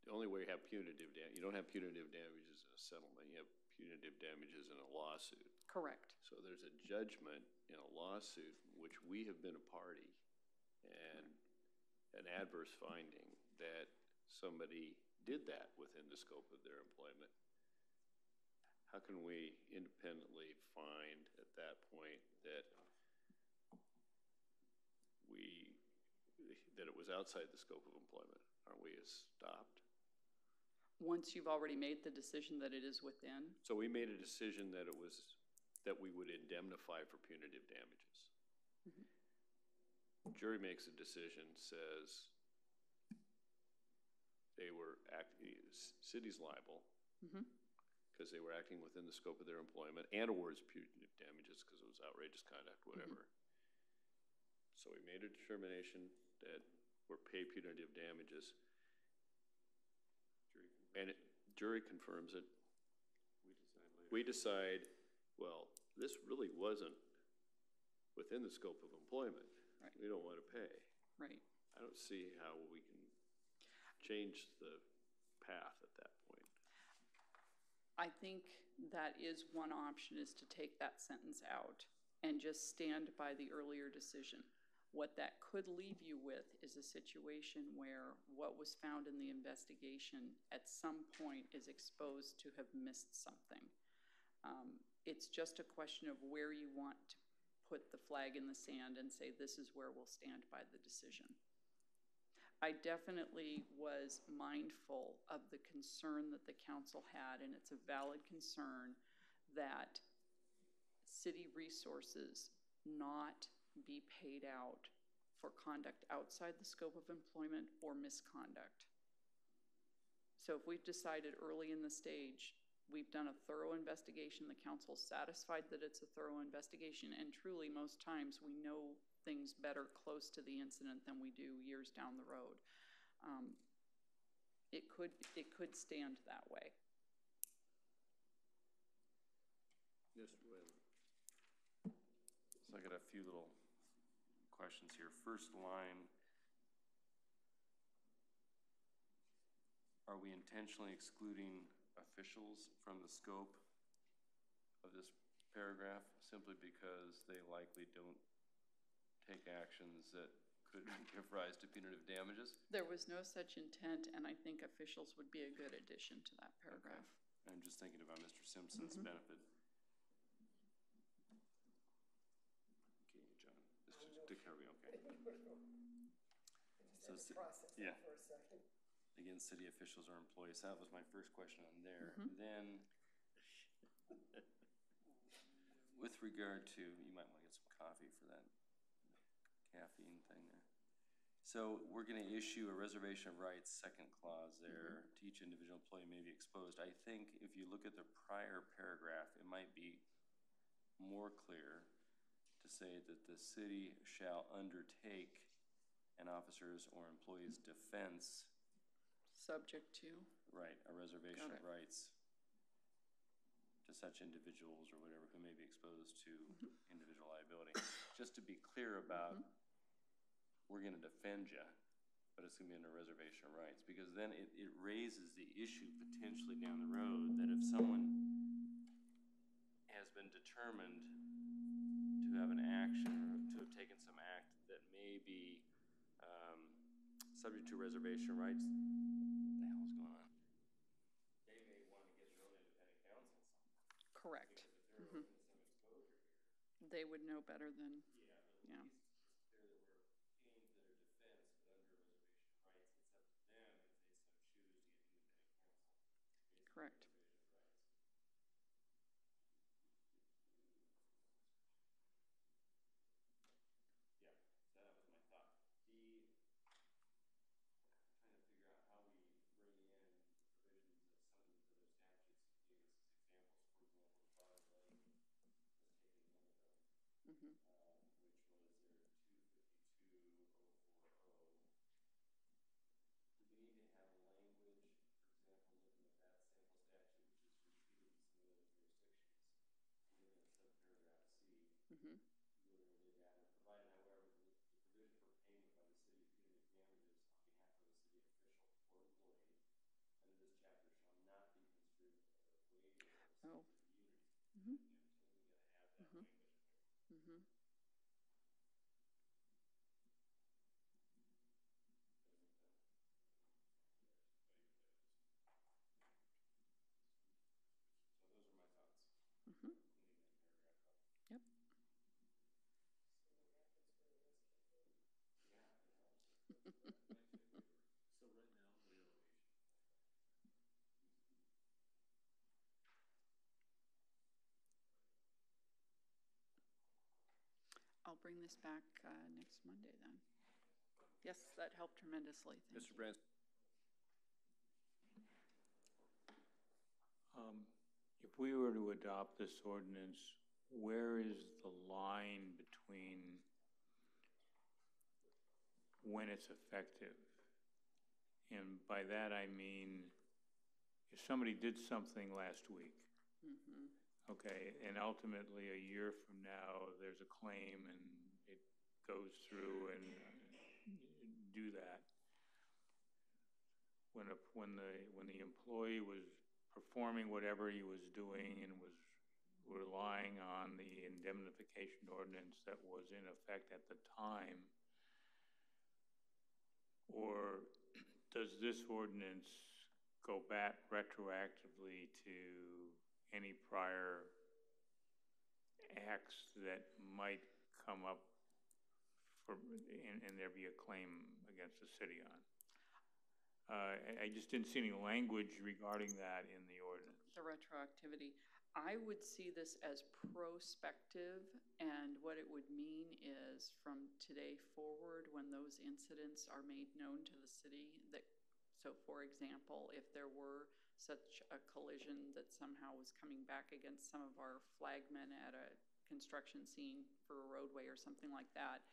the only way you have punitive damage, you don't have punitive damages in a settlement, you have punitive damages in a lawsuit. Correct. So there's a judgment in a lawsuit which we have been a party, and an adverse finding that somebody did that within the scope of their employment. How can we independently find at that point that it was outside the scope of employment? Aren't we stopped? Once you've already made the decision that it is within? So we made a decision that we would indemnify for punitive damages. Mm-hmm. Jury makes a decision, says they were city's liable because they were acting within the scope of their employment, and awards punitive damages because it was outrageous conduct, whatever. Mm-hmm. So we made a determination that we're pay punitive damages. And jury confirms it. We decide, well, this really wasn't within the scope of employment. Right. We don't want to pay. Right. I don't see how we can change the path at that point. I think that is one option, is to take that sentence out and just stand by the earlier decision. What that could leave you with is a situation where what was found in the investigation at some point is exposed to have missed something. It's just a question of where you want to put the flag in the sand and say, this is where we'll stand by the decision. I definitely was mindful of the concern that the council had, and it's a valid concern that city resources not be paid out for conduct outside the scope of employment or misconduct. So if we've decided early in the stage, we've done a thorough investigation, the council's satisfied that it's a thorough investigation, and truly most times we know things better close to the incident than we do years down the road. It could stand that way. Mr. Whalen. So I got a few little questions here. First line, are we intentionally excluding officials from the scope of this paragraph simply because they likely don't take actions that could give rise to punitive damages. There was no such intent, and I think officials would be a good addition to that paragraph. Okay. I'm just thinking about Mr. Simpson's benefit. Okay, John, this just took care of me, okay. So, yeah. Again, city officials or employees, that was my first question on there. Then, with regard to, you might want to get some coffee for that caffeine thing there. So we're going to issue a reservation of rights, second clause there, to each individual employee may be exposed. I think if you look at the prior paragraph, it might be more clear to say that the city shall undertake an officer's or employee's defense. Subject to. Right, a reservation of rights to such individuals or whatever who may be exposed to individual liability. Just to be clear about, we're going to defend you, but it's going to be under reservation of rights, because then it raises the issue potentially down the road that if someone has been determined to have an action or to have taken some act that may be subject to reservation rights, what the hell is going on? They may want to get their own independent counsel. Correct. They would know better than, yeah. It's clear that we're paying for their defense, but under reservation of rights, it's up to them if they so choose to get independent counsel. Correct. Yeah, so that was my thought. I'm trying to figure out how we bring in provisions of some of these other statutes you gave us as examples. For example, the Bottom Lake, let's take one of them, which was their 252.040. Do we need to have language, for example, looking at that sample statute, which is repeated in some other jurisdictions, looking at subparagraph C, where they've added, provided, however, the provision for payment by the city of punitive damages on behalf of a city official or employee under this chapter shall not be construed as a waiver of immunity. We got to add that language in there. So those are my thoughts. Yep. So right now, I'll bring this back next Monday then. Yes, that helped tremendously. Thank Mr. you. Brandt. If we were to adopt this ordinance, where is the line between when it's effective? And by that I mean, if somebody did something last week, okay, and ultimately a year from now there's a claim and it goes through and do that. When the employee was performing whatever he was doing and was relying on the indemnification ordinance that was in effect at the time, or does this ordinance go back retroactively to any prior acts that might come up and there be a claim against the city on? I just didn't see any language regarding that in the ordinance. The retroactivity. I would see this as prospective, and what it would mean is from today forward, when those incidents are made known to the city, that, so for example, if there were such a collision that somehow was coming back against some of our flagmen at a construction scene for a roadway or something like that,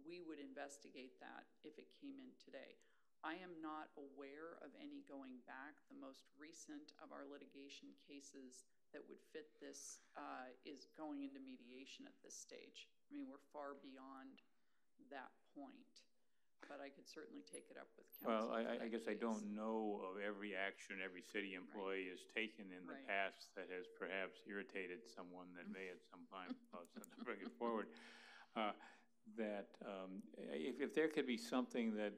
we would investigate that if it came in today. I am not aware of any going back. The most recent of our litigation cases that would fit this is going into mediation at this stage. I mean, we're far beyond that point, but I could certainly take it up with council. Well, I guess I don't know of every action every city employee has taken in the past that has perhaps irritated someone that may at some time bring it forward. that if there could be something that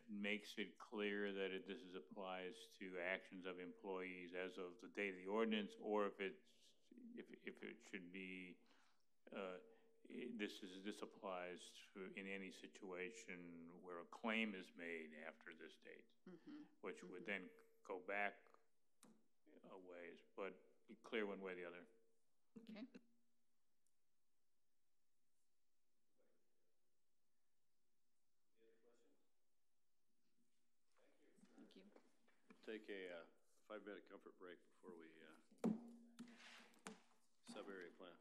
makes it clear that this applies to actions of employees as of the date of the ordinance, or if it should be this applies to in any situation where a claim is made after this date, which would then go back a ways, but be clear one way or the other. Okay. Thank you. Take a 5-minute comfort break before we sub-area plan.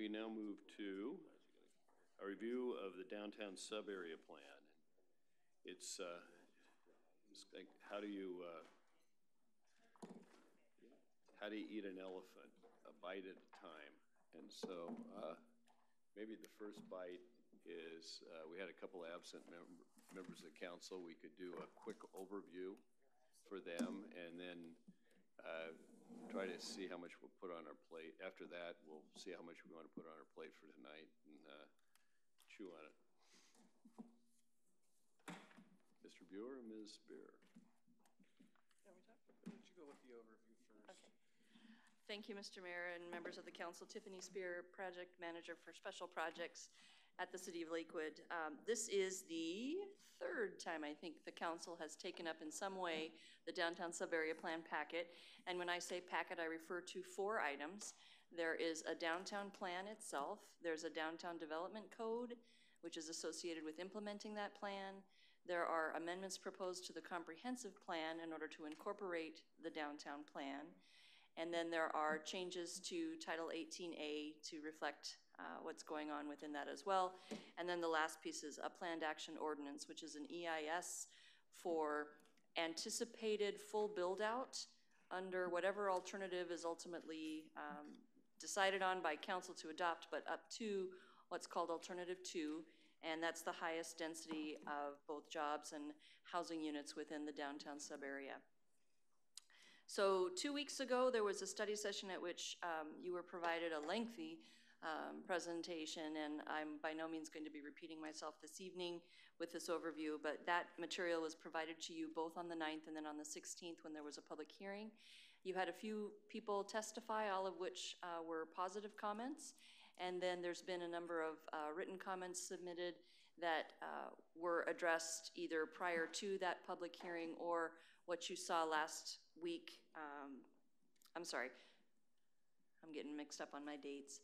we now move to a review of the downtown sub-area plan. It's like, how do you eat an elephant? A bite at a time. And so maybe the first bite is, we had a couple absent members of the council. We could do a quick overview for them, and then try to see how much we'll put on our plate. After that, we'll see how much we want to put on our plate for tonight and chew on it. Mr. Buer or Ms. Beer? Yeah, why don't you go with the overview first? Okay. Thank you, Mr. Mayor and members of the council. Tiffany Spear, Project Manager for Special Projects at the City of Lakewood. This is the third time I think the council has taken up in some way the Downtown Sub-Area Plan packet. And when I say packet, I refer to 4 items. There is a downtown plan itself. There's a downtown development code, which is associated with implementing that plan. There are amendments proposed to the comprehensive plan in order to incorporate the downtown plan. And then there are changes to Title 18A to reflect what's going on within that as well. And then the last piece is a planned action ordinance, which is an EIS for anticipated full build out under whatever alternative is ultimately decided on by council to adopt, but up to what's called Alternative 2, and that's the highest density of both jobs and housing units within the downtown sub-area. So 2 weeks ago, there was a study session at which you were provided a lengthy presentation, and I'm by no means going to be repeating myself this evening with this overview, but that material was provided to you both on the 9th and then on the 16th when there was a public hearing. You had a few people testify, all of which were positive comments, and then there's been a number of written comments submitted that were addressed either prior to that public hearing or what you saw last week. I'm sorry, I'm getting mixed up on my dates.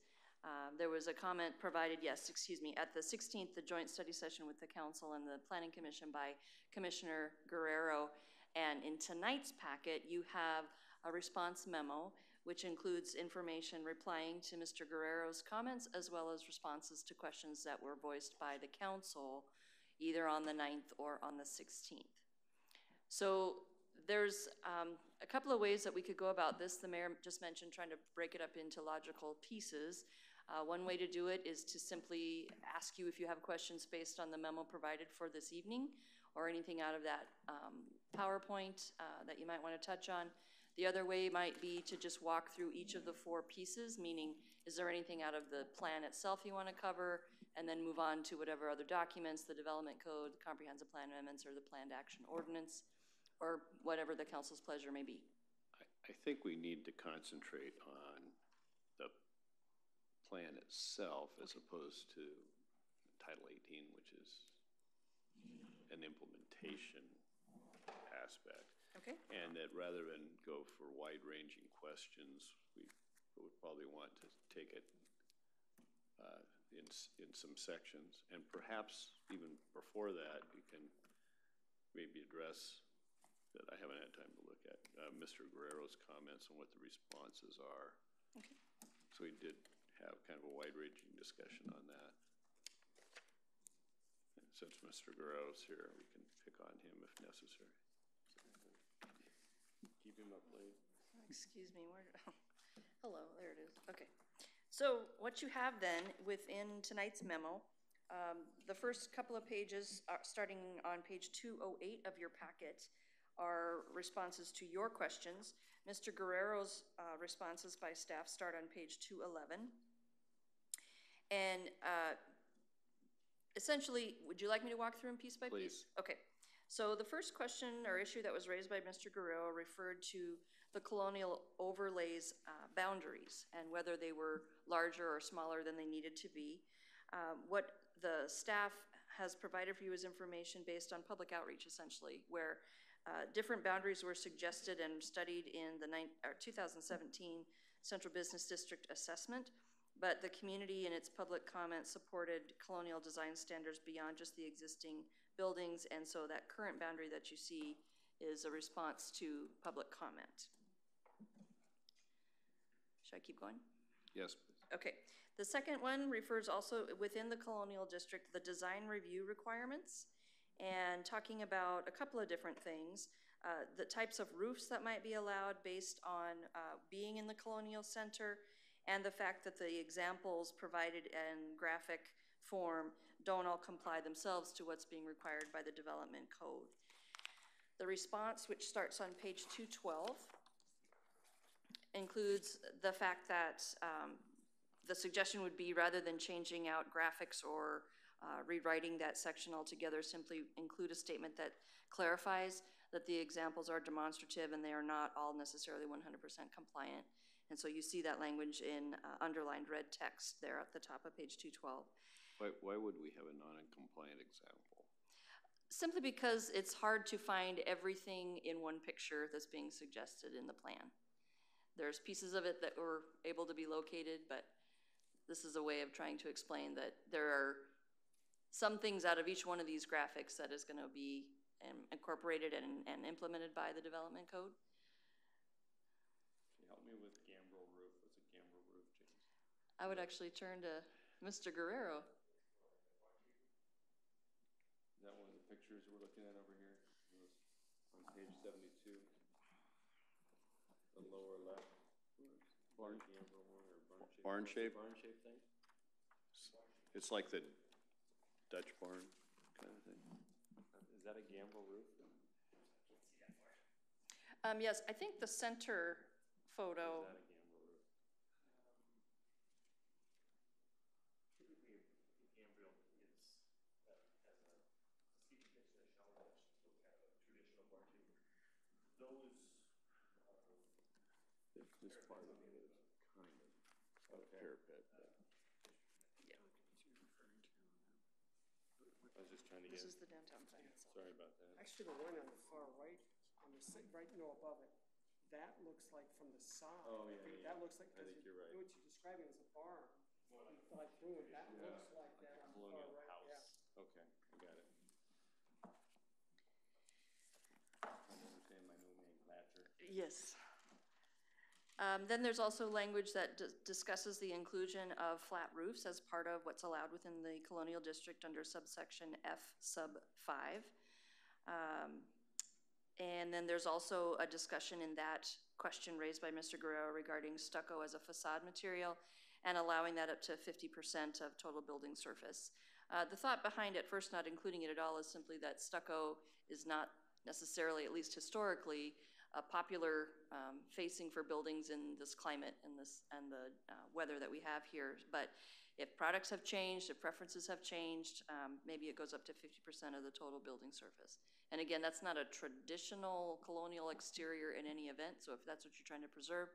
There was a comment provided, yes, excuse me, at the 16th, the joint study session with the council and the Planning Commission by Commissioner Guerrero. And in tonight's packet, you have a response memo, which includes information replying to Mr. Guerrero's comments, as well as responses to questions that were voiced by the council, either on the 9th or on the 16th. So there's a couple of ways that we could go about this. The mayor just mentioned trying to break it up into logical pieces. One way to do it is to simply ask you if you have questions based on the memo provided for this evening or anything out of that PowerPoint that you might want to touch on. The other way might be to just walk through each of the 4 pieces, meaning is there anything out of the plan itself you want to cover, and then move on to whatever other documents, the development code, the comprehensive plan amendments, or the planned action ordinance, or whatever the council's pleasure may be. I think we need to concentrate on the plan itself as opposed to Title 18, which is an implementation aspect. Okay. And that rather than go for wide-ranging questions, we would probably want to take it in some sections. And perhaps even before that, we can maybe address that I haven't had time to look at, Mr. Guerrero's comments on what the responses are. Okay. So we did have kind of a wide-ranging discussion on that. And since Mr. Guerrero's here, we can pick on him if necessary. Keep him up late. Excuse me, where, hello, there it is, okay. So what you have then within tonight's memo, the first couple of pages, starting on page 208 of your packet, are responses to your questions. Mr. Guerrero's responses by staff start on page 211. And essentially, would you like me to walk through them piece by piece? Please. Okay. So the first question or issue that was raised by Mr. Guerrero referred to the colonial overlays boundaries and whether they were larger or smaller than they needed to be. What the staff has provided for you is information based on public outreach, essentially, where different boundaries were suggested and studied in the 2017 Central Business District Assessment, but the community in its public comment supported colonial design standards beyond just the existing buildings, and so that current boundary that you see is a response to public comment. Should I keep going? Yes, please. Okay. The second one refers also within the colonial district, the design review requirements, and talking about a couple of different things. The types of roofs that might be allowed based on being in the colonial center, and the fact that the examples provided in graphic form don't all comply themselves to what's being required by the development code. The response, which starts on page 212, includes the fact that the suggestion would be, rather than changing out graphics or rewriting that section altogether, simply include a statement that clarifies that the examples are demonstrative and they are not all necessarily 100% compliant. And so you see that language in underlined red text there at the top of page 212. Why would we have a non-compliant example? Simply because it's hard to find everything in one picture that's being suggested in the plan. There's pieces of it that were able to be located, but this is a way of trying to explain that there are some things out of each one of these graphics that is going to be incorporated and implemented by the development code. Can you help me with gambrel roof? What's a gambrel roof, James? I would actually turn to Mr. Guerrero. Is that one of the pictures we're looking at over here? On page 72. The lower left. Barn, gambrel one or barn shape? Barn shape thing? It's like the Dutch barn kind of thing. Is that a gambrel roof? Yes, I think the center photo. Is that a gambrel roof? Typically, a gambrel is has a seating pitch and a shower pitch, so kind of a traditional barn shape. Those. This part of it is kind of a parapet. Yeah. I was just trying to This get. is the downtown plan. Sorry about that. Actually, the one on the far right, on the right, no, above it, that looks like from the side. Oh, yeah, yeah. That looks like, I think you're right. what you're describing as a barn. Like, boom, that looks like that on the far Colonial right, house. yeah. Okay, I got it. I understand my nomenclature. Yes. Then there's also language that discusses the inclusion of flat roofs as part of what's allowed within the colonial district under subsection F sub 5. And then there's also a discussion in that question raised by Mr. Guerrero regarding stucco as a facade material and allowing that up to 50% of total building surface. The thought behind at first not including it at all is simply that stucco is not necessarily, at least historically, a popular facing for buildings in this climate and the weather that we have here. But if products have changed, if preferences have changed, maybe it goes up to 50% of the total building surface. And again, that's not a traditional colonial exterior in any event. So if that's what you're trying to preserve,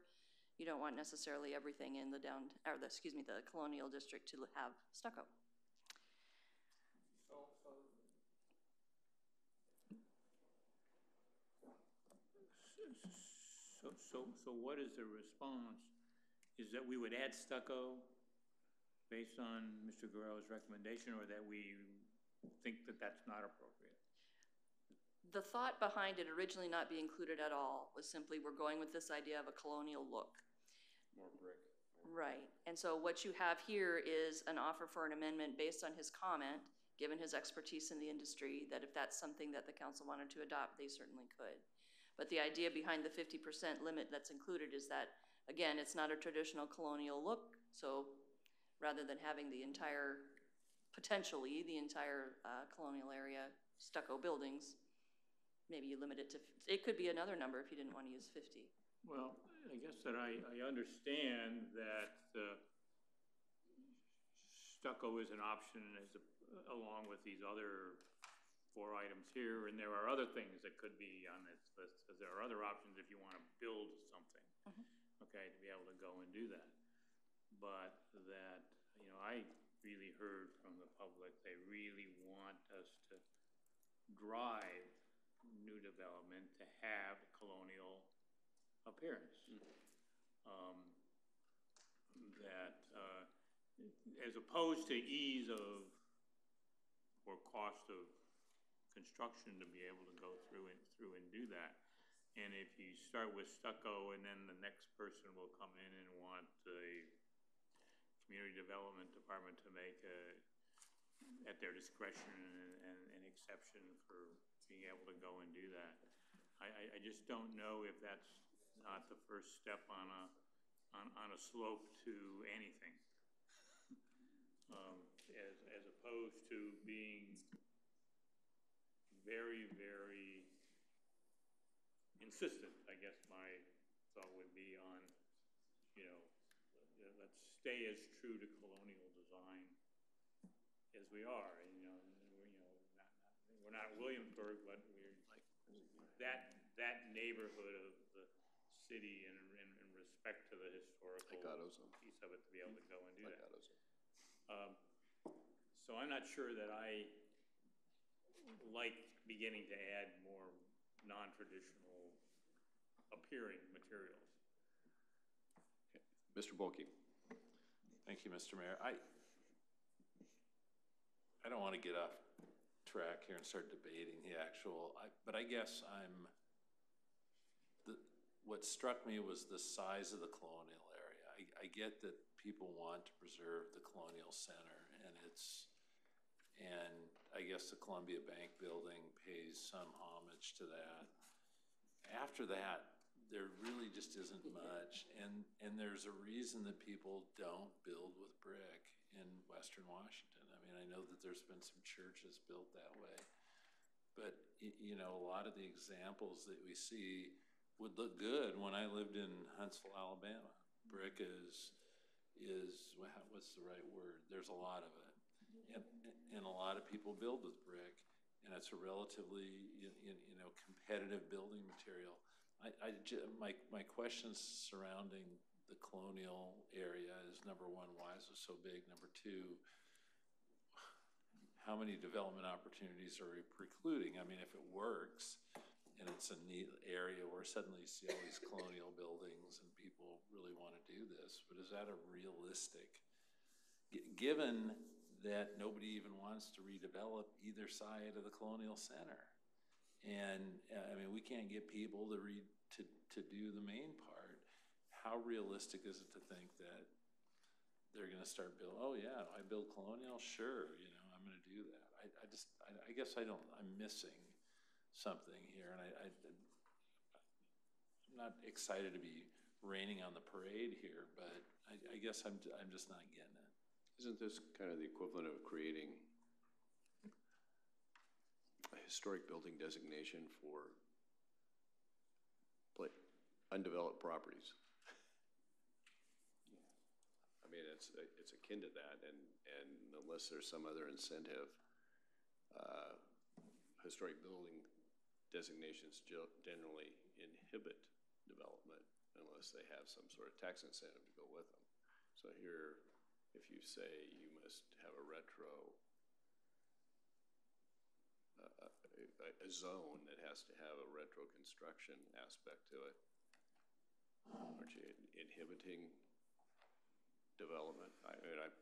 you don't want necessarily everything in the the colonial district to have stucco. So what is the response? Is that we would add stucco based on Mr. Guerrero's recommendation, or that we think that that's not appropriate? The thought behind it originally not being included at all was simply we're going with this idea of a colonial look. More brick. Right. And so what you have here is an offer for an amendment based on his comment, given his expertise in the industry, that if that's something that the council wanted to adopt, they certainly could. But the idea behind the 50% limit that's included is that, again, it's not a traditional colonial look. So rather than having the entire, potentially the entire colonial area stucco buildings, maybe you limit it to, it could be another number if you didn't want to use 50. Well, I guess that I understand that stucco is an option along with these other 4 items here, and there are other things that could be on this list, because there are other options if you want to build something, okay, to be able to go and do that. But that, I really heard from the public, they really want us to drive new development to have colonial appearance. That as opposed to ease of or cost of construction to be able to go through and do that. And if you start with stucco and then the next person will come in and want a Community Development Department to make at their discretion an exception for being able to go and do that. I just don't know if that's not the first step on a slope to anything. As opposed to being very, very insistent, I guess my thought would be on, you know, let's stay as true to colonial design as we are. You know, we're not Williamsburg, but we're like that neighborhood of the city in respect to the historical piece of it to be able to go and do that. So I'm not sure that I like beginning to add more non-traditional appearing materials. Mr. Bulkey. Thank you, Mr. Mayor. I don't want to get off track here and start debating the actual, but I guess what struck me was the size of the colonial area. I get that people want to preserve the colonial center, and I guess the Columbia Bank building pays some homage to that. After that, there really just isn't much, and there's a reason that people don't build with brick in Western Washington. I mean, I know that there's been some churches built that way, but you know, a lot of the examples that we see would look good when I lived in Huntsville, Alabama. Brick is what's the right word? There's a lot of it, and a lot of people build with brick, and it's a relatively competitive building material. My questions surrounding the colonial area is, number one, why is it so big? Number two, how many development opportunities are we precluding? I mean, if it works and it's a neat area where suddenly you see all these colonial buildings and people really want to do this, but is that a realistic, given that nobody even wants to redevelop either side of the colonial center? And I mean, we can't get people to do the main part. How realistic is it to think that they're going to start building? Oh yeah, I build colonial, sure, I'm going to do that. I guess I'm missing something here, and I'm not excited to be raining on the parade here, but I guess I'm just not getting it. Isn't this kind of the equivalent of creating a historic building designation for undeveloped properties? I mean, it's akin to that, and unless there's some other incentive, historic building designations generally inhibit development unless they have some sort of tax incentive to go with them. So here, if you say you must have a retro, a zone that has to have a retro construction aspect to it, aren't you inhibiting development? I mean, I've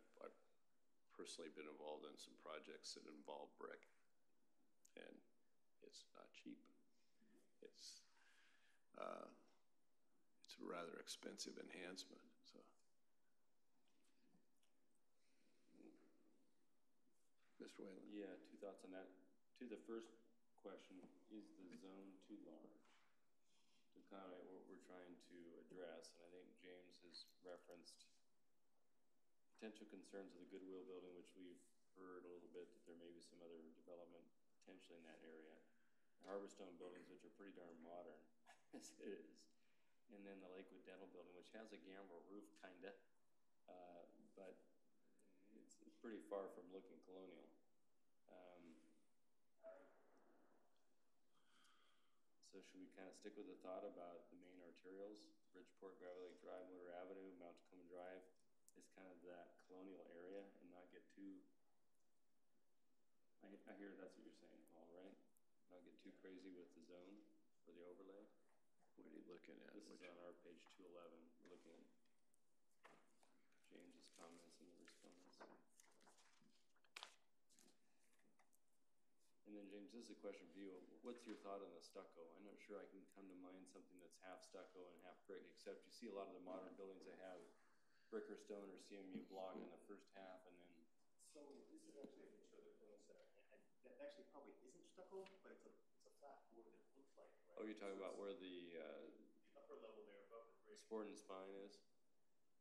personally been involved in some projects that involve brick, and it's not cheap. It's a rather expensive enhancement. So, Mr. Whalen. Yeah, two thoughts on that. To the first question, is the zone too large to accommodate what we're trying to address? And I think James has referenced potential concerns of the Goodwill building, which we've heard a little bit that there may be some other development potentially in that area. The Harborstone buildings, which are pretty darn modern as it is. And then the Lakewood Dental building, which has a gambrel roof, kinda, but it's pretty far from looking colonial. So should we kind of stick with the thought about the main arterials, Bridgeport, Gravel Lake Drive, Motor Avenue, Mount Tacoma Drive, is kind of that colonial area, and not get too, I hear that's what you're saying, Paul, right? Not get too crazy with the zone or the overlay? What are you looking at? This is on our page 211, we're looking at James's comments and the response. And then James, this is a question for you. What's your thought on the stucco? I'm not sure I can come to mind something that's half stucco and half brick, except you see a lot of the modern buildings that have brick or stone or CMU block in the first half, and then. So this is actually a picture of the Cone Center. And that actually probably isn't stucco, but it's a flat board. It looks like, right? Oh, you're talking about where the upper level there above the bridge. sport and spine is?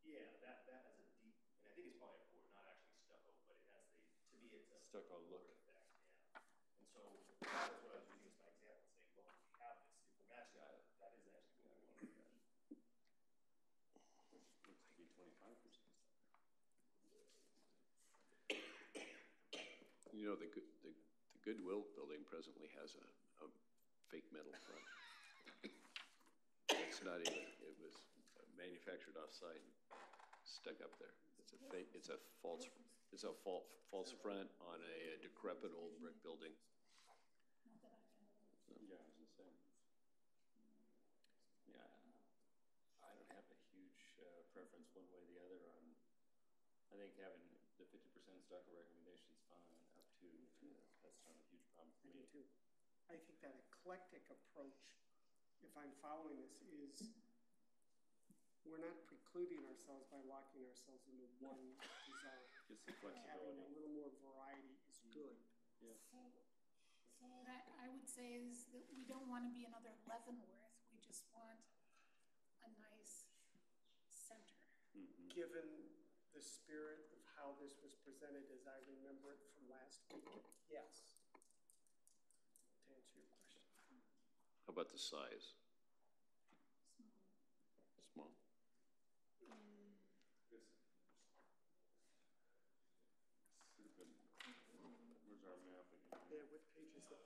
Yeah, that has a deep, and I think it's probably a board, not actually stucco, but it has the, to me, it's a stucco look. Effect, yeah. And so that's what I was using as my example, saying, well, if we have this, if we're matching it, that is actually what we want to do. Looks to be 25%. You know, the Goodwill building presently has a fake metal front. It's not even, it was manufactured off-site, stuck up there. It's a fake, it's a false front on a decrepit old brick building. Yeah, I was gonna say. Yeah, I don't have a huge preference one way or the other on, I think having the 50% stucco recommendation is fine, up to, that's not a huge problem for me. I do too. I think that eclectic approach, if I'm following this, is we're not precluding ourselves by locking ourselves into one design. Just some flexibility. Having a little more variety is good. Yeah. So what I would say is that we don't want to be another Leavenworth. We just want a nice center. Mm-hmm. Given the spirit of how this was presented as I remember it from last week, yes. To answer your question. How about the size? Small. Where's our map again? Yeah, what page is that?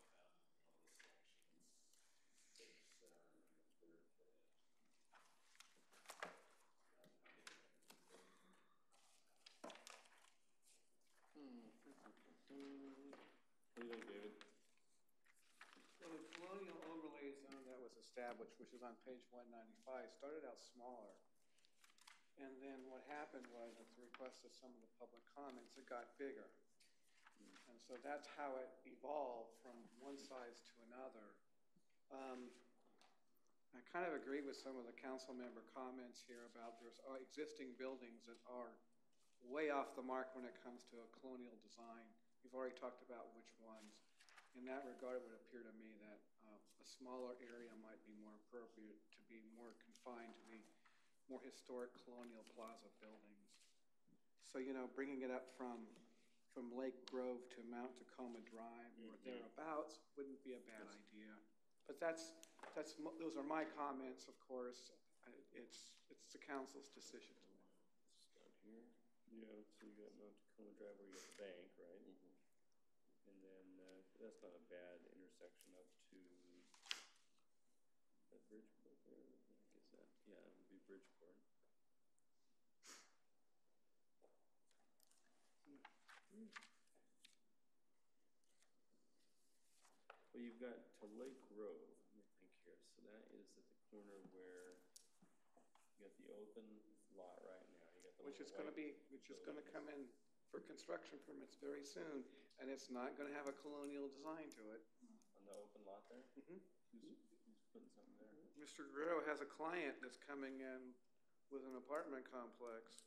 What do you think, David? Well, the colonial overlay zone that was established, which is on page 195, started out smaller. And then what happened was, at the request of some of the public comments, it got bigger. And so that's how it evolved from one size to another. I kind of agree with some of the council member comments here about there's existing buildings that are way off the mark when it comes to a colonial design. You've already talked about which ones. In that regard, it would appear to me that a smaller area might be more appropriate to be more confined to the more historic colonial plaza buildings. So, you know, bringing it up from Lake Grove to Mount Tacoma Drive or thereabouts wouldn't be a bad idea. But those are my comments, of course. It's the council's decision to make. Down here. Yeah, so you got Mount Tacoma Drive where you have the bank, right? Mm-hmm. And then that's not a bad intersection up to that Bridgeport there. What the heck is that? Yeah, it would be Bridgeport. Well, you've got to Lake Grove. Let me think here. So that is at the corner where you got the open lot right now. You got the Which is going to come in for construction permits very soon, and it's not going to have a colonial design to it. On the open lot there? Mm-hmm. Who's putting something there? Mr. Guerrero has a client that's coming in with an apartment complex.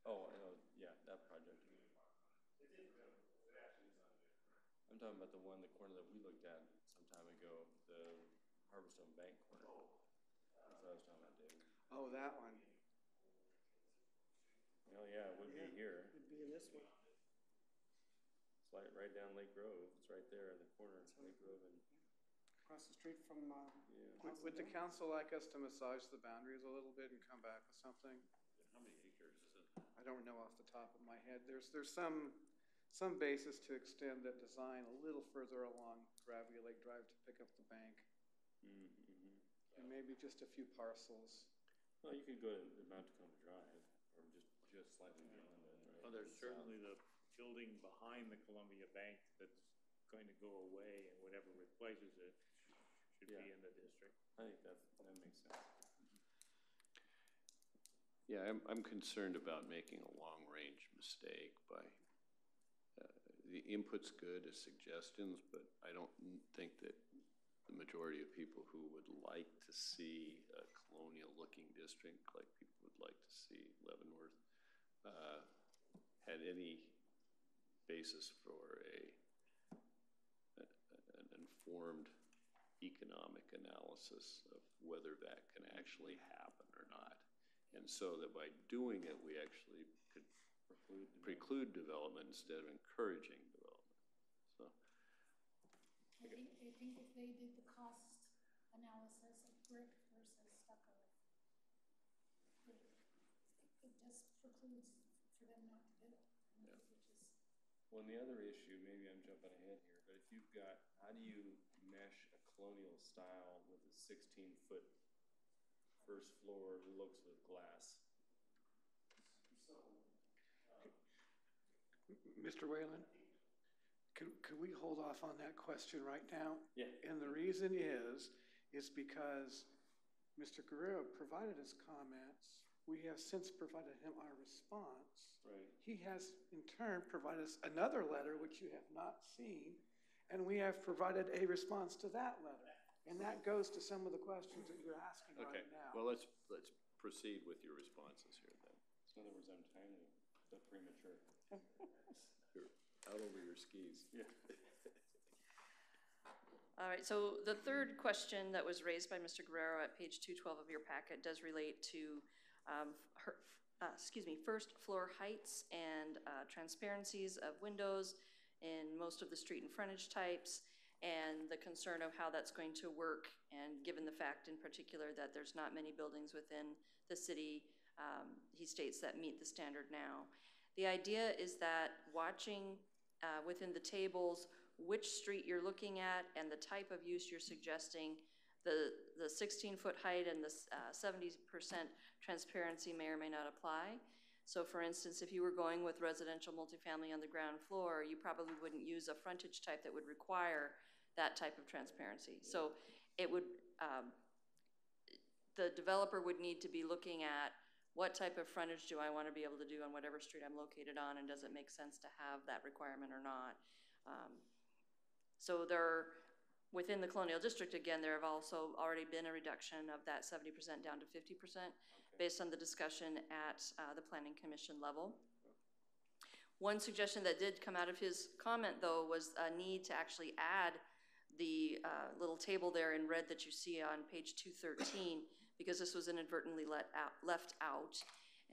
Oh, I know, yeah, that project. I'm talking about the corner that we looked at some time ago, the Harborstone Bank corner. That's what I was talking about, David. Oh, that one. Oh, yeah, it would be here. It would be in this one. It's right down Lake Grove. It's right there in the corner of Lake Grove and. Across the street from. Yeah. Would the council like us to massage the boundaries a little bit and come back with something? How many acres is it? I don't know off the top of my head. There's some basis to extend that design a little further along Gravity Lake Drive to pick up the bank. Mm-hmm. And maybe just a few parcels. Well, you could go to Mount Tacoma Drive, or just slightly beyond it. Right? Well, there's certainly the building behind the Columbia Bank that's going to go away, and whatever replaces it should be in the district. I think that makes sense. Yeah, I'm concerned about making a long-range mistake by, the input's good as suggestions, but I don't think that the majority of people who would like to see a colonial-looking district, like people would like to see Leavenworth, had any basis for an informed economic analysis of whether that can actually happen or not. And so that by doing it, we actually could preclude development instead of encouraging development. So, I think if they did the cost analysis of brick versus stucco, it just precludes for them not to build. Yeah. Well, and the other issue, maybe I'm jumping ahead here, but if you've got, how do you mesh a colonial style with a 16-foot first floor looks with glass? So, Mr. Whalen, could we hold off on that question right now? Yeah. And the reason is because Mr. Guerrero provided his comments. We have since provided him our response. Right. He has, in turn, provided us another letter, which you have not seen, and we have provided a response to that letter. And that goes to some of the questions that you're asking right now. Well, let's proceed with your responses here then. So in other words, I'm timely, but premature. You're out over your skis. Yeah. All right, so the third question that was raised by Mr. Guerrero at page 212 of your packet does relate to first floor heights and transparencies of windows in most of the street and frontage types, and the concern of how that's going to work, and given the fact in particular that there's not many buildings within the city, he states, that meet the standard now. The idea is that watching within the tables which street you're looking at and the type of use you're suggesting, the 16-foot height and the 70% transparency may or may not apply. So for instance, if you were going with residential multifamily on the ground floor, you probably wouldn't use a frontage type that would require that type of transparency. Yeah. So it would, the developer would need to be looking at what type of frontage do I want to be able to do on whatever street I'm located on, and does it make sense to have that requirement or not? So within the Colonial District, again, there have also already been a reduction of that 70% down to 50%, based on the discussion at the Planning Commission level. One suggestion that did come out of his comment, though, was a need to actually add the little table there in red that you see on page 213, because this was inadvertently left out.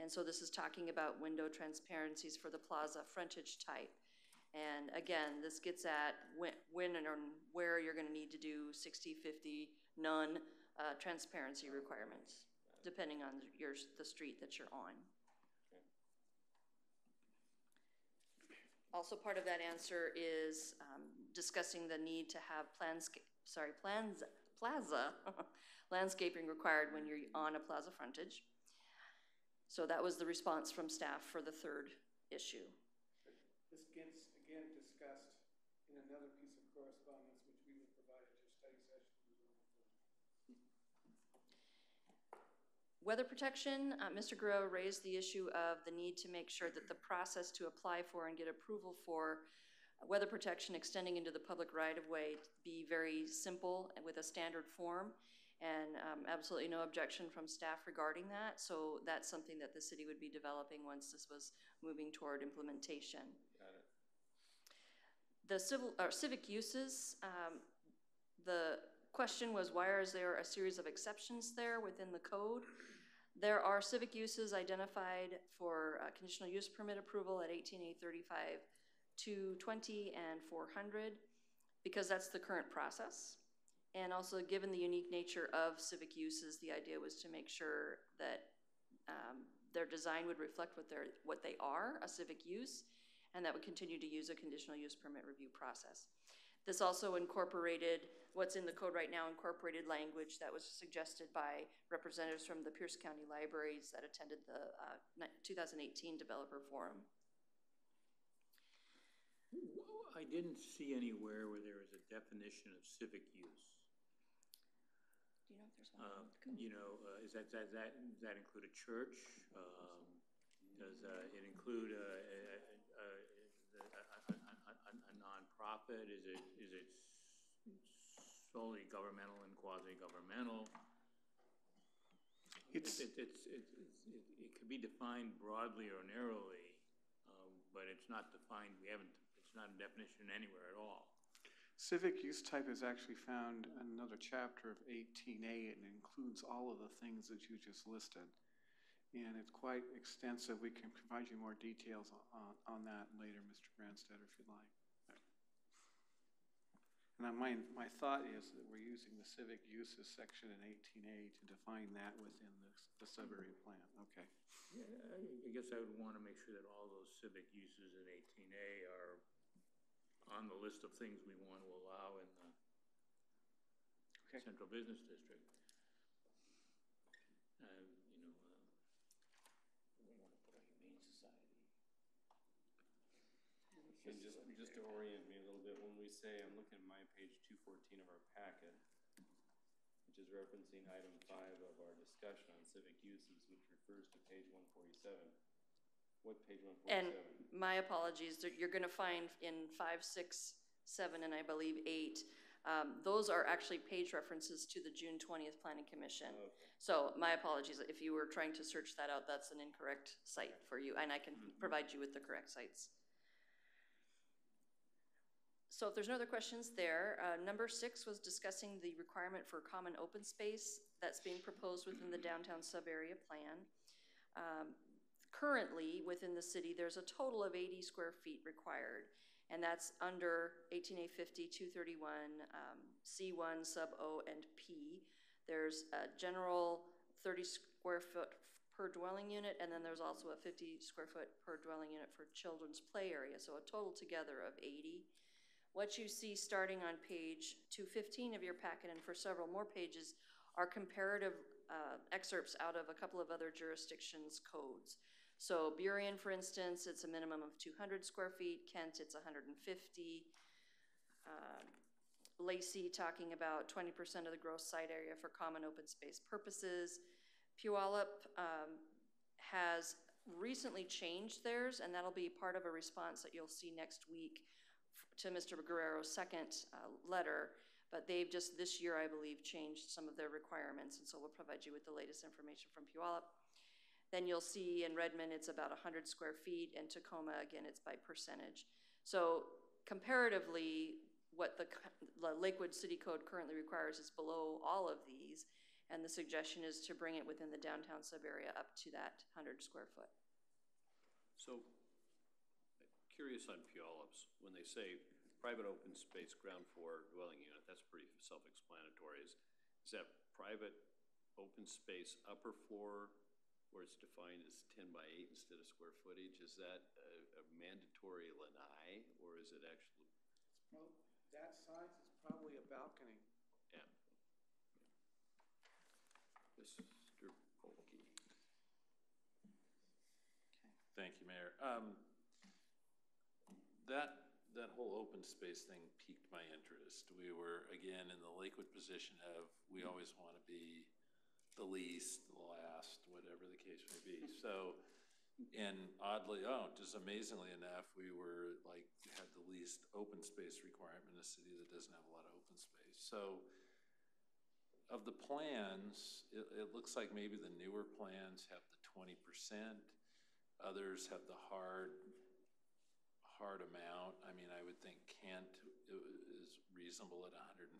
And so this is talking about window transparencies for the plaza frontage type. And again, this gets at when and where you're going to need to do 60, 50, none transparency requirements, depending on the street that you're on. Okay. Also, part of that answer is discussing the need to have plaza landscaping required when you're on a plaza frontage. So that was the response from staff for the third issue. This gets, again, discussed in another piece of correspondence which we will provide at your study session. Weather protection, Mr. Guerrero raised the issue of the need to make sure that the process to apply for and get approval for weather protection extending into the public right-of-way be very simple and with a standard form, and absolutely no objection from staff regarding that. So that's something that the city would be developing once this was moving toward implementation. Got it. The civic uses, the question was, why is there a series of exceptions there within the code? There are civic uses identified for conditional use permit approval at 18A35, 220, and 400, because that's the current process. And also, given the unique nature of civic uses, the idea was to make sure that their design would reflect what they are, a civic use, and that would continue to use a conditional use permit review process. This also incorporated, what's in the code right now, incorporated language that was suggested by representatives from the Pierce County Libraries that attended the 2018 Developer Forum. I didn't see anywhere where there was a definition of civic use. Do you know if there's one? Does that include a church? Does it include a nonprofit? Is it solely governmental and quasi-governmental. It could be defined broadly or narrowly, but it's not defined, it's not a definition anywhere at all. Civic use type is actually found in another chapter of 18A, and includes all of the things that you just listed. And it's quite extensive. We can provide you more details on that later, Mr. Branstetter, if you'd like. And my thought is that we're using the civic uses section in 18A to define that within the Subarea plan. Okay. Yeah, I guess I would want to make sure that all those civic uses in 18A are on the list of things we want to allow in the central business district. And, we want to put a humane society. And just to orient me a little bit, when we say, I'm looking at my page 214 of our packet, which is referencing item 5 of our discussion on civic uses, which refers to page 147. What page 147? And my apologies, you're going to find in 5, 6, 7, and I believe 8, those are actually page references to the June 20th Planning Commission. Okay. So my apologies, if you were trying to search that out, that's an incorrect site for you, and I can provide you with the correct sites. So if there's no other questions there, number 6 was discussing the requirement for common open space that's being proposed within the downtown sub-area plan. Currently, within the city, there's a total of 80 square feet required, and that's under 18A 50, 231, C1, sub O, and P. There's a general 30 square foot per dwelling unit, and then there's also a 50 square foot per dwelling unit for children's play area, so a total together of 80. What you see starting on page 215 of your packet and for several more pages are comparative excerpts out of a couple of other jurisdictions' codes. So Burien, for instance, it's a minimum of 200 square feet. Kent, it's 150. Lacey talking about 20% of the gross site area for common open space purposes. Puyallup has recently changed theirs, and that'll be part of a response that you'll see next week to Mr. Guerrero's second letter, but they've just this year, I believe, changed some of their requirements, and so we'll provide you with the latest information from Puyallup. Then you'll see in Redmond, it's about 100 square feet, and Tacoma, again, it's by percentage. So comparatively, what the Lakewood City Code currently requires is below all of these, and the suggestion is to bring it within the downtown sub-area up to that 100 square foot. So, curious on Puyallup's, when they say private open space ground floor dwelling unit, that's pretty self-explanatory. Is that private open space upper floor where it's defined as 10 by 8 instead of square footage? Is that a mandatory lanai, or is it actually? That size is probably a balcony. Yeah. Mr. Polkey. Thank you, Mayor. That whole open space thing piqued my interest. We were, again, in the Lakewood position of we always want to be the least, the last, whatever the case may be. So, and oddly, just amazingly enough, we were like, had the least open space requirement in a city that doesn't have a lot of open space. So, of the plans, it looks like maybe the newer plans have the 20%. Others have the hard amount. I mean, I would think Kent is reasonable at 150.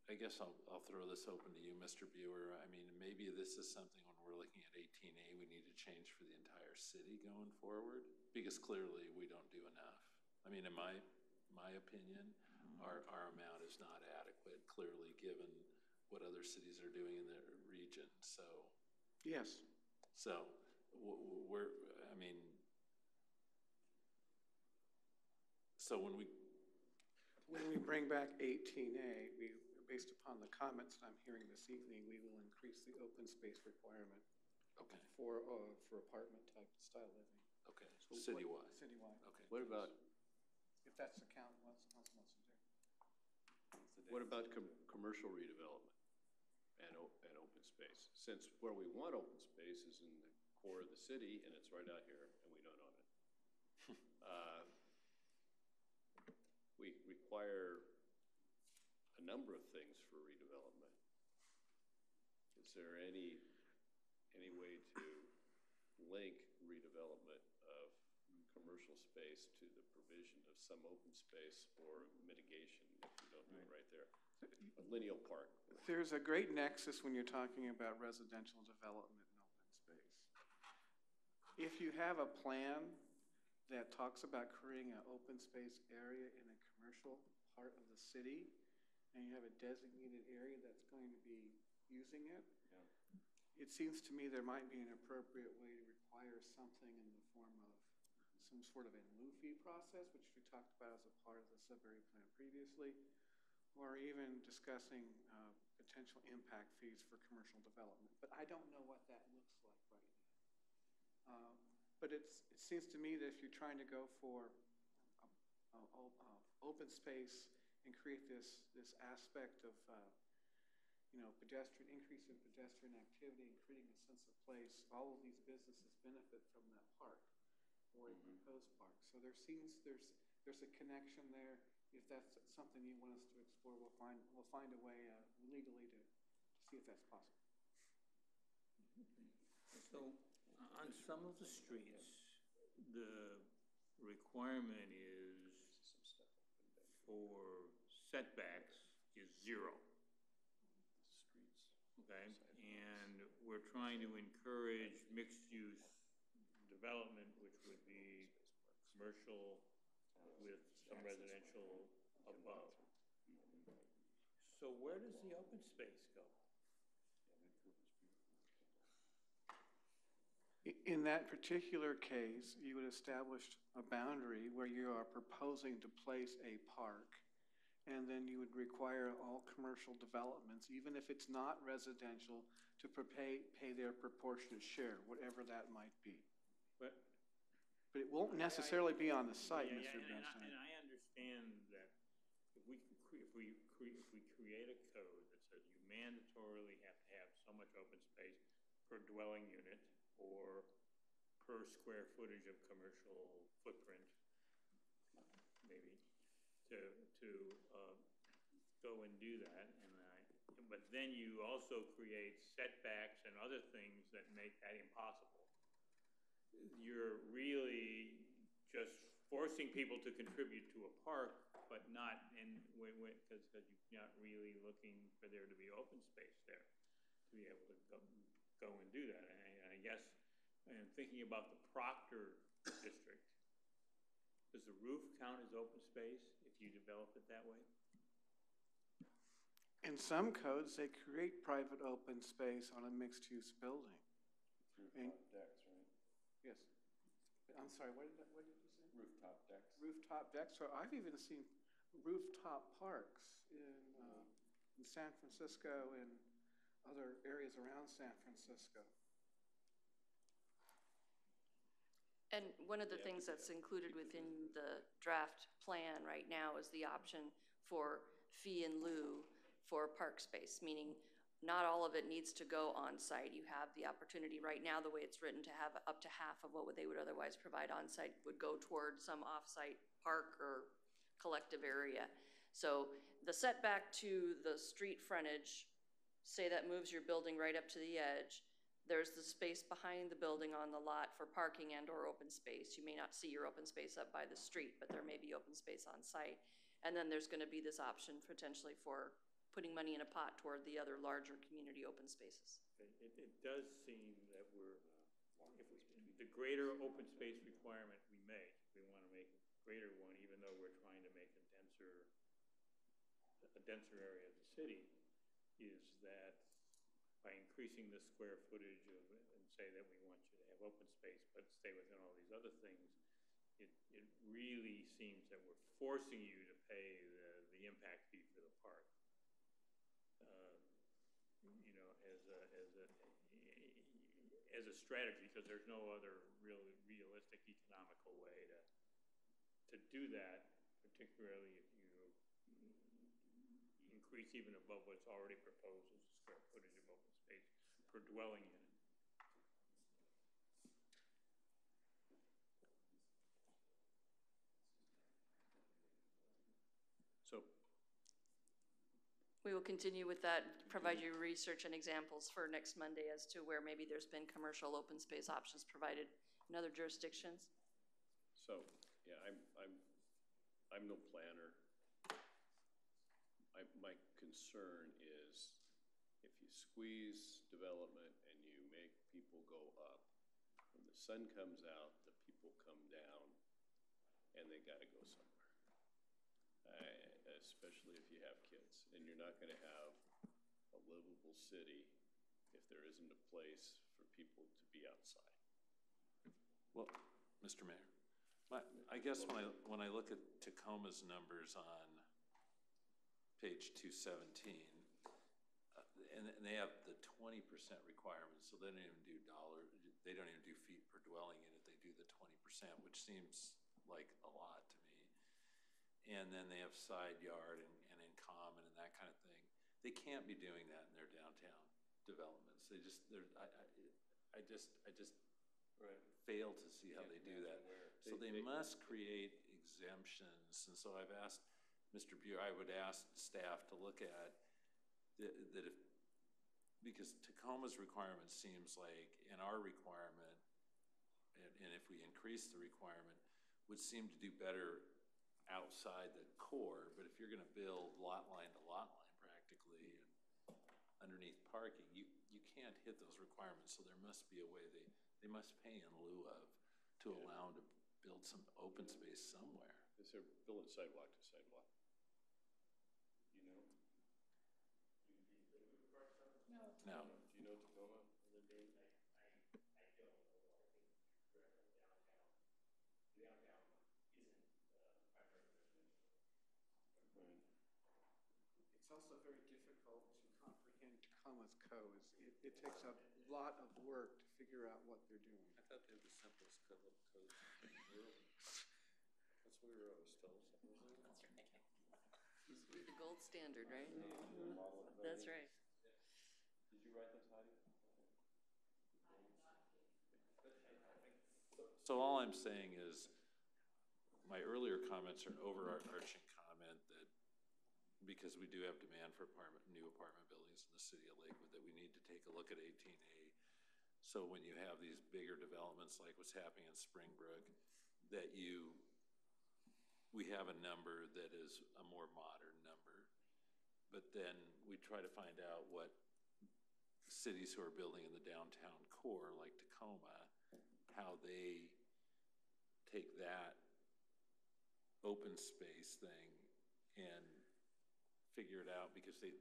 I guess I'll throw this open to you, Mr. Buer. I mean, maybe this is something when we're looking at 18A we need to change for the entire city going forward, because clearly we don't do enough. I mean, in my opinion, our amount is not adequate, clearly, given what other cities are doing in their region. So yes. So I mean, so when we bring back 18A, based upon the comments that I'm hearing this evening, we will increase the open space requirement. Okay. For apartment type style living. Okay. So citywide. Citywide. Okay. What about? If that's the count, what council wants to do. What about commercial redevelopment and open space? Since where we want open space is in the core of the city, and it's right out here, and we don't own it. we require a number of things for redevelopment. Is there any way to link redevelopment of commercial space to the provision of some open space or mitigation if you don't do it right there? A lineal park. There's a great nexus when you're talking about residential development and open space. If you have a plan that talks about creating an open space area in a commercial part of the city, and you have a designated area that's going to be using it, it seems to me there might be an appropriate way to require something in the form of some sort of a lieu fee process, which we talked about as a part of the Subarea plan previously, or even discussing potential impact fees for commercial development. But I don't know what that looks like right now. But it seems to me that if you're trying to go for open space and create this aspect of increase in pedestrian activity and creating a sense of place, all of these businesses benefit from that park or a proposed park. So there's a connection there. If that's something you want us to explore, we'll find a way legally to see if that's possible. So on some of the streets, the requirement is for setbacks is 0. Okay, and we're trying to encourage mixed-use development, which would be commercial with some residential above. So where does the open space go? In that particular case, you would establish a boundary where you are proposing to place a park, and then you would require all commercial developments, even if it's not residential, to pay their proportionate share, whatever that might be. But it won't necessarily be on the site, Mr. Benstein. And I understand that if we create a code that says you mandatorily have to have so much open space per dwelling unit or per square footage of commercial footprint, maybe, to go and do that, but then you also create setbacks and other things that make that impossible. You're really just forcing people to contribute to a park, but not because you're not really looking for there to be open space there to be able to go and do that. And I guess, and thinking about the Proctor district, does the roof count as open space if you develop it that way? In some codes, they create private open space on a mixed-use building. Rooftop decks, right? Yes. I'm sorry, what did you say? Rooftop decks. Rooftop decks. So I've even seen rooftop parks in San Francisco and other areas around San Francisco. And one of the things that's included within the draft plan right now is the option for fee in lieu for park space, meaning not all of it needs to go on site. You have the opportunity right now, the way it's written, to have up to half of what they would otherwise provide on site would go toward some off-site park or collective area. So the setback to the street frontage, say that moves your building right up to the edge, there's the space behind the building on the lot for parking and or open space. You may not see your open space up by the street, but there may be open space on site. And then there's going to be this option potentially for putting money in a pot toward the other larger community open spaces. It does seem that the greater open space requirement we want to make a greater one, even though we're trying to make a denser area of the city, is that by increasing the square footage and say that we want you to have open space, but stay within all these other things, it really seems that we're forcing you to pay the impact fee for the park. As a strategy, because there's no other really realistic economical way to do that, particularly if you increase even above what's already proposed as a square footage of open space per dwelling unit. So we will continue with that, provide you research and examples for next Monday as to where maybe there's been commercial open space options provided in other jurisdictions. So, yeah, I'm no planner. My concern is if you squeeze development and you make people go up, when the sun comes out, the people come down and they gotta go somewhere. Especially if you have kids, and you're not gonna have a livable city if there isn't a place for people to be outside. Well, Mr. Mayor, I guess when I look at Tacoma's numbers on page 217, and they have the 20% requirement, so they don't even do they don't even do feet per dwelling unit, they do the 20%, which seems like a lot to me. And then they have side yard and in common and that kind of thing. They can't be doing that in their downtown developments. I just right. fail to see how they do that. So they must create exemptions. And so I've asked Mr. Buer, I would ask staff to look at that if, because Tacoma's requirement seems like, and our requirement, and if we increase the requirement, would seem to do better outside the core. But if you're going to build lot line to lot line practically and underneath parking, you can't hit those requirements. So there must be a way they must pay in lieu of to allow them to build some open space somewhere. Is there building sidewalk to sidewalk? You know? No. No. Do you know Tacoma? I don't know. I think downtown isn't primary residential. Right. It's also very difficult to comprehend Tacoma's codes. It takes a lot of work to figure out what they're doing. I thought they were the simplest codes in the world. That's what we were always told. That's right. The gold standard, right? Mm-hmm. That's right. Did you write this, Heidi? So all I'm saying is my earlier comments are an overarching comment that because we do have demand for new apartment buildings in the city of Lakewood, that we need to take a look at 18A. So when you have these bigger developments like what's happening in Springbrook, that we have a number that is a more modern number, but then we try to find out what cities who are building in the downtown core, like Tacoma, how they take that open space thing and figure it out, because they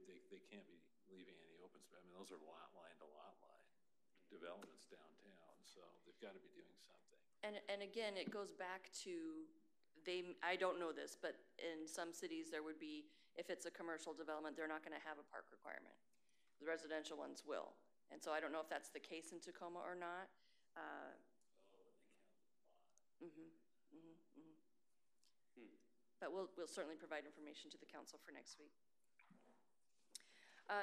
can't be leaving any open space. I mean, those are lot line to lot line developments downtown, so they've got to be doing something. And again, it goes back to I don't know this, but in some cities there would be, if it's a commercial development, they're not going to have a park requirement. The residential ones will. And so I don't know if that's the case in Tacoma or not. But we'll certainly provide information to the council for next week.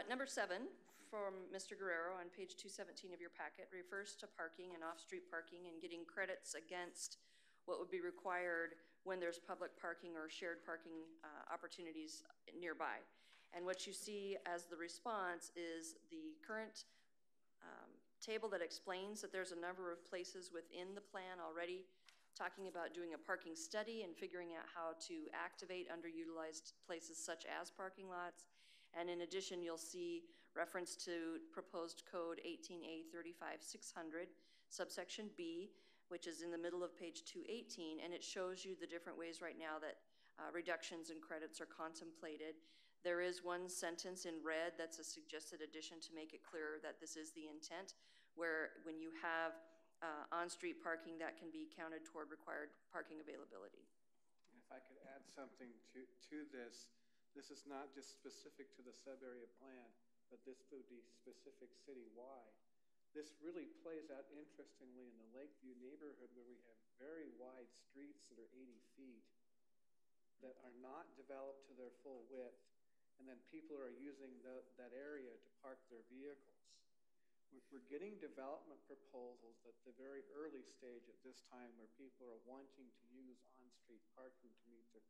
Number 7 from Mr. Guerrero on page 217 of your packet refers to parking and off-street parking and getting credits against what would be required when there's public parking or shared parking opportunities nearby. And what you see as the response is the current table that explains that there's a number of places within the plan already talking about doing a parking study and figuring out how to activate underutilized places such as parking lots. And in addition, you'll see reference to proposed code 18A 35600, subsection B, which is in the middle of page 218, and it shows you the different ways right now that reductions in credits are contemplated. There is one sentence in red that's a suggested addition to make it clearer that this is the intent, where when you have on-street parking, that can be counted toward required parking availability. If I could add something to this, this is not just specific to the sub-area plan, but this would be specific citywide. This really plays out interestingly in the Lakeview neighborhood, where we have very wide streets that are 80 feet that are not developed to their full width, and then people are using that area to park their vehicles. We're getting development proposals at the very early stage at this time where people are wanting to use on-street parking to meet their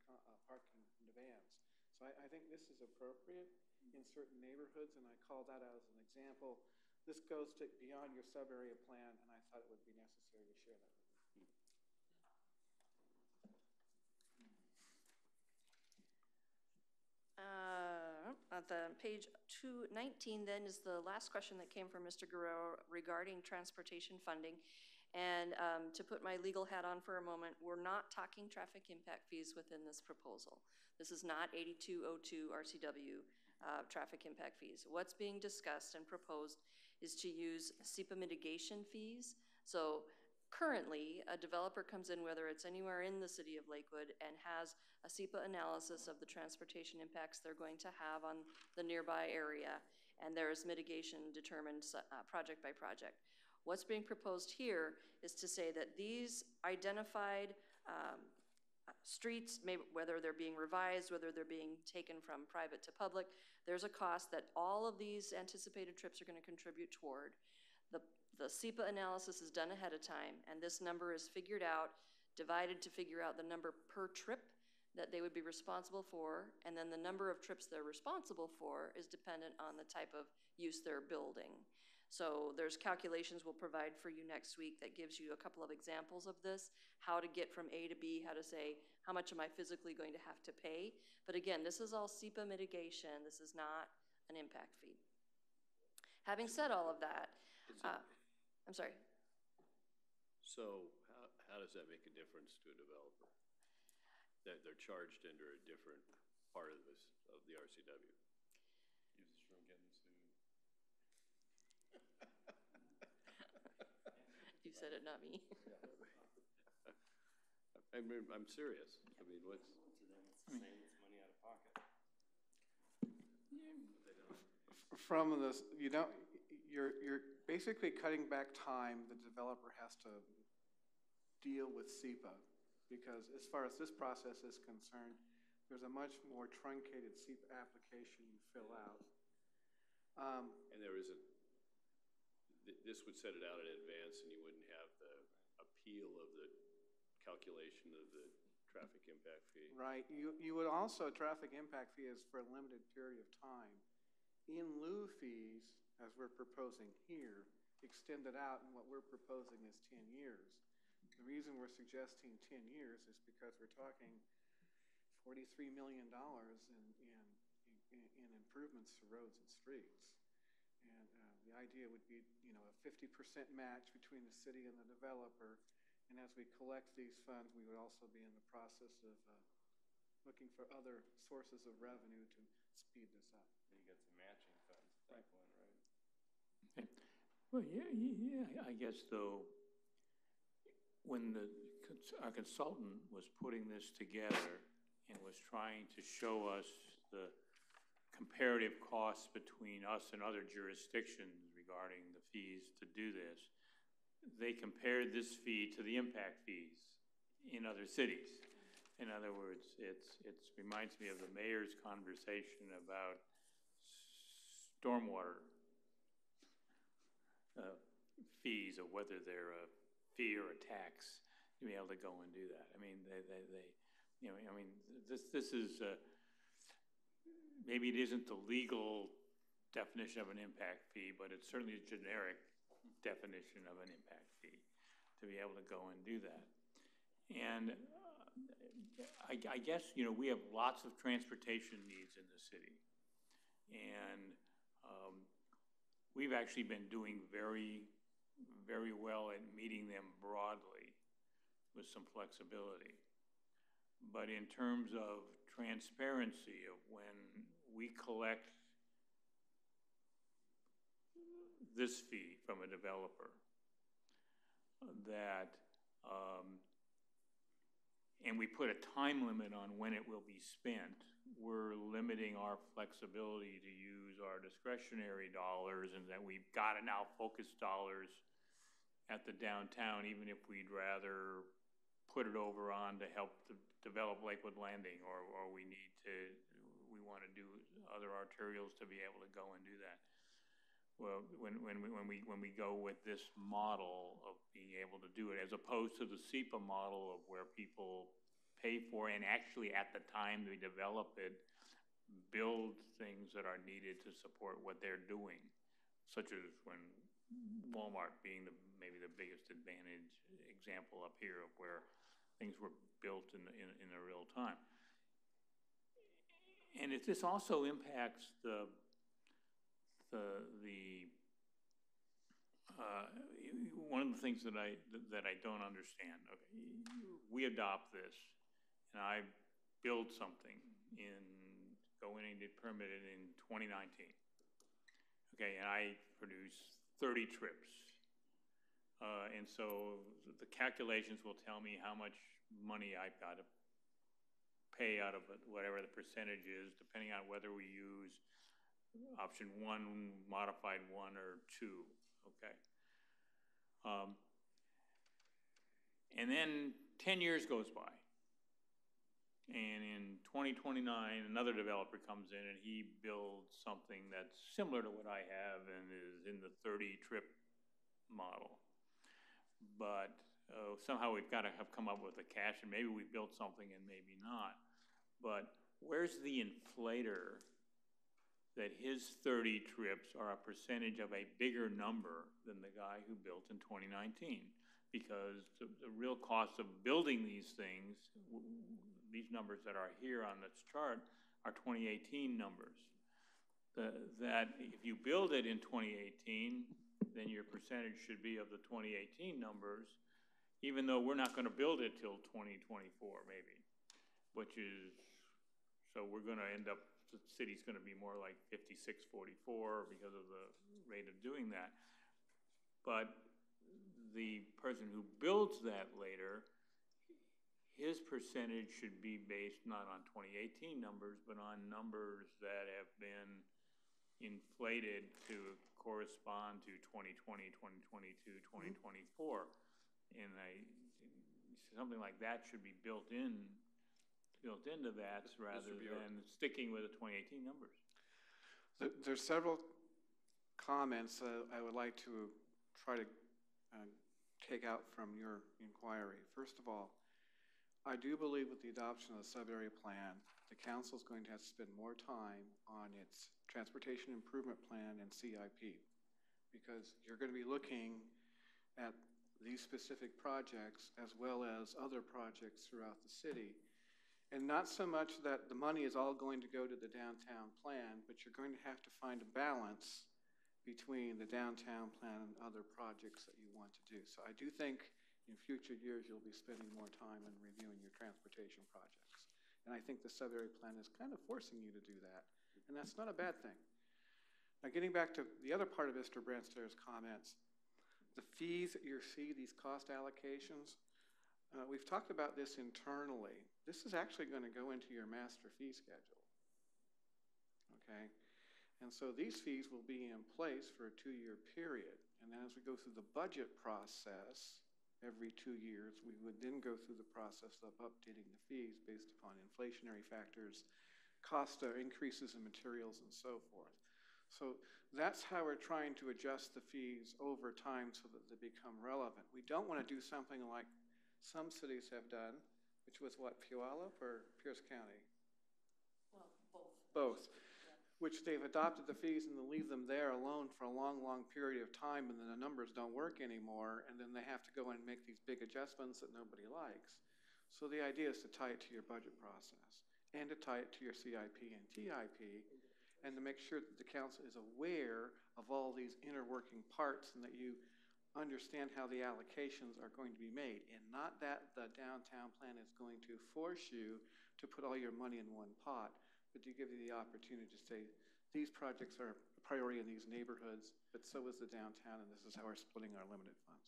parking demands. So I think this is appropriate in certain neighborhoods, and I call that out as an example. This goes to beyond your sub-area plan, and I thought it would be necessary to share that with you. At the page 219 then is the last question that came from Mr. Guerrero regarding transportation funding. And to put my legal hat on for a moment, we're not talking traffic impact fees within this proposal. This is not 8202 RCW traffic impact fees. What's being discussed and proposed is to use SEPA mitigation fees. So currently, a developer comes in, whether it's anywhere in the city of Lakewood, and has a SEPA analysis of the transportation impacts they're going to have on the nearby area, and there is mitigation determined project by project. What's being proposed here is to say that these identified streets, maybe whether they're being revised, whether they're being taken from private to public, there's a cost that all of these anticipated trips are going to contribute toward. The SEPA analysis is done ahead of time, and this number is figured out, divided to figure out the number per trip that they would be responsible for, and then the number of trips they're responsible for is dependent on the type of use they're building. So there's calculations we'll provide for you next week that gives you a couple of examples of this, how to get from A to B, how to say, how much am I physically going to have to pay? But again, this is all SEPA mitigation. This is not an impact fee. Having said all of that, I'm sorry. So how does that make a difference to a developer? That they're charged under a different part of this, of the RCW? Keeps us from getting sued. You said it, not me. I mean, I'm serious. I mean, what's... To them, it's the same, it's money out of pocket. From this, you're basically cutting back time the developer has to deal with SEPA, because as far as this process is concerned, there's a much more truncated SEPA application you fill out. And there isn't, this would set it out in advance, and you wouldn't have the appeal of the calculation of the traffic impact fee. Right. You would also, traffic impact fee is for a limited period of time. In lieu fees, as we're proposing here, extended out, and what we're proposing is 10 years. The reason we're suggesting 10 years is because we're talking $43 million in improvements to roads and streets. And the idea would be, a 50% match between the city and the developer. And as we collect these funds, we would also be in the process of looking for other sources of revenue to speed this up. You get some matching funds at that point, right? Okay. Well, yeah, I guess though, when our consultant was putting this together and was trying to show us the comparative costs between us and other jurisdictions regarding the fees to do this, they compared this fee to the impact fees in other cities. In other words, it reminds me of the mayor's conversation about stormwater fees, or whether they're a fee or a tax, to be able to go and do that. I mean, this is, maybe it isn't the legal definition of an impact fee, but it's certainly a generic definition of an impact fee to be able to go and do that. And I guess, we have lots of transportation needs in the city. And we've actually been doing very, very well at meeting them broadly with some flexibility. But in terms of transparency of when we collect this fee from a developer, that, and we put a time limit on when it will be spent, we're limiting our flexibility to use our discretionary dollars, and that we've got to now focus dollars at the downtown, even if we'd rather put it over on to help develop Lakewood Landing, or we want to do other arterials to be able to go and do that. Well, when we go with this model of being able to do it, as opposed to the SEPA model of where people pay for, and actually at the time they develop it, build things that are needed to support what they're doing, such as when Walmart being maybe the biggest advantage example up here of where things were built in the real time. And this also impacts one of the things that I don't understand. Okay, we adopt this, and I build something go in and get permitted in 2019. Okay, and I produce 30 trips. And so the calculations will tell me how much money I've got to pay out of it, whatever the percentage is, depending on whether we use option 1, modified 1, or 2, okay? And then 10 years goes by. And in 2029, another developer comes in and he builds something that's similar to what I have and is in the 30-trip model. But somehow we've got to have come up with the cash, and maybe we built something and maybe not. But where's the inflator that his 30 trips are a percentage of a bigger number than the guy who built in 2019? Because the real cost of building these things, these numbers that are here on this chart, are 2018 numbers. That if you build it in 2018, then your percentage should be of the 2018 numbers, even though we're not going to build it till 2024 maybe, which is, so we're going to end up, the city's going to be more like 56-44 because of the rate of doing that. But the person who builds that later, his percentage should be based not on 2018 numbers, but on numbers that have been inflated to correspond to 2020, 2022, 2024. And something like that should be built into that rather than sticking with the 2018 numbers. There's several comments I would like to try to take out from your inquiry. First of all, I do believe with the adoption of the sub-area plan, the council is going to have to spend more time on its transportation improvement plan and CIP, because you're going to be looking at these specific projects as well as other projects throughout the city. And not so much that the money is all going to go to the downtown plan, but you're going to have to find a balance between the downtown plan and other projects that you want to do. So I do think in future years you'll be spending more time in reviewing your transportation projects. And I think the sub-area plan is kind of forcing you to do that. And that's not a bad thing. Now getting back to the other part of Mr. Branstad's comments, the fees that you see, these cost allocations, we've talked about this internally. This is actually going to go into your master fee schedule, okay? And so these fees will be in place for a 2-year period. And then as we go through the budget process every 2 years, we would then go through the process of updating the fees based upon inflationary factors, cost increases in materials, and so forth. So that's how we're trying to adjust the fees over time so that they become relevant. We don't want to do something like some cities have done, which was what, Puyallup or Pierce County? Well, both. Both. Which they've adopted the fees and then leave them there alone for a long, long period of time, and then the numbers don't work anymore, and then they have to go and make these big adjustments that nobody likes. So the idea is to tie it to your budget process and to tie it to your CIP and TIP, and to make sure that the council is aware of all these inner working parts and that you understand how the allocations are going to be made, and not that the downtown plan is going to force you to put all your money in one pot, but to give you the opportunity to say, these projects are a priority in these neighborhoods, but so is the downtown, and this is how we're splitting our limited funds.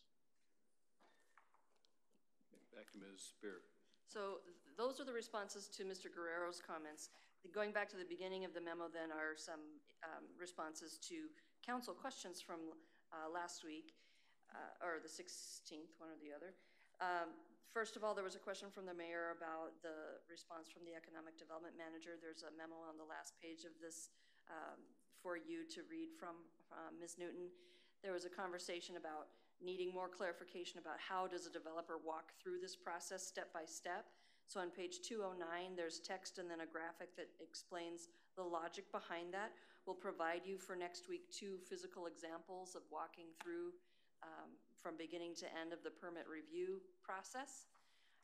Back to Ms. Spear. So those are the responses to Mr. Guerrero's comments. Going back to the beginning of the memo then are some responses to council questions from last week, or the 16th, one or the other. First of all, there was a question from the mayor about the response from the economic development manager. There's a memo on the last page of this for you to read from Ms. Newton. There was a conversation about needing more clarification about how does a developer walk through this process step by step. So on page 209, there's text and then a graphic that explains the logic behind that. We'll provide you for next week 2 physical examples of walking through from beginning to end of the permit review process,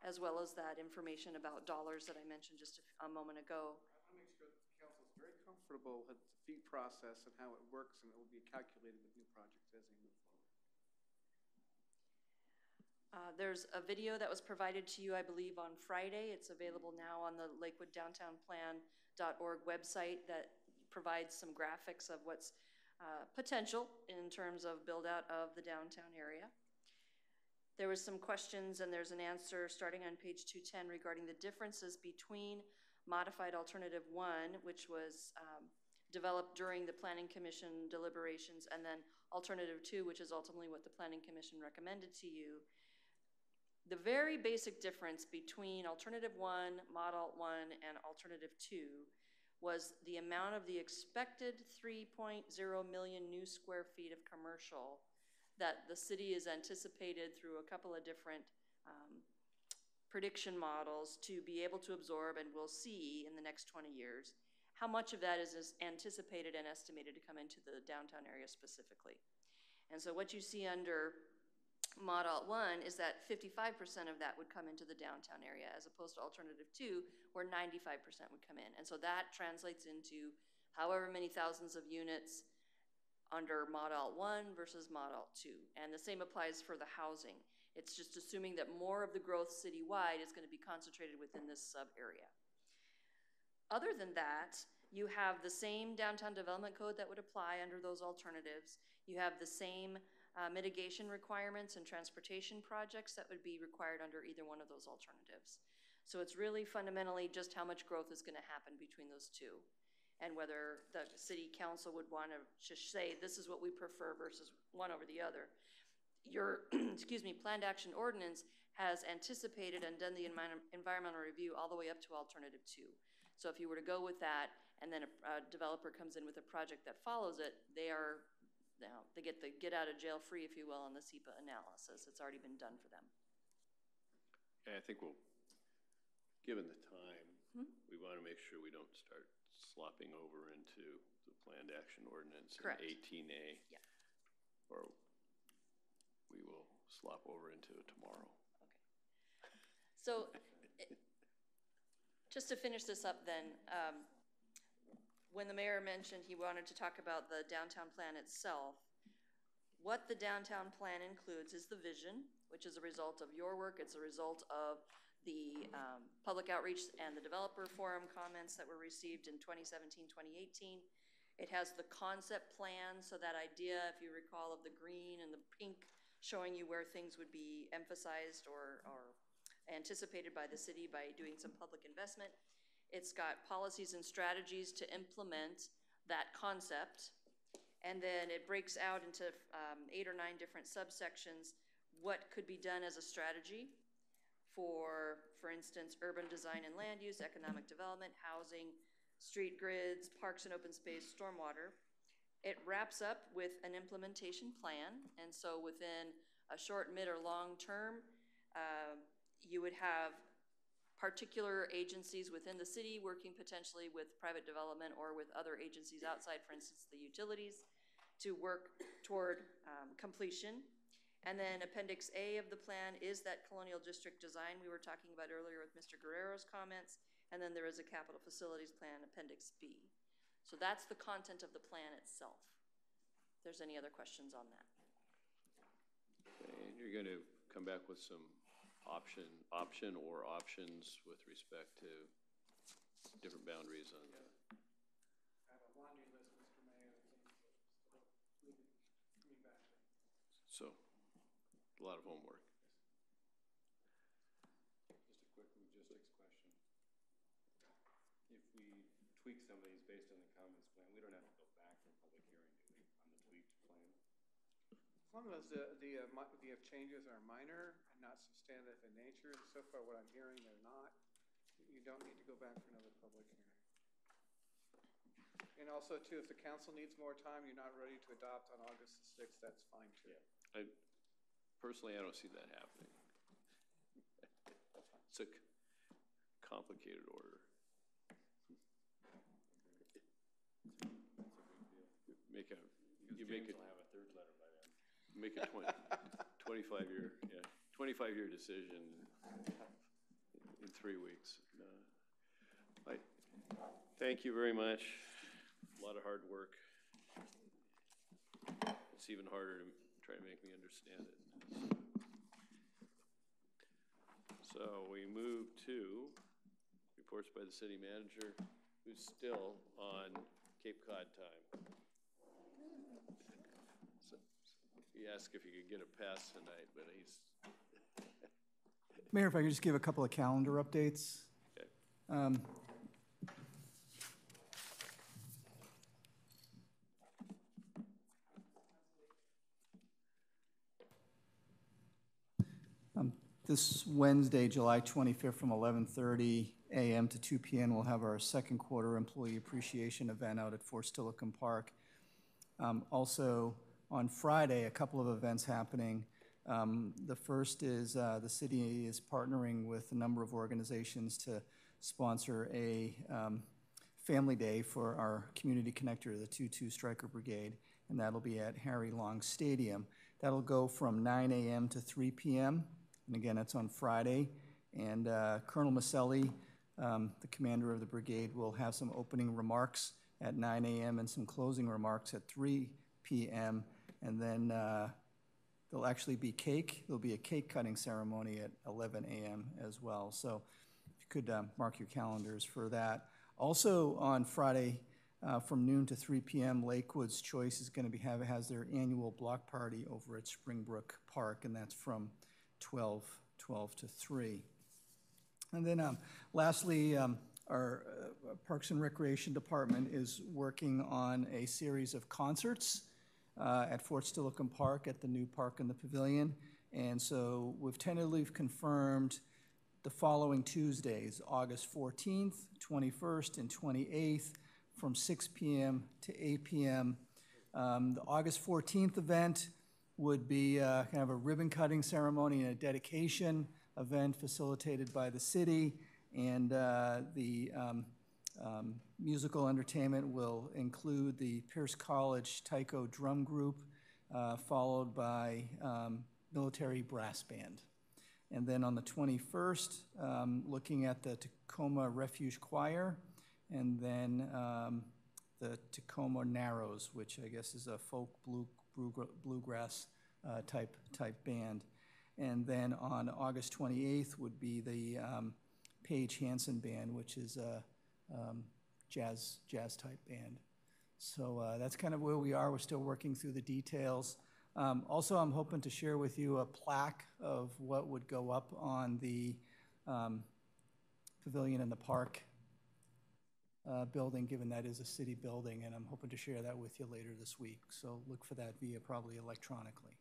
as well as that information about dollars that I mentioned just a moment ago. I want to make sure that the council is very comfortable with the fee process and how it works, and it will be calculated with new projects as they move forward. There's a video that was provided to you, I believe, on Friday. It's available now on the lakewooddowntownplan.org website that provides some graphics of what's potential in terms of build out of the downtown area. There was some questions, and there's an answer starting on page 210 regarding the differences between modified alternative 1, which was developed during the Planning Commission deliberations, and then alternative 2, which is ultimately what the Planning Commission recommended to you. The very basic difference between alternative 1, Mod Alt 1, and alternative 2 was the amount of the expected 3.0 million new square feet of commercial that the city is anticipated through a couple of different prediction models to be able to absorb, and we'll see in the next 20 years, how much of that is anticipated and estimated to come into the downtown area specifically. And so what you see under Mod Alt 1 is that 55% of that would come into the downtown area, as opposed to alternative 2, where 95% would come in. And so that translates into however many thousands of units under Mod Alt 1 versus Mod Alt 2. And the same applies for the housing. It's just assuming that more of the growth citywide is going to be concentrated within this sub-area. Other than that, you have the same downtown development code that would apply under those alternatives. You have the same mitigation requirements and transportation projects that would be required under either one of those alternatives. So it's really fundamentally just how much growth is going to happen between those two, and whether the city council would want to just say, this is what we prefer versus one over the other. Your, excuse me, planned action ordinance has anticipated and done the environmental review all the way up to alternative 2. So if you were to go with that, and then a developer comes in with a project that follows it, they get the get out of jail free, if you will, on the SEPA analysis. It's already been done for them. Yeah, I think we'll, given the time, we want to make sure we don't start slopping over into the planned action ordinance in 18A. Yeah. Or we will slop over into it tomorrow. Okay. So just to finish this up then, when the mayor mentioned he wanted to talk about the downtown plan itself, what the downtown plan includes is the vision, which is a result of your work. It's a result of the public outreach and the developer forum comments that were received in 2017, 2018. It has the concept plan, so that idea, if you recall, of the green and the pink showing you where things would be emphasized or anticipated by the city by doing some public investment. It's got policies and strategies to implement that concept. And then it breaks out into 8 or 9 different subsections, what could be done as a strategy for instance, urban design and land use, economic development, housing, street grids, parks and open space, stormwater. It wraps up with an implementation plan. And so within a short, mid, or long term, you would have particular agencies within the city working potentially with private development or with other agencies outside, for instance, the utilities, to work toward completion. And then Appendix A of the plan is that colonial district design we were talking about earlier with Mr. Guerrero's comments. And then there is a capital facilities plan, Appendix B. So that's the content of the plan itself. If there's any other questions on that. Okay, and you're going to come back with some option or options with respect to different boundaries on that. I have a laundry list, Mr. Mayor, of things that still coming back. So, a lot of homework. Just a quick logistics question. If we tweak some of these based on the comments plan, we don't have to go back for public hearing, do we, on the tweaked plan? As long as the changes are minor and not substantive in nature, so far what I'm hearing they're not, you don't need to go back for another public hearing. And also too, if the council needs more time, you're not ready to adopt on August the 6th, that's fine too. Yeah. Personally, I don't see that happening. It's a complicated order. You make it. James will have a third letter by then. Make a 25-year, yeah, 25-year decision in 3 weeks. Thank you very much. A lot of hard work. It's even harder to try to make me understand it. So we move to reports by the city manager, who's still on Cape Cod time. So he asked if he could get a pass tonight, but he's... Mayor, if I could just give a couple of calendar updates. Okay. This Wednesday, July 25th from 11:30 a.m. to 2 p.m. we'll have our second quarter employee appreciation event out at Fort Steilacoom Park. Also on Friday, a couple of events happening. The first is the city is partnering with a number of organizations to sponsor a family day for our community connector, the 2-2 Striker Brigade, and that'll be at Harry Long Stadium. That'll go from 9 a.m. to 3 p.m., and again, that's on Friday. And Colonel Maselli, the commander of the brigade, will have some opening remarks at 9 a.m. and some closing remarks at 3 p.m. And then there'll actually be cake. There'll be a cake cutting ceremony at 11 a.m. as well. So if you could mark your calendars for that. Also on Friday, from noon to 3 p.m., Lakewood's Choice is going to has their annual block party over at Springbrook Park, and that's from 12 to 3. And then lastly, our Parks and Recreation Department is working on a series of concerts at Fort Steilacoom Park at the new park in the pavilion. And so we've tentatively confirmed the following Tuesdays, August 14th, 21st, and 28th from 6 p.m. to 8 p.m. The August 14th event would be kind of a ribbon cutting ceremony and a dedication event facilitated by the city, and the musical entertainment will include the Pierce College Taiko Drum Group, followed by military brass band. And then on the 21st, looking at the Tacoma Refuge Choir, and then the Tacoma Narrows, which I guess is a folk bluegrass type band. And then on August 28th would be the Paige Hansen Band, which is a jazz type band. So that's kind of where we are. We're still working through the details. Also, I'm hoping to share with you a plaque of what would go up on the pavilion in the park building, given that is a city building, and I'm hoping to share that with you later this week. So look for that via probably electronically.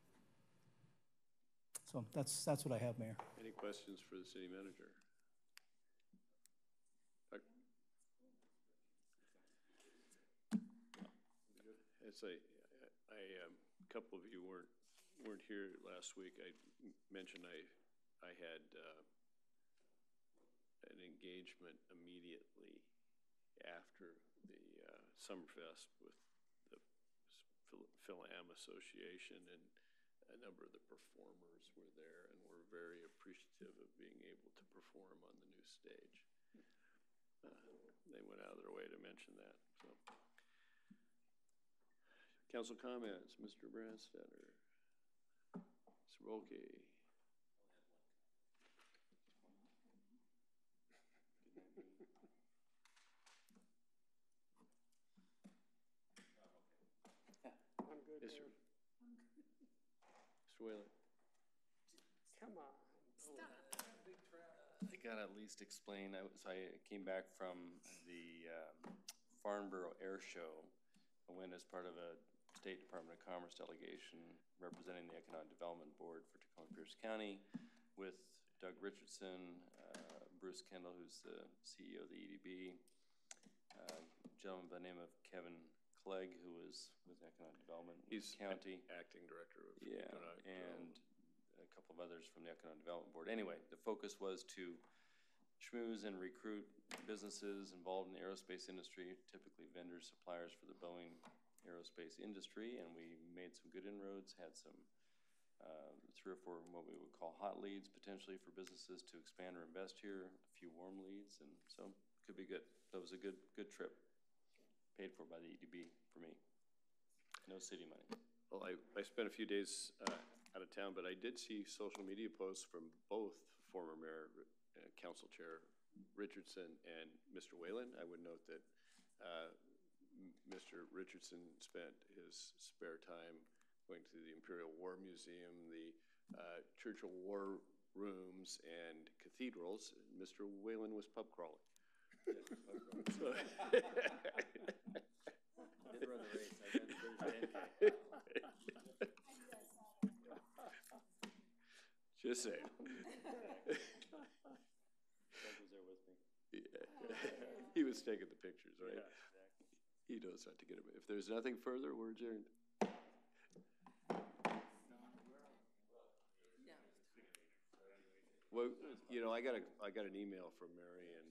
So that's what I have, Mayor. Any questions for the city manager? It's a couple of you weren't here last week. I mentioned I had an engagement immediately after the Summerfest with the Phil-Am Association, and a number of the performers were there and were very appreciative of being able to perform on the new stage. They went out of their way to mention that. So, council comments, Mr. Branstetter, Mr. Volke. I'm good, Yes, sir. Mayor. Mr. Whalen. Come on. I gotta at least explain, I came back from the Farnborough Air Show. I went as part of a State Department of Commerce delegation representing the Economic Development Board for Tacoma Pierce County with Doug Richardson, Bruce Kendall, who's the CEO of the EDB, a gentleman by the name of Kevin Clegg, who was with Economic Development County. Acting director of Economic and a couple of others from the Economic Development Board. Anyway, the focus was to schmooze and recruit businesses involved in the aerospace industry, typically vendors, suppliers for the Boeing aerospace industry, and we made some good inroads, had some 3 or 4 what we would call hot leads potentially for businesses to expand or invest here, a few warm leads, and so could be good. So it was a good trip, paid for by the EDB for me. No city money. Well, I spent a few days out of town, but I did see social media posts from both former Mayor, Council Chair Richardson and Mr. Whalen. I would note that Mr. Richardson spent his spare time going to the Imperial War Museum, the Churchill War Rooms, and cathedrals. Mr. Whalen was pub crawling. So, did run the race. I ran the first 10K. Just saying. Doug was there with me. Yeah. He was taking the pictures, right? Yeah, exactly. He knows how to get them. If there's nothing further, we're adjourned. Well, you know, I got an email from Mary, and